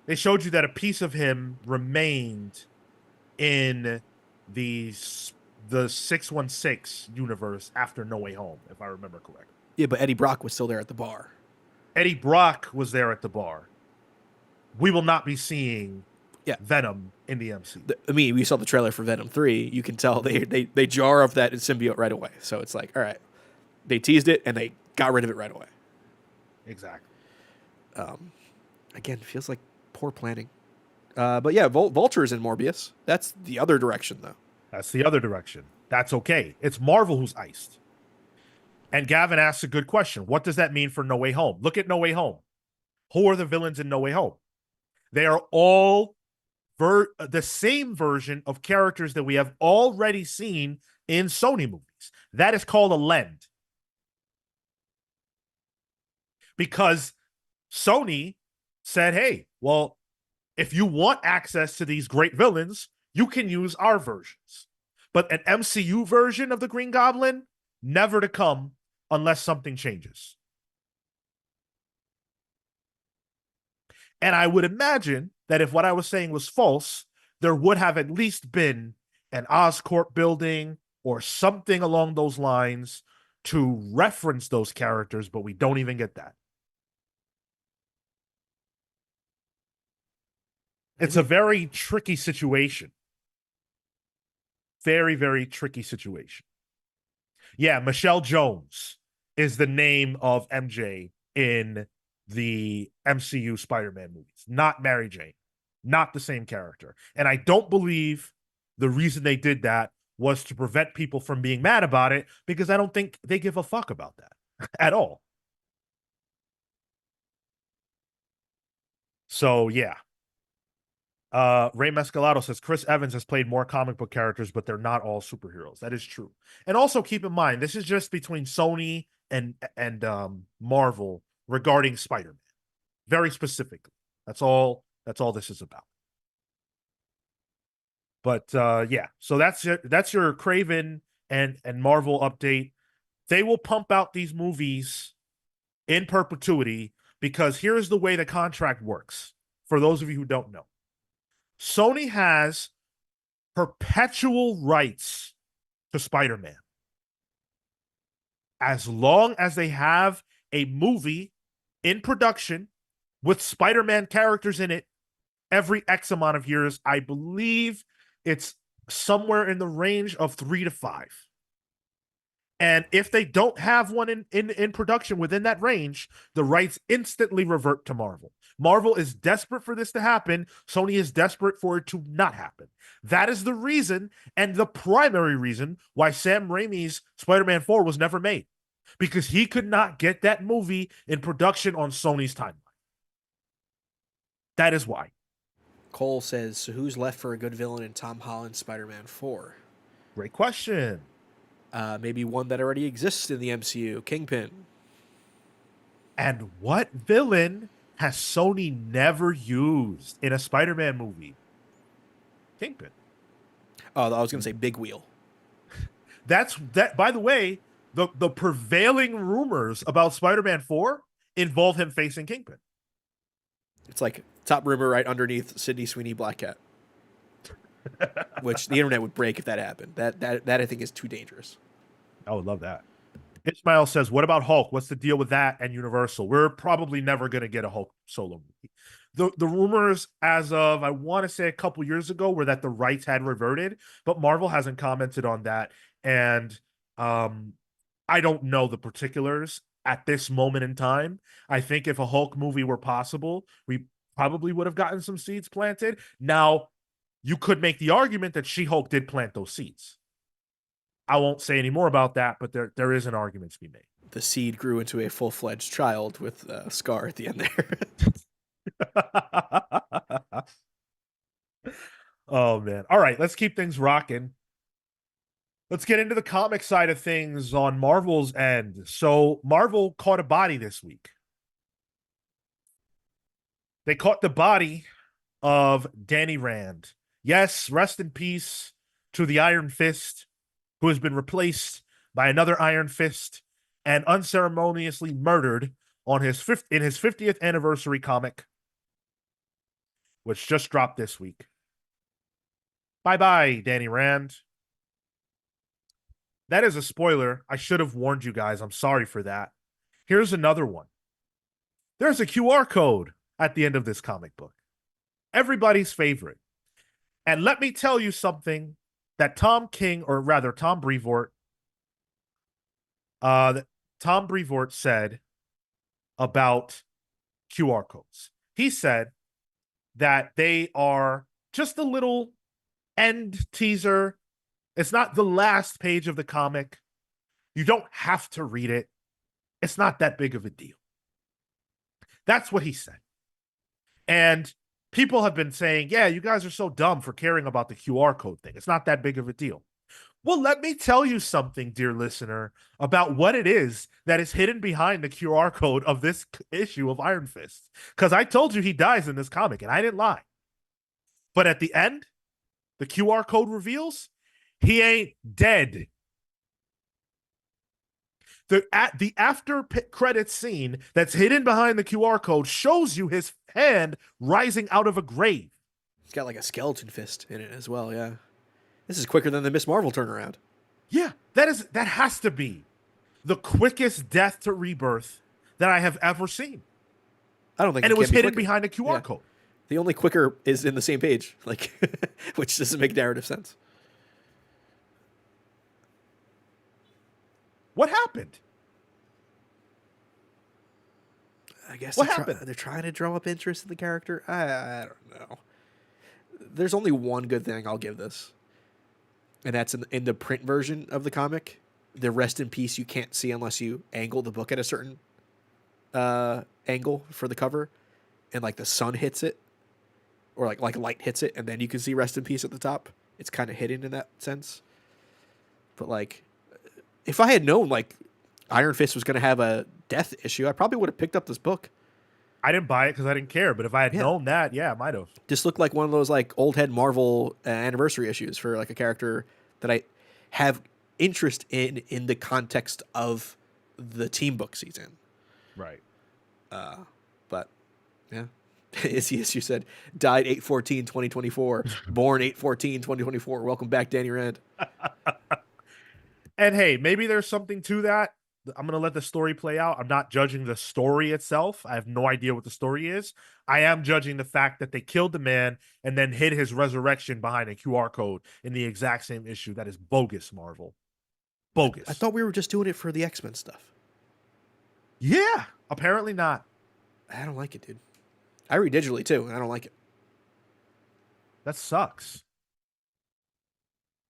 They showed you that a piece of him remained in the 616 universe after No Way Home, if I remember correctly. Yeah, but Eddie Brock was still there at the bar. Eddie Brock was there at the bar. We will not be seeing Venom in the MCU. I mean, we saw the trailer for Venom 3. You can tell they jar up that symbiote right away. So it's like, all right, they teased it and they got rid of it right away. Exactly. Again, feels like poor planning. But yeah, Vulture is in Morbius. That's the other direction, though. That's the other direction. That's okay. It's Marvel who's iced. And Gavin asks a good question. What does that mean for No Way Home? Look at No Way Home. Who are the villains in No Way Home? They are all the same version of characters that we have already seen in Sony movies. That is called a lend. Because Sony said, hey, well, if you want access to these great villains, you can use our versions. But an MCU version of the Green Goblin, never to come unless something changes. And I would imagine that if what I was saying was false, there would have at least been an Oscorp building or something along those lines to reference those characters, but we don't even get that. It's a very tricky situation. Very, very tricky situation. Yeah, Michelle Jones is the name of MJ in the MCU Spider-Man movies, not Mary Jane, not the same character. And I don't believe the reason they did that was to prevent people from being mad about it, because I don't think they give a fuck about that at all. So yeah. Ray Mescalado says Chris Evans has played more comic book characters, but they're not all superheroes. That is true. And also keep in mind, this is just between Sony and Marvel regarding Spider-Man. Very specifically. That's all this is about. But yeah, so that's your Kraven and Marvel update. They will pump out these movies in perpetuity, because here's the way the contract works. For those of you who don't know, Sony has perpetual rights to Spider-Man as long as they have a movie in production with Spider-Man characters in it every X amount of years. I believe it's somewhere in the range of 3 to 5. And if they don't have one in production within that range, the rights instantly revert to Marvel. Marvel is desperate for this to happen. Sony is desperate for it to not happen. That is the reason, and the primary reason, why Sam Raimi's Spider-Man 4 was never made. Because he could not get that movie in production on Sony's timeline. That is why. Cole says, so who's left for a good villain in Tom Holland's Spider-Man 4? Great question. Maybe one that already exists in the MCU, Kingpin. And what villain has Sony never used in a Spider-Man movie? Kingpin. Oh, I was going to say Big Wheel. That. By the way, the prevailing rumors about Spider-Man 4 involve him facing Kingpin. It's like top rumor right underneath Sydney Sweeney Black Cat. Which the internet would break if that happened. That I think is too dangerous. I would love that. Ismail says, what about Hulk? What's the deal with that and Universal? We're probably never going to get a Hulk solo movie. The rumors as of, I want to say a couple years ago, were that the rights had reverted, but Marvel hasn't commented on that. And I don't know the particulars at this moment in time. I think if a Hulk movie were possible, we probably would have gotten some seeds planted. Now, you could make the argument that She-Hulk did plant those seeds. I won't say any more about that, but there is an argument to be made. The seed grew into a full-fledged child with a scar at the end there. Oh, man. All right, let's keep things rocking. Let's get into the comic side of things on Marvel's end. So Marvel caught a body this week. They caught the body of Danny Rand. Yes, rest in peace to the Iron Fist, who has been replaced by another Iron Fist and unceremoniously murdered on in his 50th anniversary comic, which just dropped this week. Bye-bye, Danny Rand. That is a spoiler. I should have warned you guys. I'm sorry for that. Here's another one. There's a QR code at the end of this comic book. Everybody's favorite. And let me tell you something that Tom Brevoort said about QR codes. He said that they are just a little end teaser. It's not the last page of the comic. You don't have to read it. It's not that big of a deal. That's what he said. And people have been saying, yeah, you guys are so dumb for caring about the QR code thing. It's not that big of a deal. Well, let me tell you something, dear listener, about what it is that is hidden behind the QR code of this issue of Iron Fist. Because I told you he dies in this comic, and I didn't lie. But at the end, the QR code reveals he ain't dead. The after credits scene that's hidden behind the QR code shows you his hand rising out of a grave. It's got like a skeleton fist in it as well, yeah. This is quicker than the Miss Marvel turnaround. Yeah, that has to be the quickest death to rebirth that I have ever seen. I don't think it was hidden quicker. behind a QR code. The only quicker is in the same page, like, which doesn't make narrative sense. What happened? I guess What happened? they're trying to drum up interest in the character. I don't know. There's only one good thing I'll give this, and that's in the print version of the comic. The rest in peace you can't see unless you angle the book at a certain angle for the cover, and like the sun hits it, or like light hits it, and then you can see rest in peace at the top. It's kind of hidden in that sense. But like, if I had known like Iron Fist was going to have a death issue, I probably would have picked up this book. I didn't buy it because I didn't care. But if I had Yeah. known that, yeah, I might have. Just looked like one of those like old head Marvel anniversary issues for like a character that I have interest in the context of the team book season. Right. But yeah, as you said, died 8/14/2024, born 8/14/2024. Welcome back, Danny Rand. And hey, maybe there's something to that. I'm going to let the story play out. I'm not judging the story itself. I have no idea what the story is. I am judging the fact that they killed the man and then hid his resurrection behind a QR code in the exact same issue. That is bogus, Marvel. Bogus. I thought we were just doing it for the X-Men stuff. Yeah, apparently not. I don't like it, dude. I read digitally too, and I don't like it. That sucks.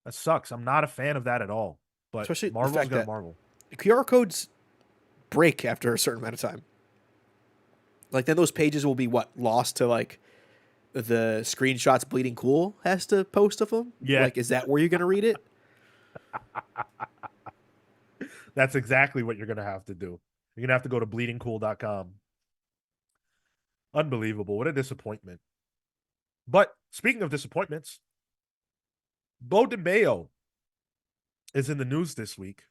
That sucks. I'm not a fan of that at all. But Especially the Marvel's fact going to that Marvel. QR codes break after a certain amount of time. Like then those pages will be lost to like the screenshots Bleeding Cool has to post of them. Yeah. Like, is that where you're gonna read it? That's exactly what you're going to have to do. You're going to have to go to bleedingcool.com. Unbelievable. What a disappointment. But speaking of disappointments, Beau Demayo is in the news this week.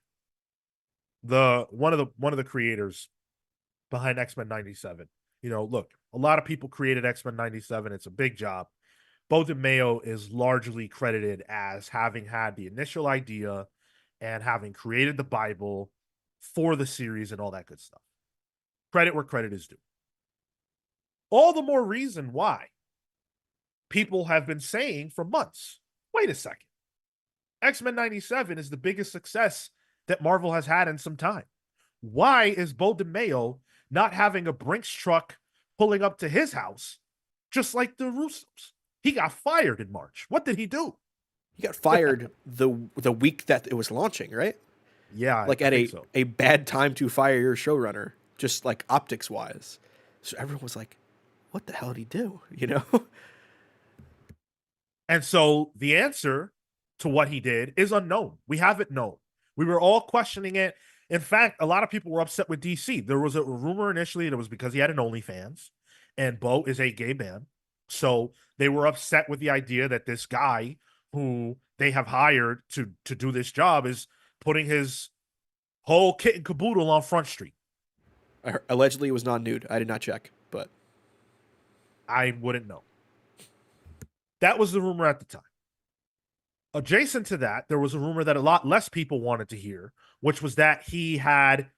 One of the creators behind X-Men 97. You know, look, a lot of people created X-Men 97. It's a big job. Beau Demayo is largely credited as having had the initial idea and having created the Bible for the series and all that good stuff. Credit where credit is due. All the more reason why people have been saying for months, wait a second. X-Men 97 is the biggest success that Marvel has had in some time. Why is Beau Demayo not having a Brinks truck pulling up to his house, just like the Russos? He got fired in March. What did he do? He got fired the week that it was launching, right? Yeah, Like I at think so. a bad time to fire your showrunner, just like optics wise. So everyone was like, "What the hell did he do?" You know? And so the answer to what he did is unknown. We haven't known. We were all questioning it. In fact, a lot of people were upset with DC. There was a rumor initially that it was because he had an OnlyFans, and Beau is a gay man. So they were upset with the idea that this guy who they have hired to do this job is putting his whole kit and caboodle on Front Street. Allegedly, it was non-nude. I did not check, but I wouldn't know. That was the rumor at the time. Adjacent to that, there was a rumor that a lot less people wanted to hear, which was that he had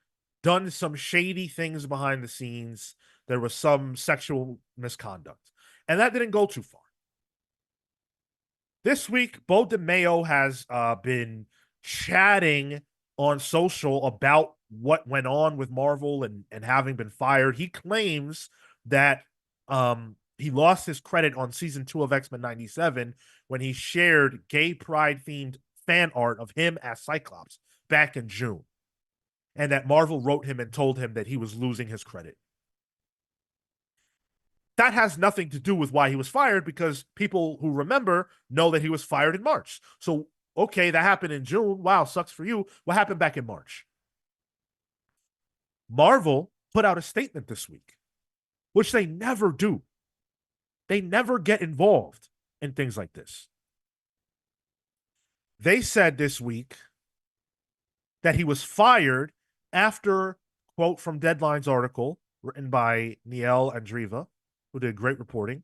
done some shady things behind the scenes. There was some sexual misconduct, and that didn't go too far. This week, Beau Demayo has been chatting on social about what went on with Marvel and having been fired. He claims that he lost his credit on season 2 of X-Men 97 when he shared gay pride themed fan art of him as Cyclops back in June. And that Marvel wrote him and told him that he was losing his credit. That has nothing to do with why he was fired, because people who remember know that he was fired in March. So, okay, that happened in June. Wow, sucks for you. What happened back in March? Marvel put out a statement this week, which they never do. They never get involved in things like this. They said this week that he was fired after, quote from Deadline's article written by Niel Andriva, who did great reporting,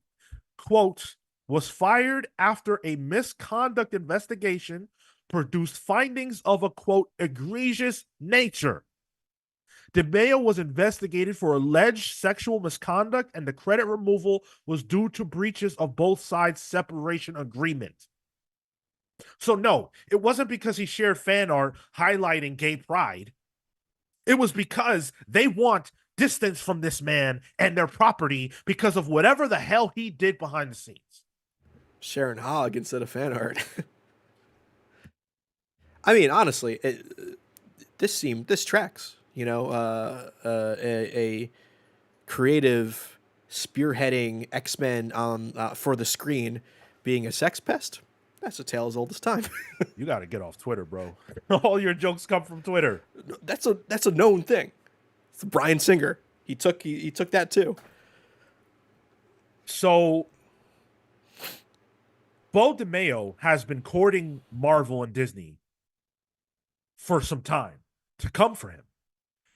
quote, was fired after a misconduct investigation produced findings of a, quote, egregious nature. DeMayo was investigated for alleged sexual misconduct, and the credit removal was due to breaches of both sides' separation agreement. So, no, it wasn't because he shared fan art highlighting gay pride. It was because they want distance from this man and their property because of whatever the hell he did behind the scenes. Sharon Hogg instead of fan art. I mean, honestly, this tracks. You know, a creative spearheading X-Men on for the screen being a sex pest. That's a tale as old as time. You got to get off Twitter, bro. All your jokes come from Twitter. That's a known thing. It's Bryan Singer. He took that too. So, Beau Demayo has been courting Marvel and Disney for some time to come for him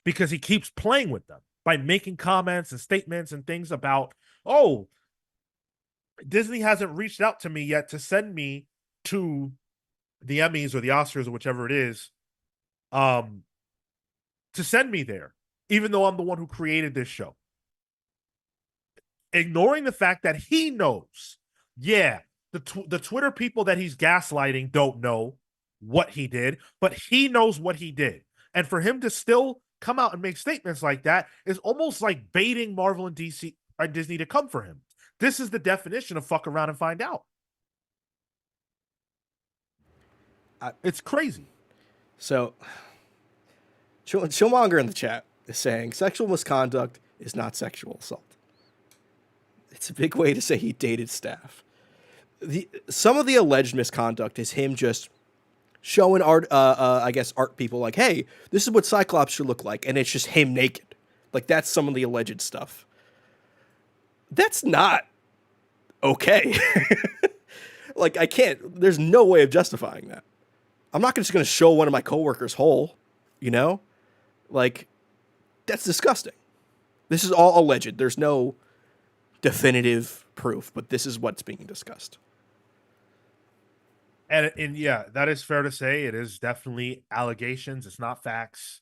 because he keeps playing with them by making comments and statements and things about, oh, Disney hasn't reached out to me yet to send me to the Emmys or the Oscars or whichever it is, to send me there, even though I'm the one who created this show. Ignoring the fact that he knows, yeah, the Twitter people that he's gaslighting don't know what he did, but he knows what he did. And for him to still come out and make statements like that is almost like baiting Marvel and DC and Disney to come for him. This is the definition of fuck around and find out. It's crazy. So, Chillmonger in the chat is saying sexual misconduct is not sexual assault. It's a big way to say he dated staff. Some of the alleged misconduct is him just showing art, I guess art people like, hey, this is what Cyclops should look like, and it's just him naked. Like that's some of the alleged stuff. That's not okay. Like I can't. There's no way of justifying that. I'm not just going to show one of my coworkers whole, you know? Like, that's disgusting. This is all alleged. There's no definitive proof, but this is what's being discussed. And yeah, that is fair to say. It is definitely allegations. It's not facts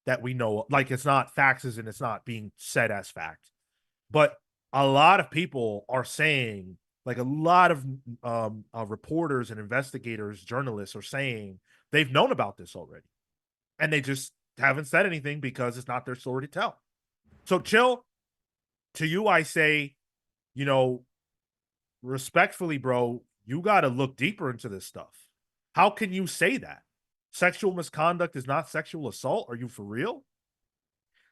that we know. Like, it's not facts and it's not being said as fact. But a lot of people are saying, like a lot of reporters and investigators, journalists are saying they've known about this already. And they just haven't said anything because it's not their story to tell. So, Chill, to you, I say, you know, respectfully, bro, you got to look deeper into this stuff. How can you say that? Sexual misconduct is not sexual assault? Are you for real?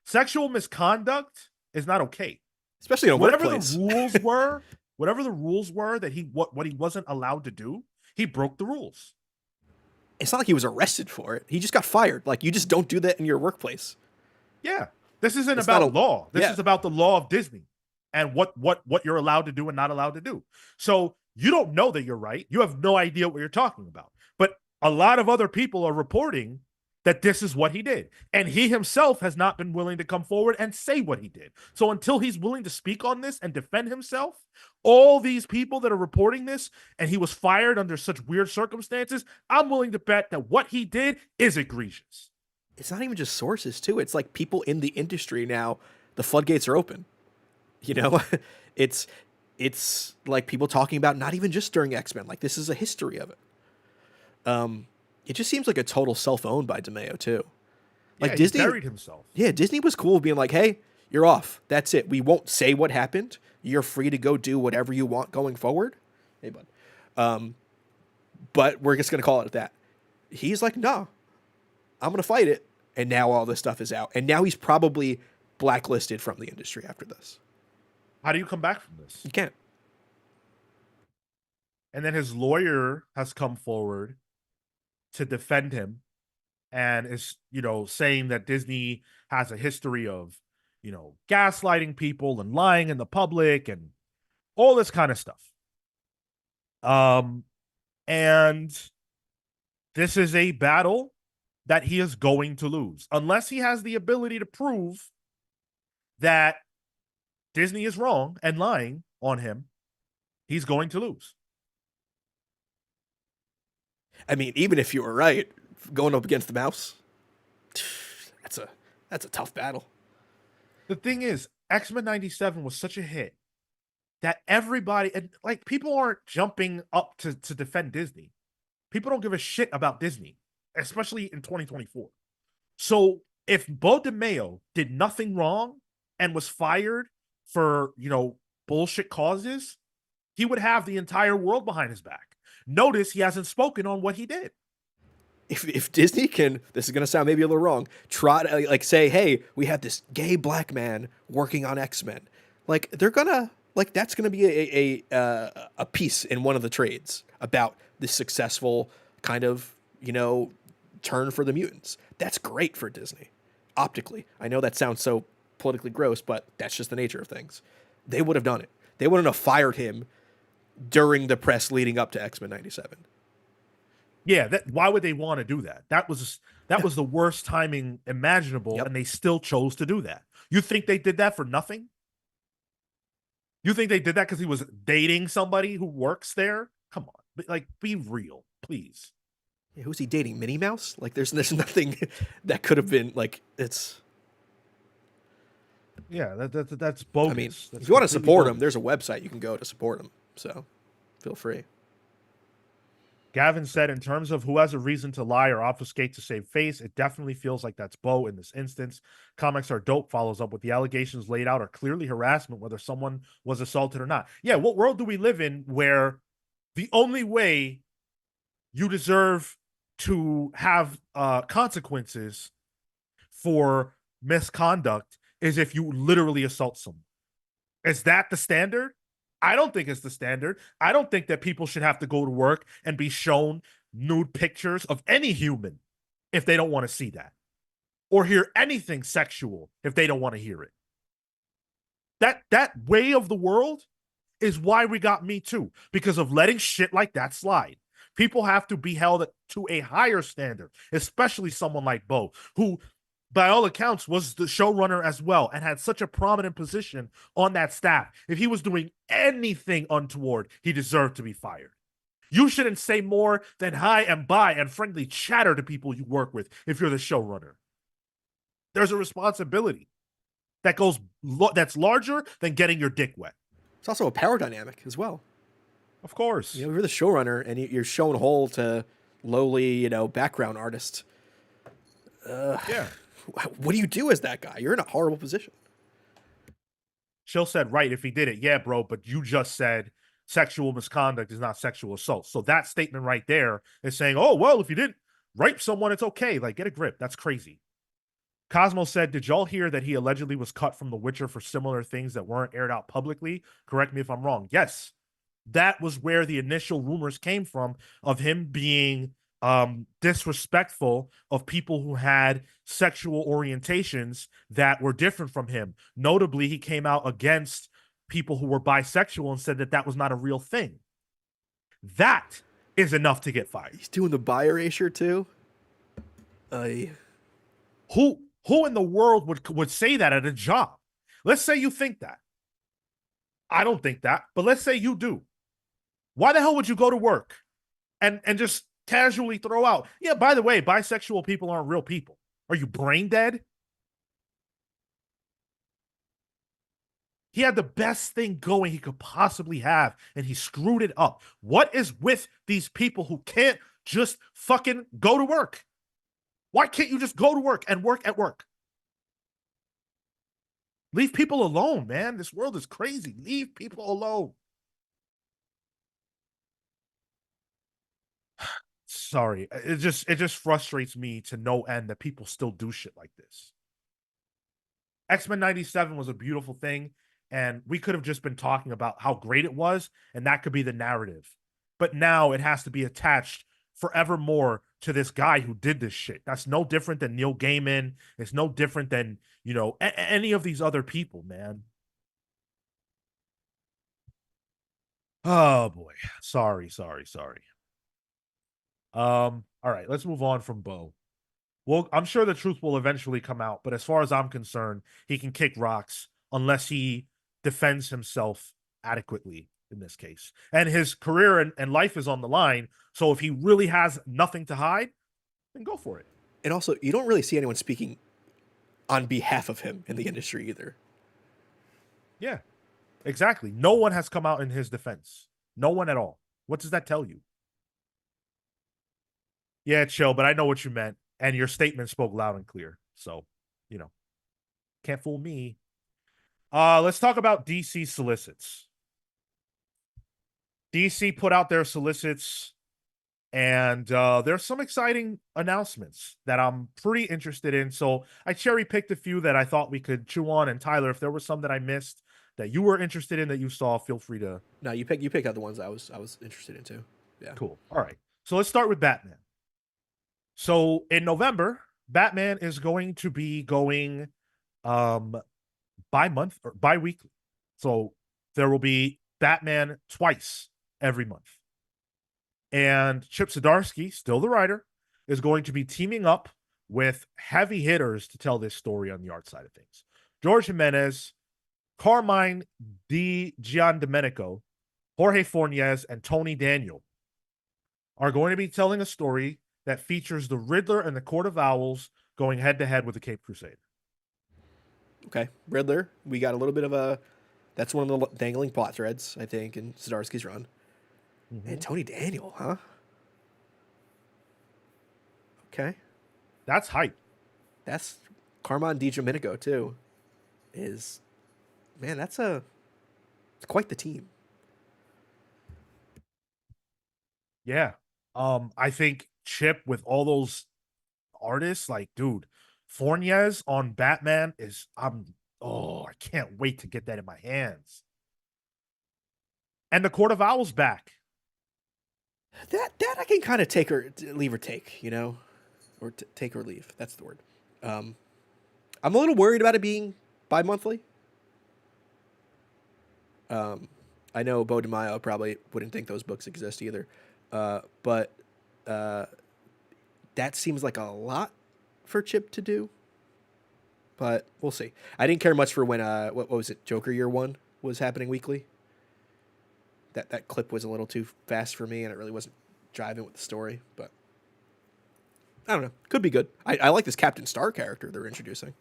Sexual misconduct is not okay. Especially in a whatever workplace. Whatever the rules were that what he wasn't allowed to do, he broke the rules. It's not like he was arrested for it. He just got fired. Like you just don't do that in your workplace. Yeah. This isn't about law. This yeah. is about the law of Disney and what you're allowed to do and not allowed to do. So you don't know that you're right. You have no idea what you're talking about. But a lot of other people are reporting that this is what he did. And he himself has not been willing to come forward and say what he did. So until he's willing to speak on this and defend himself, all these people that are reporting this, and he was fired under such weird circumstances, I'm willing to bet that what he did is egregious. It's not even just sources, too. It's like people in the industry now, the floodgates are open. You know, it's like people talking about not even just during X-Men. Like this is a history of it. It just seems like a total self-owned by DeMayo too. Like yeah, Disney he buried himself. Yeah, Disney was cool being like, "Hey, you're off. That's it. We won't say what happened. You're free to go do whatever you want going forward." Hey, bud. But we're just gonna call it at that. He's like, "Nah, I'm gonna fight it." And now all this stuff is out, and now he's probably blacklisted from the industry after this. How do you come back from this? You can't. And then his lawyer has come forward to defend him and is, saying that Disney has a history of, gaslighting people and lying in the public and all this kind of stuff. And this is a battle that he is going to lose unless he has the ability to prove that Disney is wrong and lying on him. He's going to lose. I mean, even if you were right, going up against the mouse, That's a tough battle. The thing is, X-Men 97 was such a hit that everybody, and like, people aren't jumping up to defend Disney. People don't give a shit about Disney, especially in 2024. So if Beau Demayo did nothing wrong and was fired for, bullshit causes, he would have the entire world behind his back. Notice he hasn't spoken on what he did. If Disney can, this is gonna sound maybe a little wrong, try to like say, hey, we have this gay black man working on X-Men, like they're gonna like that's gonna be a piece in one of the trades about this successful kind of turn for the mutants. That's great for Disney optically. I know that sounds so politically gross, but that's just the nature of things. They would have done it. They wouldn't have fired him during the press leading up to X-Men 97. Yeah, why would they want to do that? That was the worst timing imaginable, Yep. and they still chose to do that. You think they did that for nothing? You think they did that because he was dating somebody who works there? Come on, like, be real, please. Yeah, who's he dating? Minnie Mouse? Like, there's nothing that could have been like it's. Yeah, that's bogus. I mean, That's if you want to completely support him, bogus. there's a website you can go to support him. So, feel free. Gavin said, in terms of who has a reason to lie or obfuscate to save face, it definitely feels like that's Beau in this instance. Comics are dope follows up with the allegations laid out are clearly harassment, whether someone was assaulted or not. Yeah, what world do we live in where the only way you deserve to have consequences for misconduct is if you literally assault someone? Is that the standard? I don't think it's the standard. I don't think that people should have to go to work and be shown nude pictures of any human if they don't want to see that, or hear anything sexual if they don't want to hear it. That way of the world is why we got Me Too, because of letting shit like that slide. People have to be held to a higher standard, especially someone like Beau, who, by all accounts, was the showrunner as well and had such a prominent position on that staff. If he was doing anything untoward, he deserved to be fired. You shouldn't say more than hi and bye and friendly chatter to people you work with if you're the showrunner. There's a responsibility that's larger than getting your dick wet. It's also a power dynamic as well. Of course. If you're the showrunner and you're showing whole to lowly, background artist. Yeah. What do you do as that guy? You're in a horrible position. Chill said, right, if he did it. Yeah, bro, but you just said sexual misconduct is not sexual assault. So that statement right there is saying, oh, well, if you didn't rape someone, it's okay. Like, get a grip. That's crazy. Cosmo said, did y'all hear that he allegedly was cut from The Witcher for similar things that weren't aired out publicly? Correct me if I'm wrong. Yes. That was where the initial rumors came from of him being disrespectful of people who had sexual orientations that were different from him. Notably, he came out against people who were bisexual and said that that was not a real thing. That is enough to get fired. He's doing the bi erasure too. Who in the world would say that at a job? Let's say you think that. I don't think that, but let's say you do. Why the hell would you go to work and just casually throw out, yeah, by the way, bisexual people aren't real people? Are you brain dead? He had the best thing going he could possibly have, and he screwed it up. What is with these people who can't just fucking go to work? Why can't you just go to work and work at work? Leave people alone, man. This world is crazy. Leave people alone. Sorry. It just frustrates me to no end that people still do shit like this. X-Men 97 was a beautiful thing, and we could have just been talking about how great it was, and that could be the narrative. But now it has to be attached forevermore to this guy who did this shit. That's no different than Neil Gaiman. It's no different than, any of these other people, man. Oh boy. Sorry. All right, let's move on from Beau. Well, I'm sure the truth will eventually come out, but as far as I'm concerned, he can kick rocks unless he defends himself adequately in this case. And his career and life is on the line. So if he really has nothing to hide, then go for it. And also, you don't really see anyone speaking on behalf of him in the industry either. Yeah, exactly. No one has come out in his defense. No one at all. What does that tell you? Yeah, chill, but I know what you meant. And your statement spoke loud and clear. So, you know, can't fool me. Let's talk about DC Solicits. DC put out their solicits, and there's some exciting announcements that I'm pretty interested in. So I cherry picked a few that I thought we could chew on. And Tyler, if there was some that I missed that you were interested in that you saw, feel free to. No, you picked out the ones I was interested in too. Yeah. Cool. All right. So let's start with Batman. So in November, Batman is going to be going um bi-month or bi-weekly. So there will be Batman twice every month. And Chip Zdarsky, still the writer, is going to be teaming up with heavy hitters to tell this story on the art side of things. George Jimenez, Carmine Di Giandomenico, Jorge Fornes, and Tony Daniel are going to be telling a story that features the Riddler and the Court of Owls going head to head with the Cape Crusader. Okay, Riddler. We got a little bit of a. That's one of the dangling plot threads, I think, in Zdarsky's run. Mm-hmm. And Tony Daniel, huh? Okay. That's hype. That's Carmine DiGiomenico too. Is man, it's quite the team. Yeah. I think Chip with all those artists, like, dude, Fornes on Batman is I can't wait to get that in my hands. And the Court of Owls back. That I can kind of take or leave or take, you know, or take or leave. That's the word. I'm a little worried about it being bi-monthly. I know Beau Demayo probably wouldn't think those books exist either, but that seems like a lot for Chip to do. But we'll see. I didn't care much for when what was it, Joker Year One was happening weekly. That clip was a little too fast for me, and it really wasn't driving with the story. But I don't know. Could be good. I like this Captain Star character they're introducing.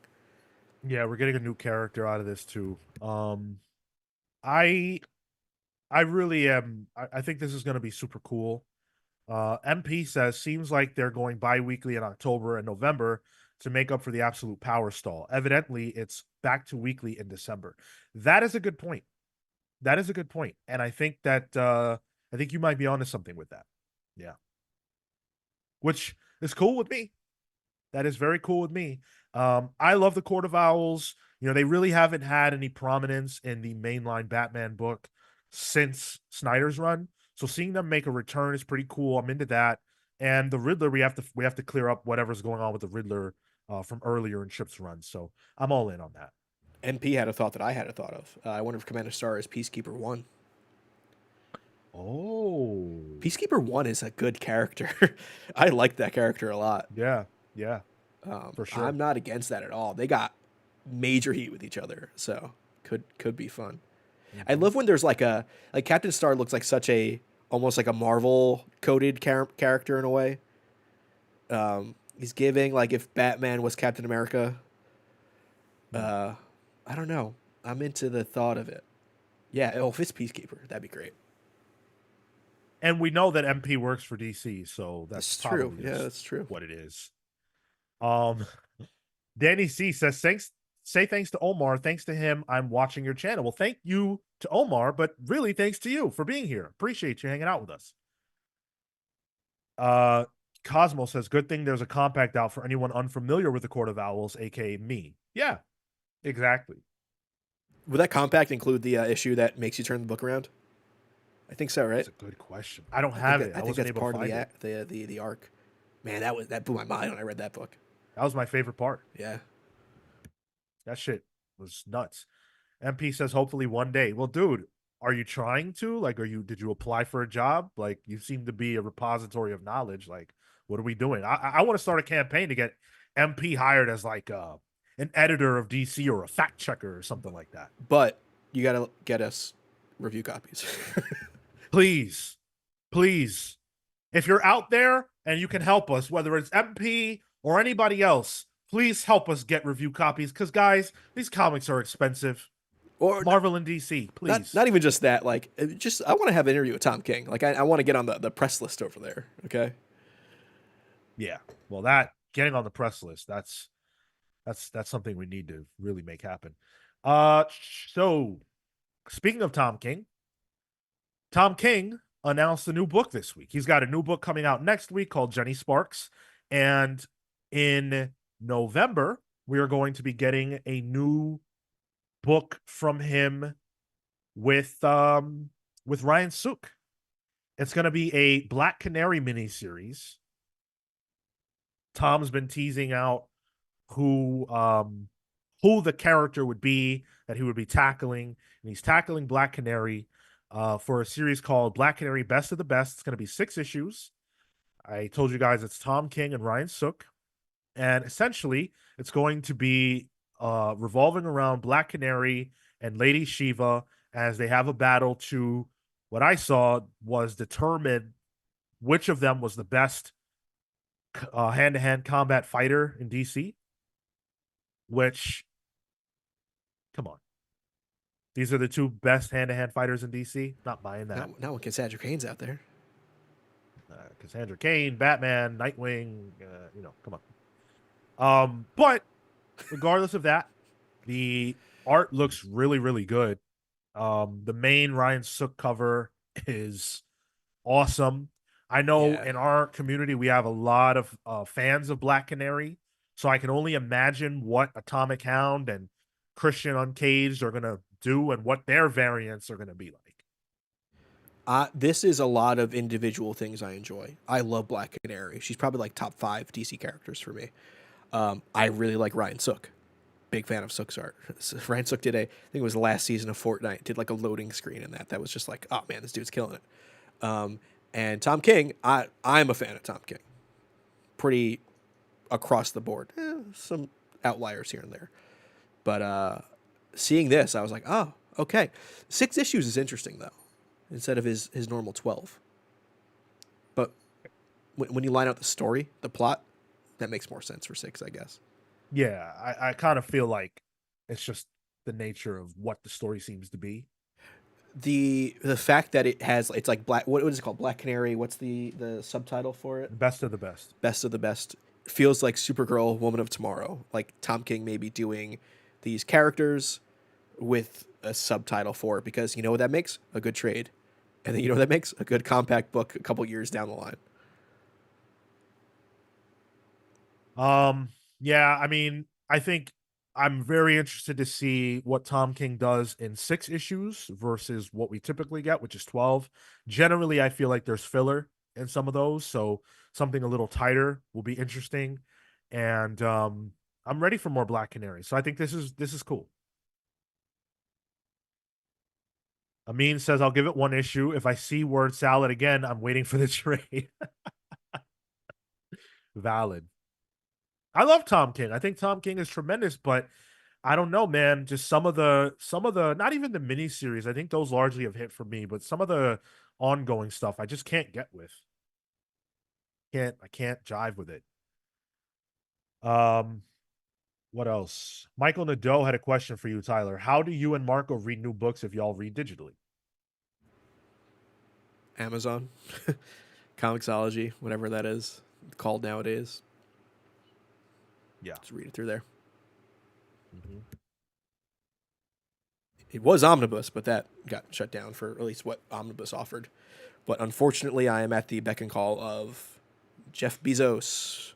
Yeah, we're getting a new character out of this too. I I really am. I think this is going to be super cool. MP says seems like they're going bi-weekly in October and November to make up for the absolute power stall. Evidently, it's back to weekly in December. That is a good point. That is a good point. And I think that I think you might be onto something with that. Yeah. Which is cool with me. That is very cool with me. I love the Court of Owls. You know, they really haven't had any prominence in the mainline Batman book since Snyder's run. So seeing them make a return is pretty cool. I'm into that. And the Riddler, we have to clear up whatever's going on with the Riddler from earlier in Chip's run. So I'm all in on that. MP had a thought that I had a thought of. I wonder if Commander Star is Peacekeeper 1. Oh. Peacekeeper 1 is a good character. I like that character a lot. Yeah. Yeah. For sure. I'm not against that at all. They got major heat with each other, so could be fun. Mm-hmm. I love when there's like Captain Star looks like such a almost like a Marvel coded character in a way. He's giving like if Batman was Captain America. I don't know. I'm into the thought of it. Yeah, if it's Peacekeeper, that'd be great. And we know that MP works for DC, so that's true. Yeah, that's true. What it is. Danny C says say thanks to Omar. Thanks to him, I'm watching your channel. Well, thank you to Omar, but really thanks to you for being here. Appreciate you hanging out with us. Cosmo says, good thing there's a compact out for anyone unfamiliar with the Court of Owls, aka me. Yeah, exactly. Would that compact include the issue that makes you turn the book around? I think so, right? That's a good question. I don't have it. I think that's part of the arc. Man, that blew my mind when I read that book. That was my favorite part. Yeah. That shit was nuts. MP says, hopefully one day. Well, dude, are you trying to? Like, did you apply for a job? Like, you seem to be a repository of knowledge. Like, what are we doing? I want to start a campaign to get MP hired as like an editor of DC or a fact checker or something like that. But you got to get us review copies. Please. Please. If you're out there and you can help us, whether it's MP or anybody else, please help us get review copies because, guys, these comics are expensive. Or Marvel and DC, not please. not even just that. Like, just I want to have an interview with Tom King. Like, I want to get on the press list over there. Okay. Yeah. Well, that getting on the press list, that's something we need to really make happen. Uh, so speaking of Tom King announced a new book this week. He's got a new book coming out next week called Jenny Sparks. And in November, we are going to be getting a new book from him with Ryan Sook. It's going to be a Black Canary miniseries. Tom's been teasing out who who the character would be that he would be tackling, and he's tackling Black Canary for a series called Black Canary Best of the Best. It's going to be 6 issues. I told you guys it's Tom King and Ryan Sook, and essentially it's going to be revolving around Black Canary and Lady Shiva as they have a battle to what I saw was determine which of them was the best hand-to-hand combat fighter in DC. Which, come on, these are the 2 best hand-to-hand fighters in DC. Not buying that. Now when Cassandra Cain's out there. Cassandra Cain, Batman, Nightwing, come on. But regardless of that, the art looks really, really good. The main Ryan Sook cover is awesome. I know Yeah. in our community we have a lot of fans of Black Canary, so I can only imagine what Atomic Hound and Christian Uncaged are gonna do and what their variants are gonna be like. This is a lot of individual things I enjoy. I love Black Canary. She's probably like top 5 DC characters for me. I really like Ryan Sook. Big fan of Sook's art. Ryan Sook did I think it was the last season of Fortnite, did like a loading screen in that. That was just like, oh man, this dude's killing it. And Tom King, I'm a fan of Tom King. Pretty across the board. Some outliers here and there. But seeing this, I was like, oh, okay. 6 issues is interesting though, instead of his normal 12. But when you line out the story, the plot, that makes more sense for 6, I guess. Yeah, I kind of feel like it's just the nature of what the story seems to be. The fact that it's like black, what is it called, Black Canary, what's the subtitle for it? Best of the best. Best of the best. Feels like Supergirl, Woman of Tomorrow. Like Tom King may be doing these characters with a subtitle for it, because you know what that makes? A good trade. And then you know what that makes? A good compact book a couple years down the line. Yeah, I mean, I think I'm very interested to see what Tom King does in 6 issues versus what we typically get, which is 12. Generally, I feel like there's filler in some of those, so something a little tighter will be interesting. And I'm ready for more Black Canary. So I think this is cool. Amin says I'll give it 1 issue. If I see word salad again, I'm waiting for the trade. Valid. I love Tom King. I think Tom King is tremendous, but I don't know, man. Just some of the not even the miniseries. I think those largely have hit for me, but some of the ongoing stuff I just can't get with. I can't jive with it. Um, what else? Michael Nadeau had a question for you, Tyler. How do you and Marco read new books if y'all read digitally? Amazon, Comixology, whatever that is called nowadays. Yeah. Just read it through there. Mm-hmm. It was Omnibus, but that got shut down for at least what Omnibus offered. But unfortunately, I am at the beck and call of Jeff Bezos.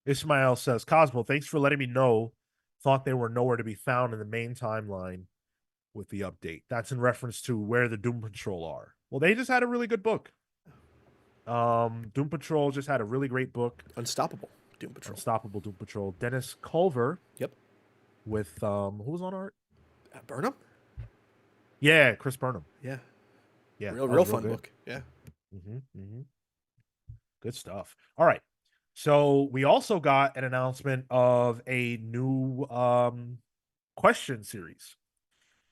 Ismail says, Cosmo, thanks for letting me know. Thought they were nowhere to be found in the main timeline with the update. That's in reference to where the Doom Patrol are. Well, they just had a really good book. Doom Patrol just had a really great book. Unstoppable Doom Patrol. Unstoppable Doom Patrol. Dennis Culver. Yep. With who was on art? Burnham? Yeah, Chris Burnham. Yeah. Yeah. Real fun book. Yeah. Mm-hmm, mm-hmm. Good stuff. All right. So we also got an announcement of a new question series.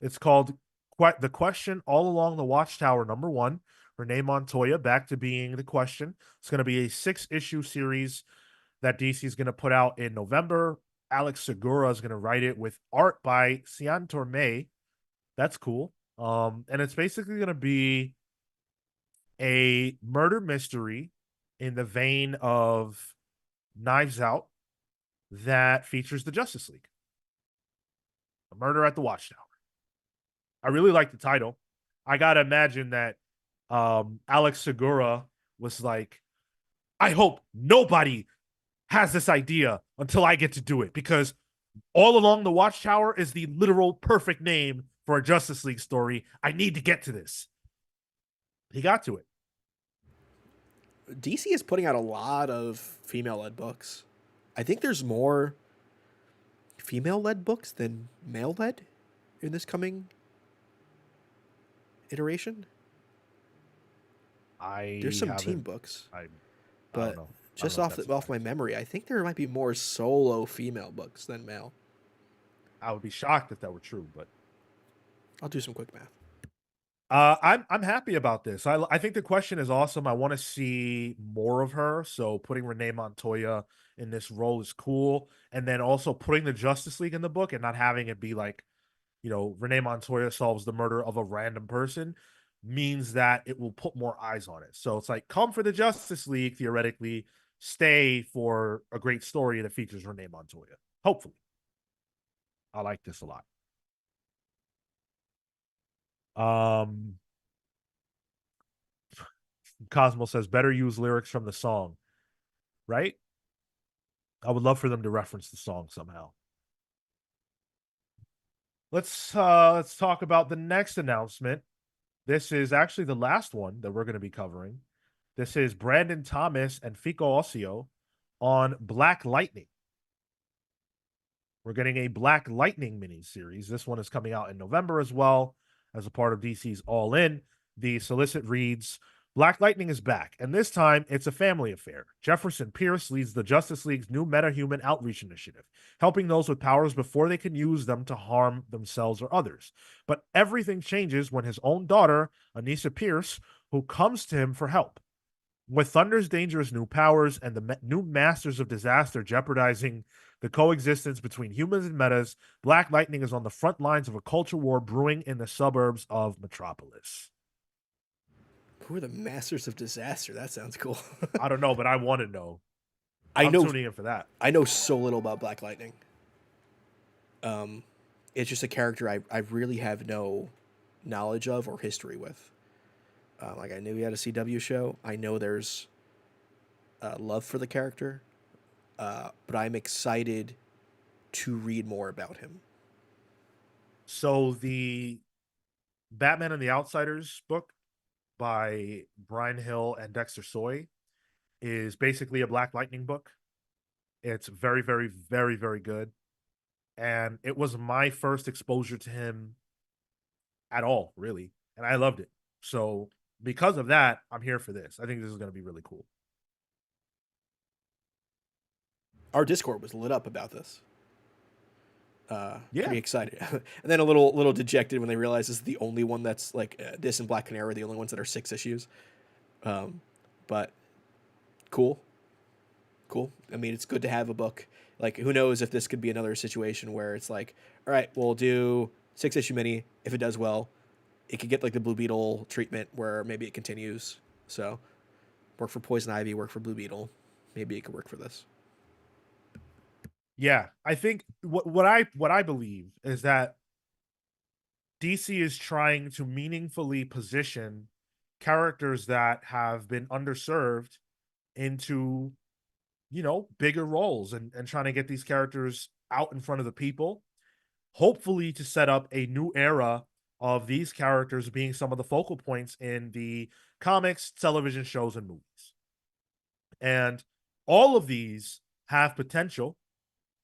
It's called The Question All Along the Watchtower #1. Renee Montoya back to being the question. It's going to be a 6-issue series that DC is going to put out in November. Alex Segura is going to write it with art by Cian Torme. That's cool. And it's basically going to be a murder mystery in the vein of Knives Out that features the Justice League. A Murder at the Watchtower. I really like the title. I gotta imagine that Alex Segura was like, I hope nobody has this idea until I get to do it, because all along the Watchtower is the literal perfect name for a Justice League story. I need to get to this. He got to it. DC is putting out a lot of female-led books. I think there's more female-led books than male-led in this coming iteration. There's some team books, I but don't know. just off my memory, I think there might be more solo female books than male. I would be shocked if that were true, but I'll do some quick math. I'm happy about this. I think the question is awesome. I want to see more of her. So putting Renee Montoya in this role is cool, and then also putting the Justice League in the book and not having it be like, Renee Montoya solves the murder of a random person, means that it will put more eyes on it. So it's like, come for the Justice League, theoretically, stay for a great story that features Renee Montoya. Hopefully. I like this a lot. Cosmo says better use lyrics from the song, right? I would love for them to reference the song somehow. Let's talk about the next announcement. This is actually the last one that we're going to be covering. This is Brandon Thomas and Fico Ossio on Black Lightning. We're getting a Black Lightning miniseries. This one is coming out in November as well, as a part of DC's All In. The solicit reads, Black Lightning is back, and this time it's a family affair. Jefferson Pierce leads the Justice League's new meta-human outreach initiative, helping those with powers before they can use them to harm themselves or others. But everything changes when his own daughter, Anissa Pierce, who comes to him for help. With Thunder's dangerous new powers and the new Masters of Disaster jeopardizing the coexistence between humans and metas, Black Lightning is on the front lines of a culture war brewing in the suburbs of Metropolis. Who are the Masters of Disaster? That sounds cool. I don't know, but I want to know. I'm tuning in for that. I know so little about Black Lightning. It's just a character I really have no knowledge of or history with. Like, I knew he had a CW show. I know there's love for the character, but I'm excited to read more about him. So the Batman and the Outsiders book by Brian Hill and Dexter Soy is basically a Black Lightning book. It's very, very, very, very good. And it was my first exposure to him at all, really. And I loved it. So because of that, I'm here for this. I think this is going to be really cool. Our Discord was lit up about this. Yeah. Pretty excited. And then a little dejected when they realized this is the only one that's like this and Black Canary are the only ones that are 6 issues. But cool. I mean, it's good to have a book. Like, who knows if this could be another situation where it's like, all right, we'll do 6-issue mini. If it does well, it could get like the Blue Beetle treatment where maybe it continues. So work for Poison Ivy, work for Blue Beetle. Maybe it could work for this. Yeah, I think what I believe is that DC is trying to meaningfully position characters that have been underserved into, bigger roles, and trying to get these characters out in front of the people, hopefully to set up a new era of these characters being some of the focal points in the comics, television shows, and movies. And all of these have potential.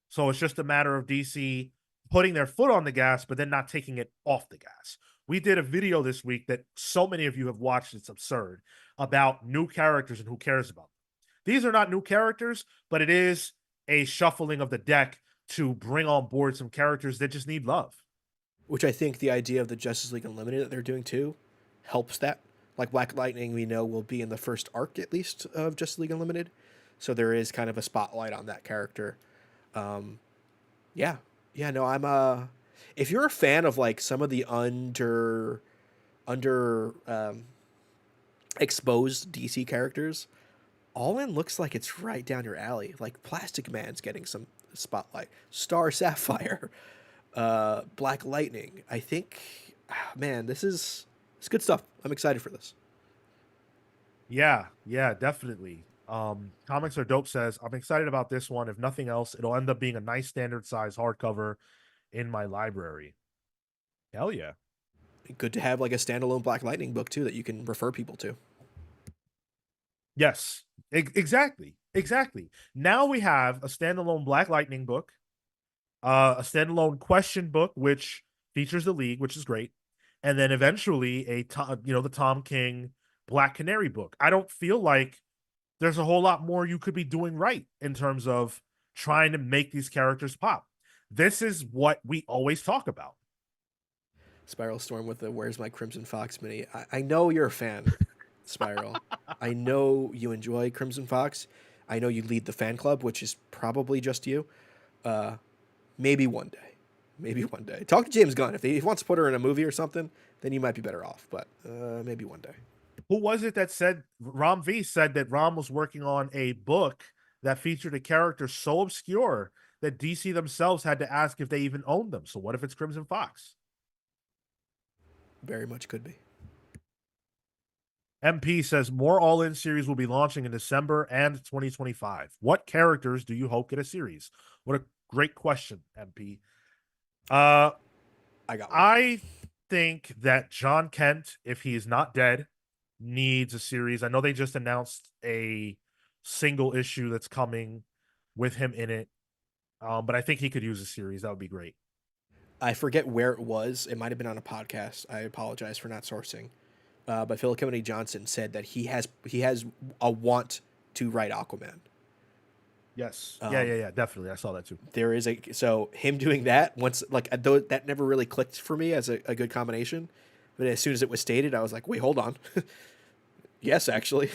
So it's just a matter of DC putting their foot on the gas, but then not taking it off the gas. We did a video this week that so many of you have watched, it's absurd, about new characters and who cares about them. These are not new characters, but it is a shuffling of the deck to bring on board some characters that just need love. Which I think the idea of the Justice League Unlimited that they're doing too helps that. Like Black Lightning, we know will be in the first arc at least of Justice League Unlimited. so there is kind of a spotlight on that character. Um, yeah, yeah. No, I'm if you're a fan of like some of the under exposed DC characters, All In looks like it's right down your alley. Like Plastic Man's getting some spotlight. Star Sapphire, Black Lightning. I think, man, it's good stuff. I'm excited for this. Yeah, yeah, definitely. Comics Are Dope says, I'm excited about this one. If nothing else, it'll end up being a nice standard size hardcover in my library. Hell yeah. Good to have like a standalone Black Lightning book too that you can refer people to. Yes, exactly. Exactly. Now we have a standalone Black Lightning book, a standalone question book, which features the League, which is great. And then eventually the Tom King Black Canary book. I don't feel like there's a whole lot more you could be doing right in terms of trying to make these characters pop. This is what we always talk about. Spiral Storm with the "Where's My Crimson Fox" mini. I know you're a fan, Spiral. I know you enjoy Crimson Fox. I know you lead the fan club, which is probably just you. Uh, maybe one day. Maybe one day. Talk to James Gunn. If he wants to put her in a movie or something, then you might be better off. But maybe one day. Who was it that said Rom V said that Rom was working on a book that featured a character so obscure that DC themselves had to ask if they even owned them. So what if it's Crimson Fox? Very much could be. MP says more All In series will be launching in December and 2025. What characters do you hope get a series? What a great question, MP. Uh, I got one. I think that John Kent, if he is not dead, needs a series. I know they just announced a single issue that's coming with him in it, but I think he could use a series. That would be great. I forget where it was. It might have been on a podcast. I apologize for not sourcing. But Philip Kennedy Johnson said that he has a want to write Aquaman. Yes. Yeah. Definitely. I saw that too. There is so him doing that once like though that never really clicked for me as a good combination, but as soon as it was stated, I was like, wait, hold on. Yes, actually.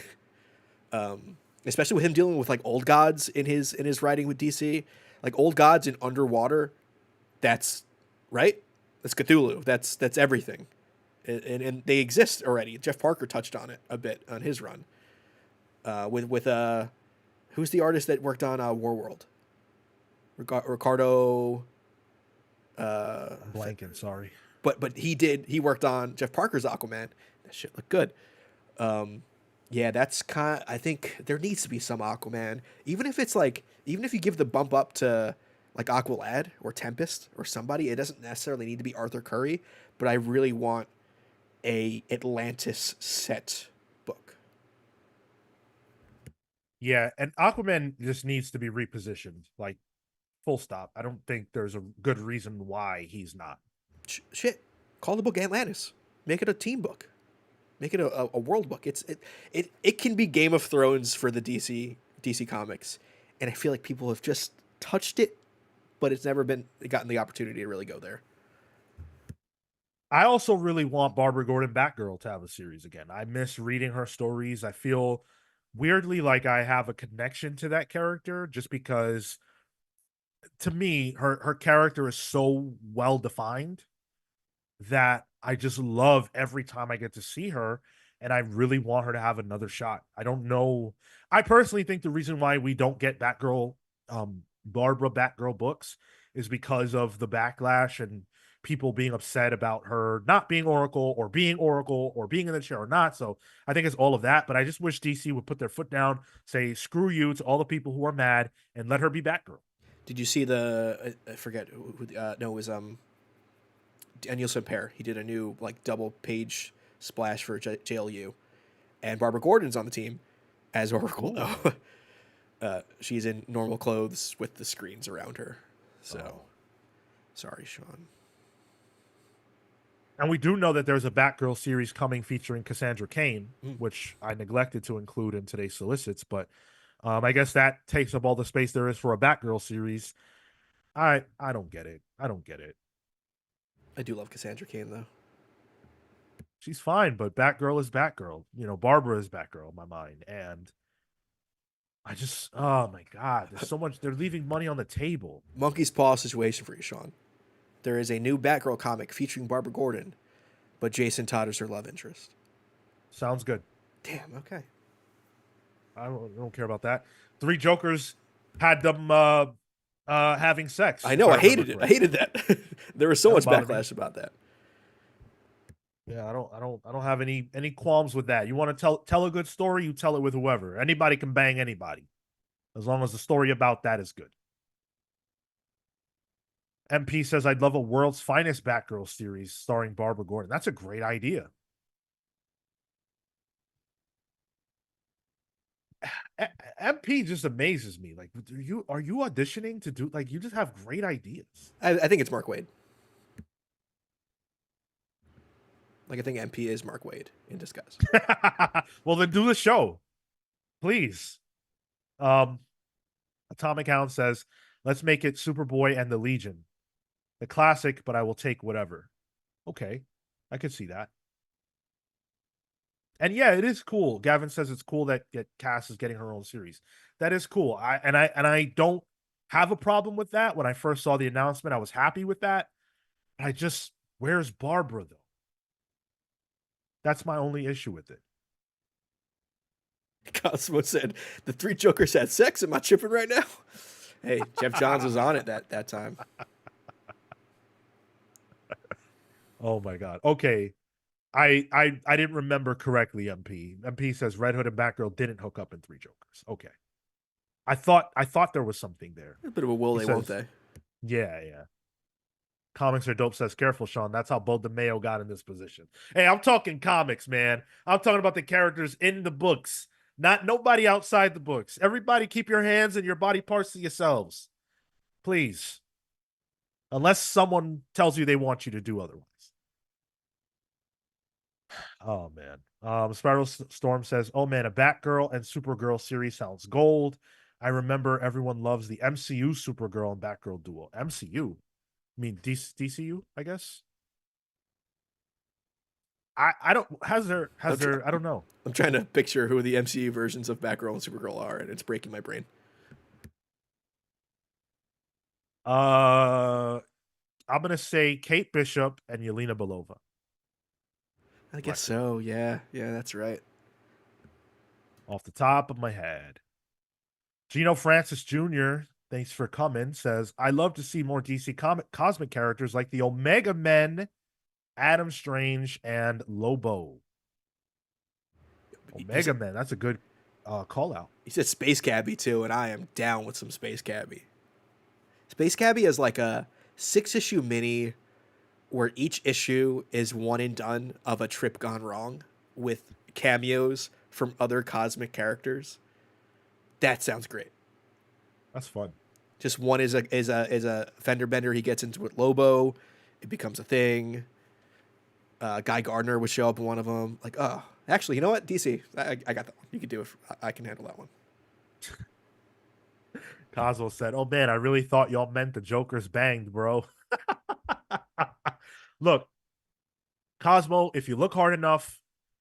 Especially with him dealing with like old gods in his writing with DC, like old gods in underwater. That's right. That's Cthulhu. That's everything, and they exist already. Jeff Parker touched on it a bit on his run. With who's the artist that worked on Warworld? Ricardo. I'm blanking. Sorry. But he worked on Jeff Parker's Aquaman. That shit looked good. Yeah, that's kind. I think there needs to be some Aquaman, even if you give the bump up to like Aqualad or Tempest or somebody. It doesn't necessarily need to be Arthur Curry, but I really want a Atlantis set book. Yeah, and Aquaman just needs to be repositioned. Like, full stop. I don't think there's a good reason why he's not. Shit, call the book Atlantis. Make it a team book. Make it a world book. It can be Game of Thrones for the DC comics, and I feel like people have just touched it, but it's never been gotten the opportunity to really go there. I also really want Barbara Gordon Batgirl to have a series again. I miss reading her stories. I feel weirdly like I have a connection to that character just because to me her character is so well defined that I just love every time I get to see her, and I really want her to have another shot. I don't know. I personally think the reason why we don't get Batgirl, Barbara Batgirl books is because of the backlash and people being upset about her not being Oracle or being Oracle or being in the chair or not. So I think it's all of that. But I just wish DC would put their foot down, say screw you to all the people who are mad, and let her be Batgirl. Did you see the? I forget who. No, it was Daniel Sampere. He did a new like double page splash for JLU, and Barbara Gordon's on the team as Oracle. Though she's in normal clothes with the screens around her. So, sorry, Sean. And we do know that there's a Batgirl series coming featuring Cassandra Cain, which I neglected to include in today's solicits, but I guess that takes up all the space there is for a Batgirl series. I don't get it. I don't get it. I do love Cassandra Cain though. She's fine, but Batgirl is Batgirl. You know, Barbara is Batgirl in my mind. And Oh my God, there's so much. They're leaving money on the table. Monkey's paw situation for you, Sean. There is a new Batgirl comic featuring Barbara Gordon, but Jason Todd is her love interest. Sounds good. Damn. Okay. I don't care about that. Three Jokers had them having sex, I if know. I I remember hated it. I correctly. hated that. There was so That don't much bother me. backlash about that. Yeah, I don't have any qualms with that. You want to tell a good story, you tell it with whoever. Anybody can bang anybody, as long as the story about that is good. MP says I'd love a World's Finest Batgirl series starring Barbara Gordon. That's a great idea. MP just amazes me. Like, are you auditioning to do like you just have great ideas? I think it's Mark Wade. Like I think MP is Mark Wade in disguise. Well, then do the show, please. Um, Atomic Hound says, let's make it Superboy and the Legion. The classic, but I will take whatever. Okay. I could see that. And yeah, it is cool. Gavin says it's cool that Cass is getting her own series. That is cool. I don't have a problem with that. When I first saw the announcement, I was happy with that. I just where's Barbara though? That's my only issue with it. Cosmo said the three Jokers had sex. Am I tripping right now? Hey, Jeff Johns was on it that time. Oh my god. Okay. I didn't remember correctly, MP. MP says Red Hood and Batgirl didn't hook up in Three Jokers. Okay. I thought there was something there. A bit of a will He they, won't says, they? yeah, yeah. Comics are dope says, careful, Sean. That's how Beau Demayo got in this position. Hey, I'm talking comics, man. I'm talking about the characters in the books, not nobody outside the books. Everybody keep your hands and your body parts to yourselves. Please. Unless someone tells you they want you to do otherwise. Oh man. Spiral Storm says, "Oh man, a Batgirl and Supergirl series sounds gold. I remember everyone loves the MCU Supergirl and Batgirl duo. MCU? I mean DCU, I guess. I don't has I'm, tr- there I don't know. I'm trying to picture who the MCU versions of Batgirl and Supergirl are, and it's breaking my brain. Uh I'm gonna say Kate Bishop and Yelena Belova. I guess Record so. Yeah, yeah, that's right. off the top of my head. Gino Francis Jr., thanks for coming, says, I love to see more DC cosmic characters like the Omega Men, Adam Strange, and Lobo. He Omega said, Men, that's a good call out. he said Space Cabbie too, and I am down with some Space Cabbie. Space Cabbie is like a 6-issue mini where each issue is one and done of a trip gone wrong with cameos from other cosmic characters. That sounds great. That's fun. Just one is a fender bender he gets into with Lobo. It becomes a thing. Guy Gardner would show up in one of them. Like, oh, actually, you know what? DC, I got that one. You can do it. I can handle that one. Cosmo said, oh man, I really thought y'all meant the Joker's banged, bro. Look, Cosmo, if you look hard enough,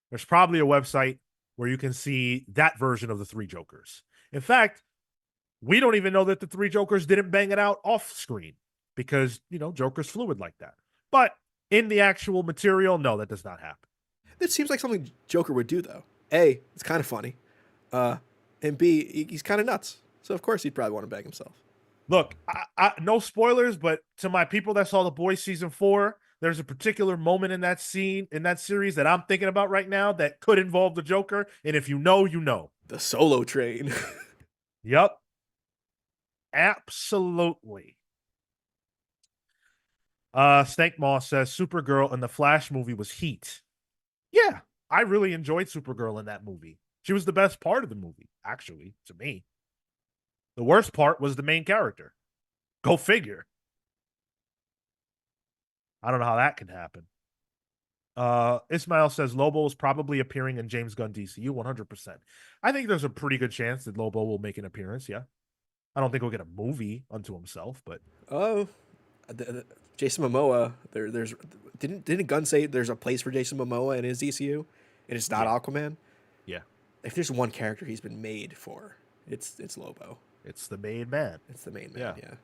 there's probably a website where you can see that version of the three Jokers. In fact, we don't even know that the three Jokers didn't bang it out off screen because, Joker's fluid like that. But in the actual material, no, that does not happen. This seems like something Joker would do, though. A, it's kind of funny. And B, he's kind of nuts. So, of course, he'd probably want to bang himself. Look, no spoilers, but to my people that saw The Boys season 4, there's a particular moment in that scene, in that series that I'm thinking about right now that could involve the Joker. And if you know, you know. The solo train. Yep. Absolutely. Snake Moss says Supergirl in the Flash movie was heat. Yeah, I really enjoyed Supergirl in that movie. She was the best part of the movie, actually, to me. The worst part was the main character. Go figure. I don't know how that can happen. Ismail says Lobo is probably appearing in James Gunn DCU 100%. I think there's a pretty good chance that Lobo will make an appearance, yeah. I don't think we'll get a movie unto himself, but Oh, Jason Momoa. There's didn't Gunn say there's a place for Jason Momoa in his DCU, and it's not yeah. Aquaman? Yeah. If there's one character he's been made for, It's Lobo. It's the main man. It's the main man. Yeah.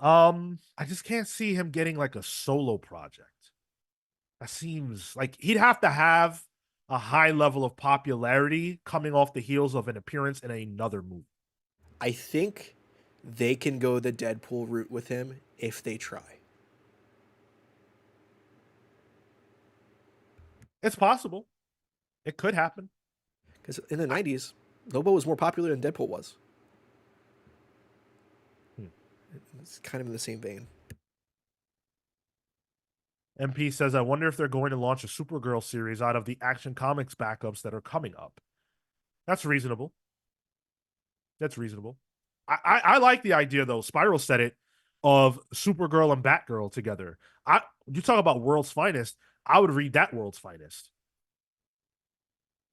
Yeah. I just can't see him getting like a solo project. That seems like he'd have to have a high level of popularity coming off the heels of an appearance in another movie. I think they can go the Deadpool route with him if they try. It's possible. It could happen. Because in the '90s, Lobo was more popular than Deadpool was. Hmm. It's kind of in the same vein. MP says, I wonder if they're going to launch a Supergirl series out of the Action Comics backups that are coming up. That's reasonable. That's reasonable. I like the idea though. Spiral said it of Supergirl and Batgirl together. You talk about World's Finest. I would read that World's Finest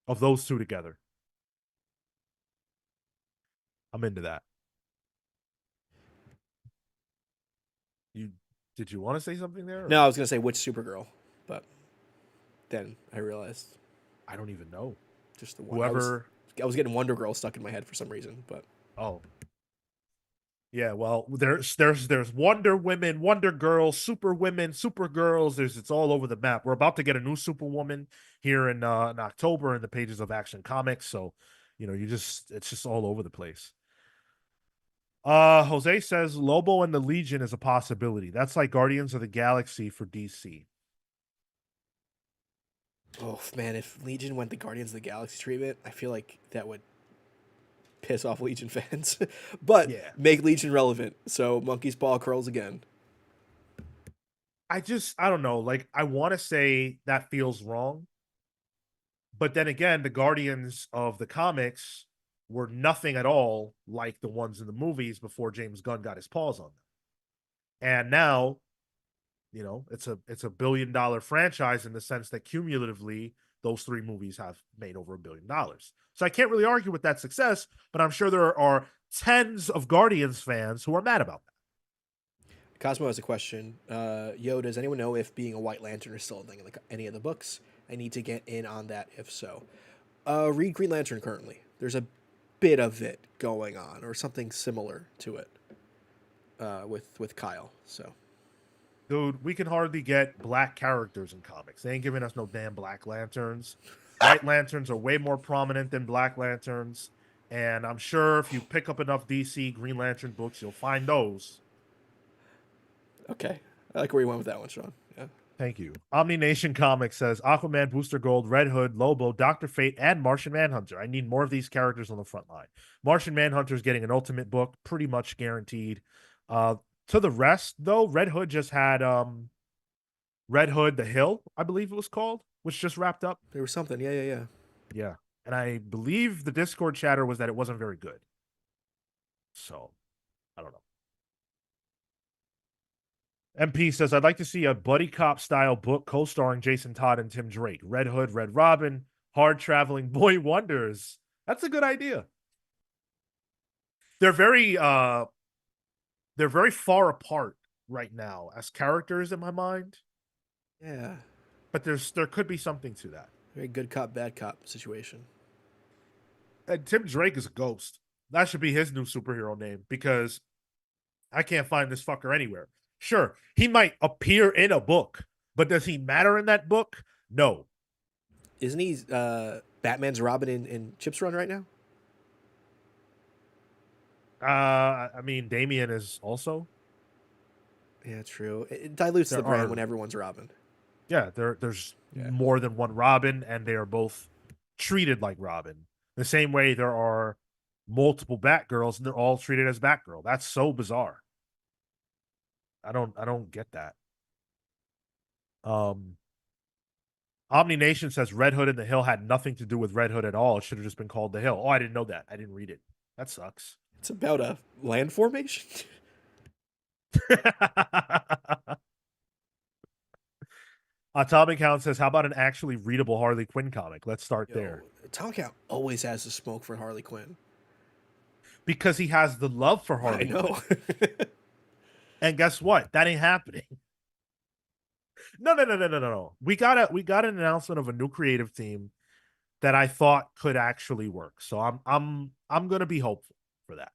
of those two together. I'm into that. You did you want to say something there? No, I was gonna say which Supergirl, but then I realized I don't even know. just the one. Whoever. I was getting Wonder Girl stuck in my head for some reason, but Oh, yeah. Well, there's Wonder Women, Wonder Girls, Super Women, Super Girls. It's all over the map. We're about to get a new Superwoman here in October in the pages of Action Comics. So, it's just all over the place. Jose says Lobo and the Legion is a possibility. That's like Guardians of the Galaxy for DC. oh man, if Legion went the Guardians of the Galaxy treatment, I feel like that would piss off Legion fans. But Yeah. make Legion relevant, so Monkey's Paw curls again. I don't know. Like, I want to say that feels wrong. But then again, the Guardians of the comics were nothing at all like the ones in the movies before James Gunn got his paws on them. And now, it's a $1 billion franchise in the sense that cumulatively those three movies have made over $1 billion. So I can't really argue with that success, but I'm sure there are tens of Guardians fans who are mad about that. Cosmo has a question. Yo, does anyone know if being a White Lantern is still a thing in any of the books? I need to get in on that if so. Read Green Lantern currently. There's a bit of it going on, or something similar to it, with Kyle. So, Dude, we can hardly get black characters in comics. They ain't giving us no damn Black Lanterns. White Lanterns are way more prominent than Black Lanterns. And I'm sure if you pick up enough DC Green Lantern books, you'll find those. okay, I like where you went with that one, Sean. Yeah. Thank you. Omni Nation Comics says Aquaman, Booster Gold, Red Hood, Lobo, Dr. Fate, and Martian Manhunter. I need more of these characters on the front line. Martian Manhunter is getting an ultimate book, pretty much guaranteed. To the rest, though, Red Hood just had Red Hood the Hill, I believe it was called, which just wrapped up. There was something. Yeah. Yeah. And I believe the Discord chatter was that it wasn't very good. So, I don't know. MP says, I'd like to see a buddy cop style book co-starring Jason Todd and Tim Drake. Red Hood, Red Robin, hard traveling boy wonders. That's a good idea. They're very far apart right now as characters in my mind. Yeah. But there could be something to that. Very good cop, bad cop situation. And Tim Drake is a ghost. That should be his new superhero name because I can't find this fucker anywhere. Sure, he might appear in a book, but does he matter in that book? No. Isn't he Batman's Robin in Chip's Run right now? I mean, Damian is also. Yeah, true. It dilutes the brand when everyone's Robin. Yeah, there's more than one Robin, and they are both treated like Robin. The same way there are multiple Batgirls, and they're all treated as Batgirl. That's so bizarre. I don't get that. Omni Nation says Red Hood and the Hill had nothing to do with Red Hood at all. It should have just been called the Hill. Oh, I didn't know that. I didn't read it. That sucks. It's about a land formation. Atomic Hound says, how about an actually readable Harley Quinn comic? Let's start there. Atomic Hound always has the smoke for Harley Quinn. Because he has the love for Harley Quinn. I know. And guess what? That ain't happening. No. We got an announcement of a new creative team that I thought could actually work. So I'm gonna be hopeful for that.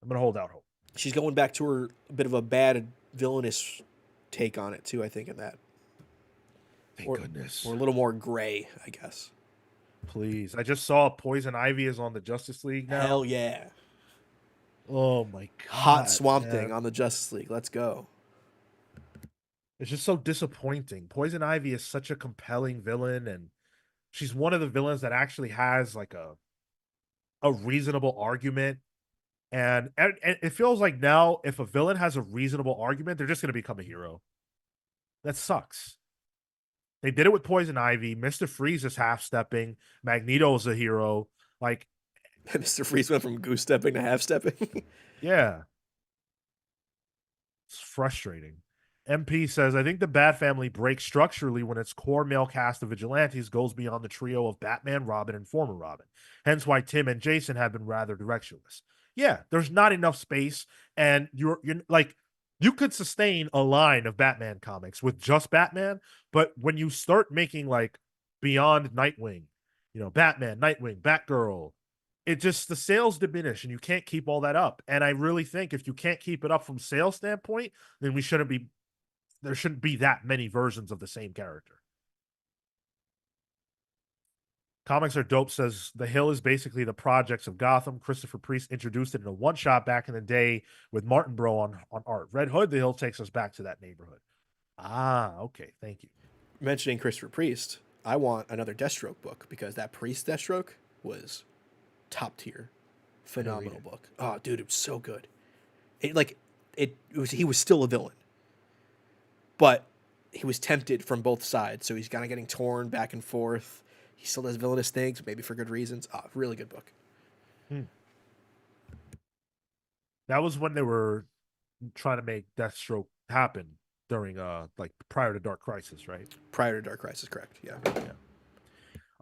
I'm gonna hold out hope. She's going back to her bit of a bad villainous take on it too. I think in that, Thank or goodness. or a little more gray, I guess. Please. I just saw Poison Ivy is on the Justice League Hell now. yeah, Oh my hot god, Swamp Thing man. on the Justice League. Let's go. It's just so disappointing. Poison Ivy is such a compelling villain, and she's one of the villains that actually has like a reasonable argument. And it feels like now if a villain has a reasonable argument, they're just gonna become a hero. That sucks. They did it with Poison Ivy. Mr. Freeze is half stepping. Magneto's a hero. Like, Mr. Freeze went from goose stepping to half stepping. yeah, it's frustrating. MP says, I think the Bat Family breaks structurally when its core male cast of vigilantes goes beyond the trio of Batman, Robin, and former Robin. Hence why Tim and Jason have been rather directionless. Yeah, there's not enough space, and you're like you could sustain a line of Batman comics with just Batman, but when you start making like beyond Nightwing, Batman, Nightwing, Batgirl, it just the sales diminish and you can't keep all that up. And I really think if you can't keep it up from sales standpoint, then there shouldn't be that many versions of the same character. Comics Are Dope says The Hill is basically the projects of Gotham. Christopher Priest introduced it in a one shot back in the day with Martin Bro on art. Red Hood, The Hill takes us back to that neighborhood. Ah, okay. Thank you. Mentioning Christopher Priest, I want another Deathstroke book because that Priest Deathstroke was top tier, phenomenal book. Oh, dude, it was so good. He was still a villain, but he was tempted from both sides, so he's kind of getting torn back and forth. He still does villainous things, maybe for good reasons. Oh, really good book. That was when they were trying to make Deathstroke happen during like prior to Dark Crisis, right? Prior to Dark Crisis, correct? Yeah.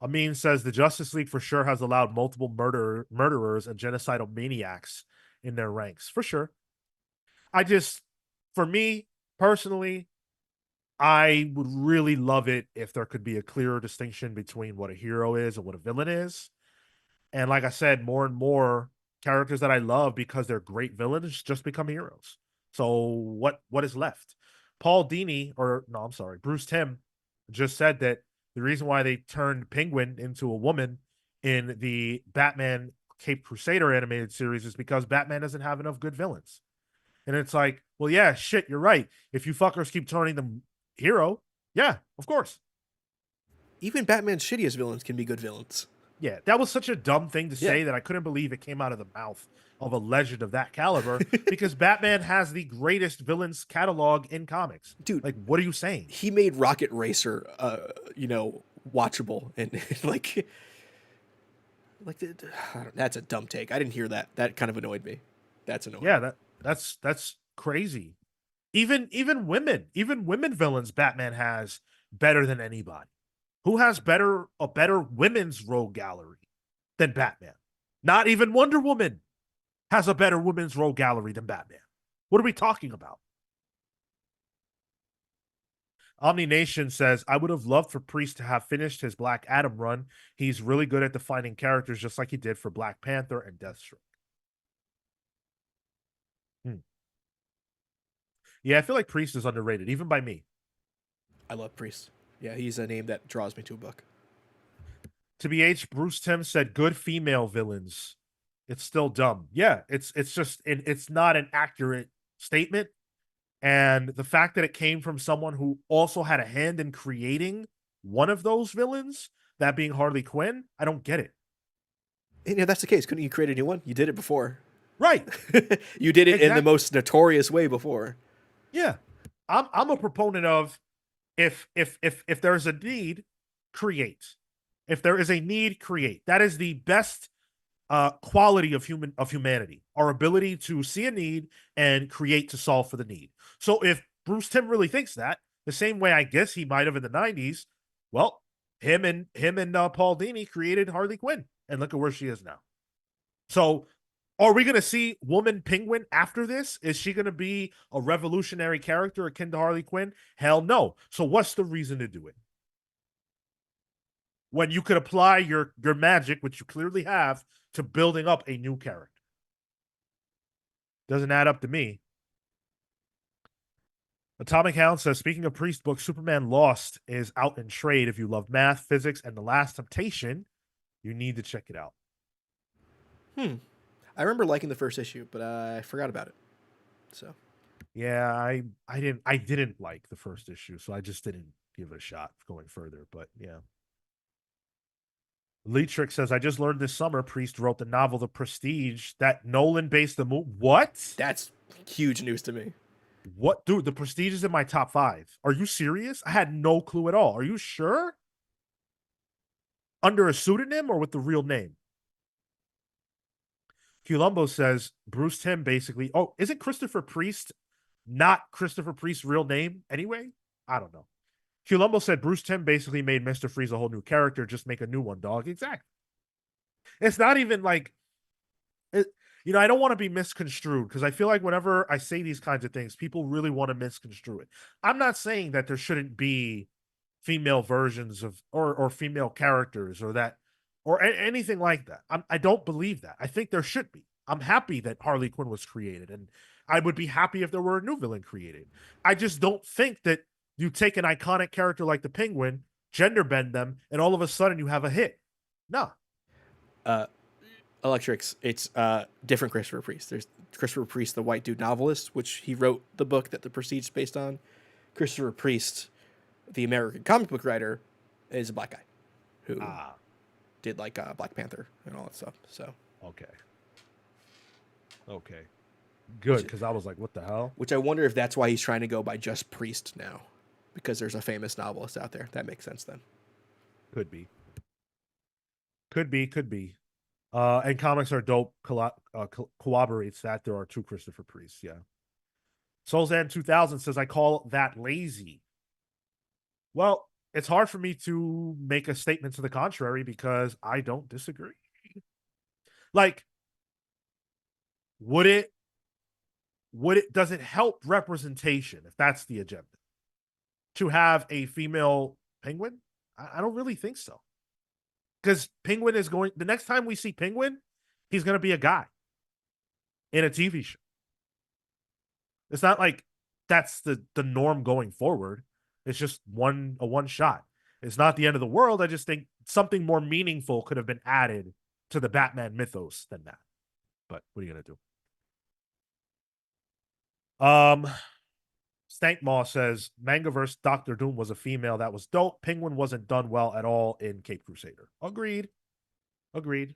Amin says the Justice League for sure has allowed multiple murderers and genocidal maniacs in their ranks. For sure. For me personally, I would really love it if there could be a clearer distinction between what a hero is and what a villain is. And like I said, more and more characters that I love because they're great villains just become heroes. So what is left? Paul Dini, or no, I'm sorry, Bruce Timm just said that the reason why they turned Penguin into a woman in the Batman Cape Crusader animated series is because Batman doesn't have enough good villains. And it's like, well, yeah, shit, you're right. If you fuckers keep turning them hero, yeah, of course. Even Batman's shittiest villains can be good villains. Yeah, that was such a dumb thing to say Yeah. that I couldn't believe it came out of the mouth of a legend of that caliber because Batman has the greatest villains catalog in comics. Dude, like, what are you saying? He made Rocket Racer, watchable and that's a dumb take. I didn't hear that. That kind of annoyed me. That's annoying. Yeah, that's crazy. Even women villains Batman has better than anybody. Who has a better women's rogue gallery than Batman? Not even Wonder Woman has a better women's rogue gallery than Batman. What are we talking about? Omni Nation says, I would have loved for Priest to have finished his Black Adam run. He's really good at defining characters just like he did for Black Panther and Deathstroke. Yeah, I feel like Priest is underrated, even by me. I love Priest. Yeah, he's a name that draws me to a book. To BH, Bruce Timm said, good female villains. It's still dumb. Yeah, it's not an accurate statement. And the fact that it came from someone who also had a hand in creating one of those villains, that being Harley Quinn, I don't get it. And yeah, that's the case. Couldn't you create a new one? You did it before. Right. You did it in the most notorious way before. Yeah. I'm a proponent of if there's a need, create. If there is a need, create. That is the best quality of humanity, our ability to see a need and create to solve for the need. So if Bruce Timm really thinks that, the same way I guess he might have in the 90s, well, him and Paul Dini created Harley Quinn, and look at where she is now. So are we going to see Woman Penguin after this? Is she going to be a revolutionary character akin to Harley Quinn? Hell no. So what's the reason to do it? when you could apply your magic, which you clearly have, to building up a new character. Doesn't add up to me. Atomic Hound says, speaking of Priest books, Superman Lost is out in trade. If you love math, physics, and The Last Temptation, you need to check it out. I remember liking the first issue, but I forgot about it. So Yeah, I didn't like the first issue, so I just didn't give it a shot going further. But yeah. Leatrick says, I just learned this summer Priest wrote the novel The Prestige that Nolan based the movie. What? that's huge news to me. What? Dude, The Prestige is in my top 5. Are you serious? I had no clue at all. Are you sure? Under a pseudonym or with the real name? Columbo says, Bruce Timm basically. Oh, isn't Christopher Priest not Christopher Priest's real name anyway? I don't know. Columbo said Bruce Timm basically made Mr. Freeze a whole new character. Just make a new one, dog. Exactly. It's not even like it, I don't want to be misconstrued because I feel like whenever I say these kinds of things, people really want to misconstrue it. I'm not saying that there shouldn't be female versions of or female characters or that or anything like that. I don't believe that. I think there should be. I'm happy that Harley Quinn was created, and I would be happy if there were a new villain created. I just don't think that you take an iconic character like the Penguin, gender bend them, and all of a sudden you have a hit. No. Electrics, it's different Christopher Priest. There's Christopher Priest, the white dude novelist, which he wrote the book that The Prestige is based on. Christopher Priest, the American comic book writer, is a black guy who did like Black Panther and all that stuff. So Okay. Okay. Good, because I was like, what the hell? which I wonder if that's why he's trying to go by just Priest now, because there's a famous novelist out there. That makes sense then. Could be. Could be. Could be. And comics are dope. Corroborates that there are 2 Christopher Priests. Yeah. Soulzan 2000 says, I call that lazy. Well, it's hard for me to make a statement to the contrary because I don't disagree. Like, would it does it help representation if that's the agenda to have a female Penguin? I don't really think so. Because Penguin is going, the next time we see Penguin, he's going to be a guy in a TV show. It's not like that's the norm going forward. It's just a one shot. It's not the end of the world. I just think something more meaningful could have been added to the Batman mythos than that. But what are you going to do? Stank Maw says Mangaverse Doctor Doom was a female that was dope. Penguin wasn't done well at all in Cape Crusader. Agreed. Agreed.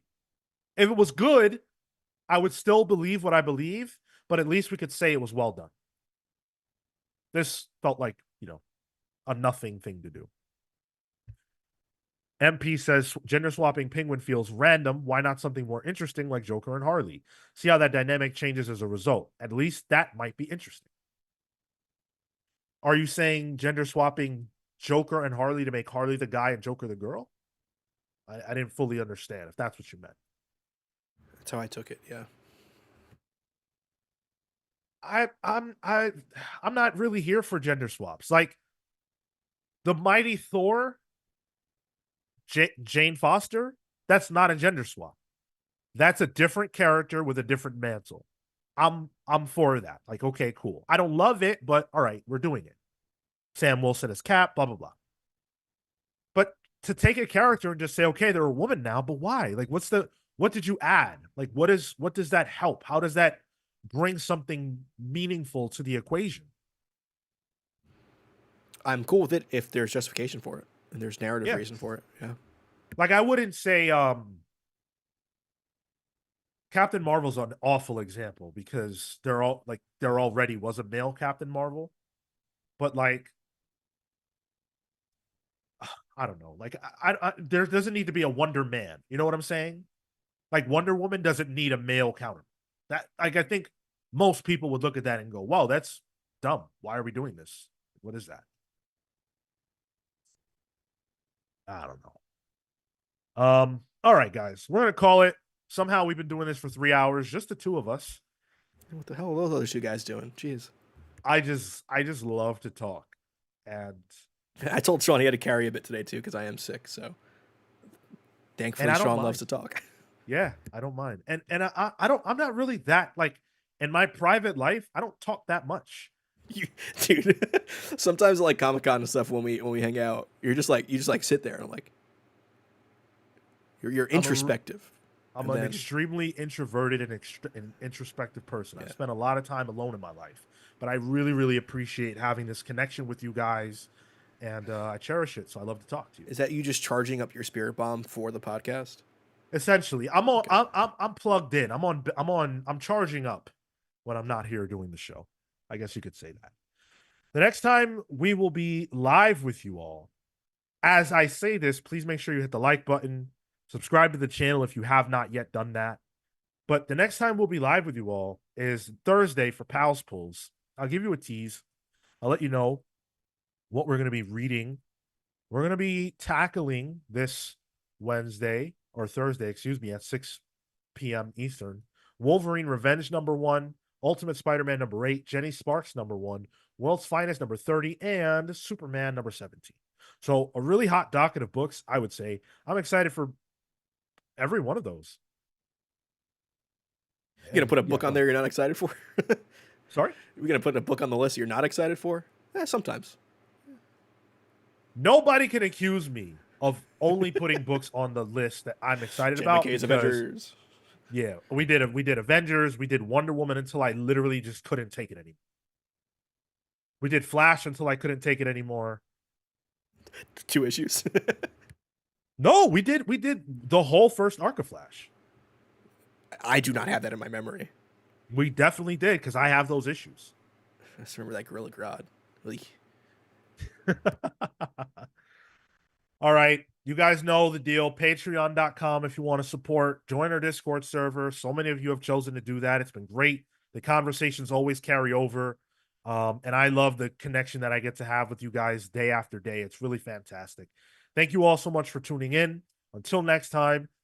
If it was good, I would still believe what I believe, but at least we could say it was well done. This felt like, a nothing thing to do. MP says gender swapping Penguin feels random. Why not something more interesting like Joker and Harley? See how that dynamic changes as a result. At least that might be interesting. Are you saying gender swapping Joker and Harley to make Harley the guy and Joker the girl? I didn't fully understand if that's what you meant. That's how I took it. Yeah. I'm not really here for gender swaps. Like the Mighty Thor, Jane Foster, that's not a gender swap. That's a different character with a different mantle. I'm for that. Like, okay, cool. I don't love it, but all right, we're doing it. Sam Wilson as Cap, blah blah blah. But to take a character and just say, okay, they're a woman now, but why? Like, what did you add? Like, what does that help? How does that bring something meaningful to the equation? I'm cool with it if there's justification for it and there's narrative Yeah. reason for it. Yeah. Like, I wouldn't say Captain Marvel's an awful example because there already was a male Captain Marvel. But like, I don't know. Like, there doesn't need to be a Wonder Man. You know what I'm saying? Like, Wonder Woman doesn't need a male counter. That, like, I think most people would look at that and go, "Wow, that's dumb. Why are we doing this? What is that?" I don't know. All right, guys, we're gonna call it. Somehow we've been doing this for 3 hours, just the 2 of us. What the hell are those other 2 guys doing? Jeez. I just love to talk, and I told Sean he had to carry a bit today too because I am sick. So and Thankfully, I don't Sean loves mind. to talk. Yeah, I don't mind. And I don't, I'm not really that like in my private life, I don't talk that much. Dude, sometimes like Comic Con and stuff when we hang out, you just like sit there and like you're I'm a introspective, I'm and an then extremely introverted and introspective person. I've yeah, spent a lot of time alone in my life, but I really, really appreciate having this connection with you guys, and I cherish it. So I love to talk to you. is that you just charging up your spirit bomb for the podcast? Essentially, I'm on. Okay. I'm plugged in. I'm charging up when I'm not here doing the show. I guess you could say that. The next time we will be live with you all. As I say this, please make sure you hit the like button, subscribe to the channel if you have not yet done that. But the next time we'll be live with you all is Thursday for Pals Pulls. I'll give you a tease. I'll let you know what we're going to be reading. We're going to be tackling this Wednesday or Thursday, excuse me, at 6 p.m. Eastern. Wolverine Revenge #1, Ultimate Spider-Man #8, Jenny Sparks #1, World's Finest #30, and Superman #17. So a really hot docket of books, I would say. I'm excited for every one of those. You gonna And put a yeah, book go on ahead. there you're not excited for? Sorry? We're gonna put a book on the list you're not excited for? Sometimes. Nobody can accuse me of only putting books on the list that I'm excited Jim about McKay's because Avengers. yeah, we did Avengers, we did Wonder Woman until I literally just couldn't take it anymore. We did Flash until I couldn't take it anymore. 2 issues. No, we did the whole first arc of Flash. I do not have that in my memory. We definitely did because I have those issues. I just remember that Gorilla Grodd. Like, All right. You guys know the deal. Patreon.com if you want to support. Join our Discord server. So many of you have chosen to do that. It's been great. The conversations always carry over. And I love the connection that I get to have with you guys day after day. It's really fantastic. Thank you all so much for tuning in. Until next time,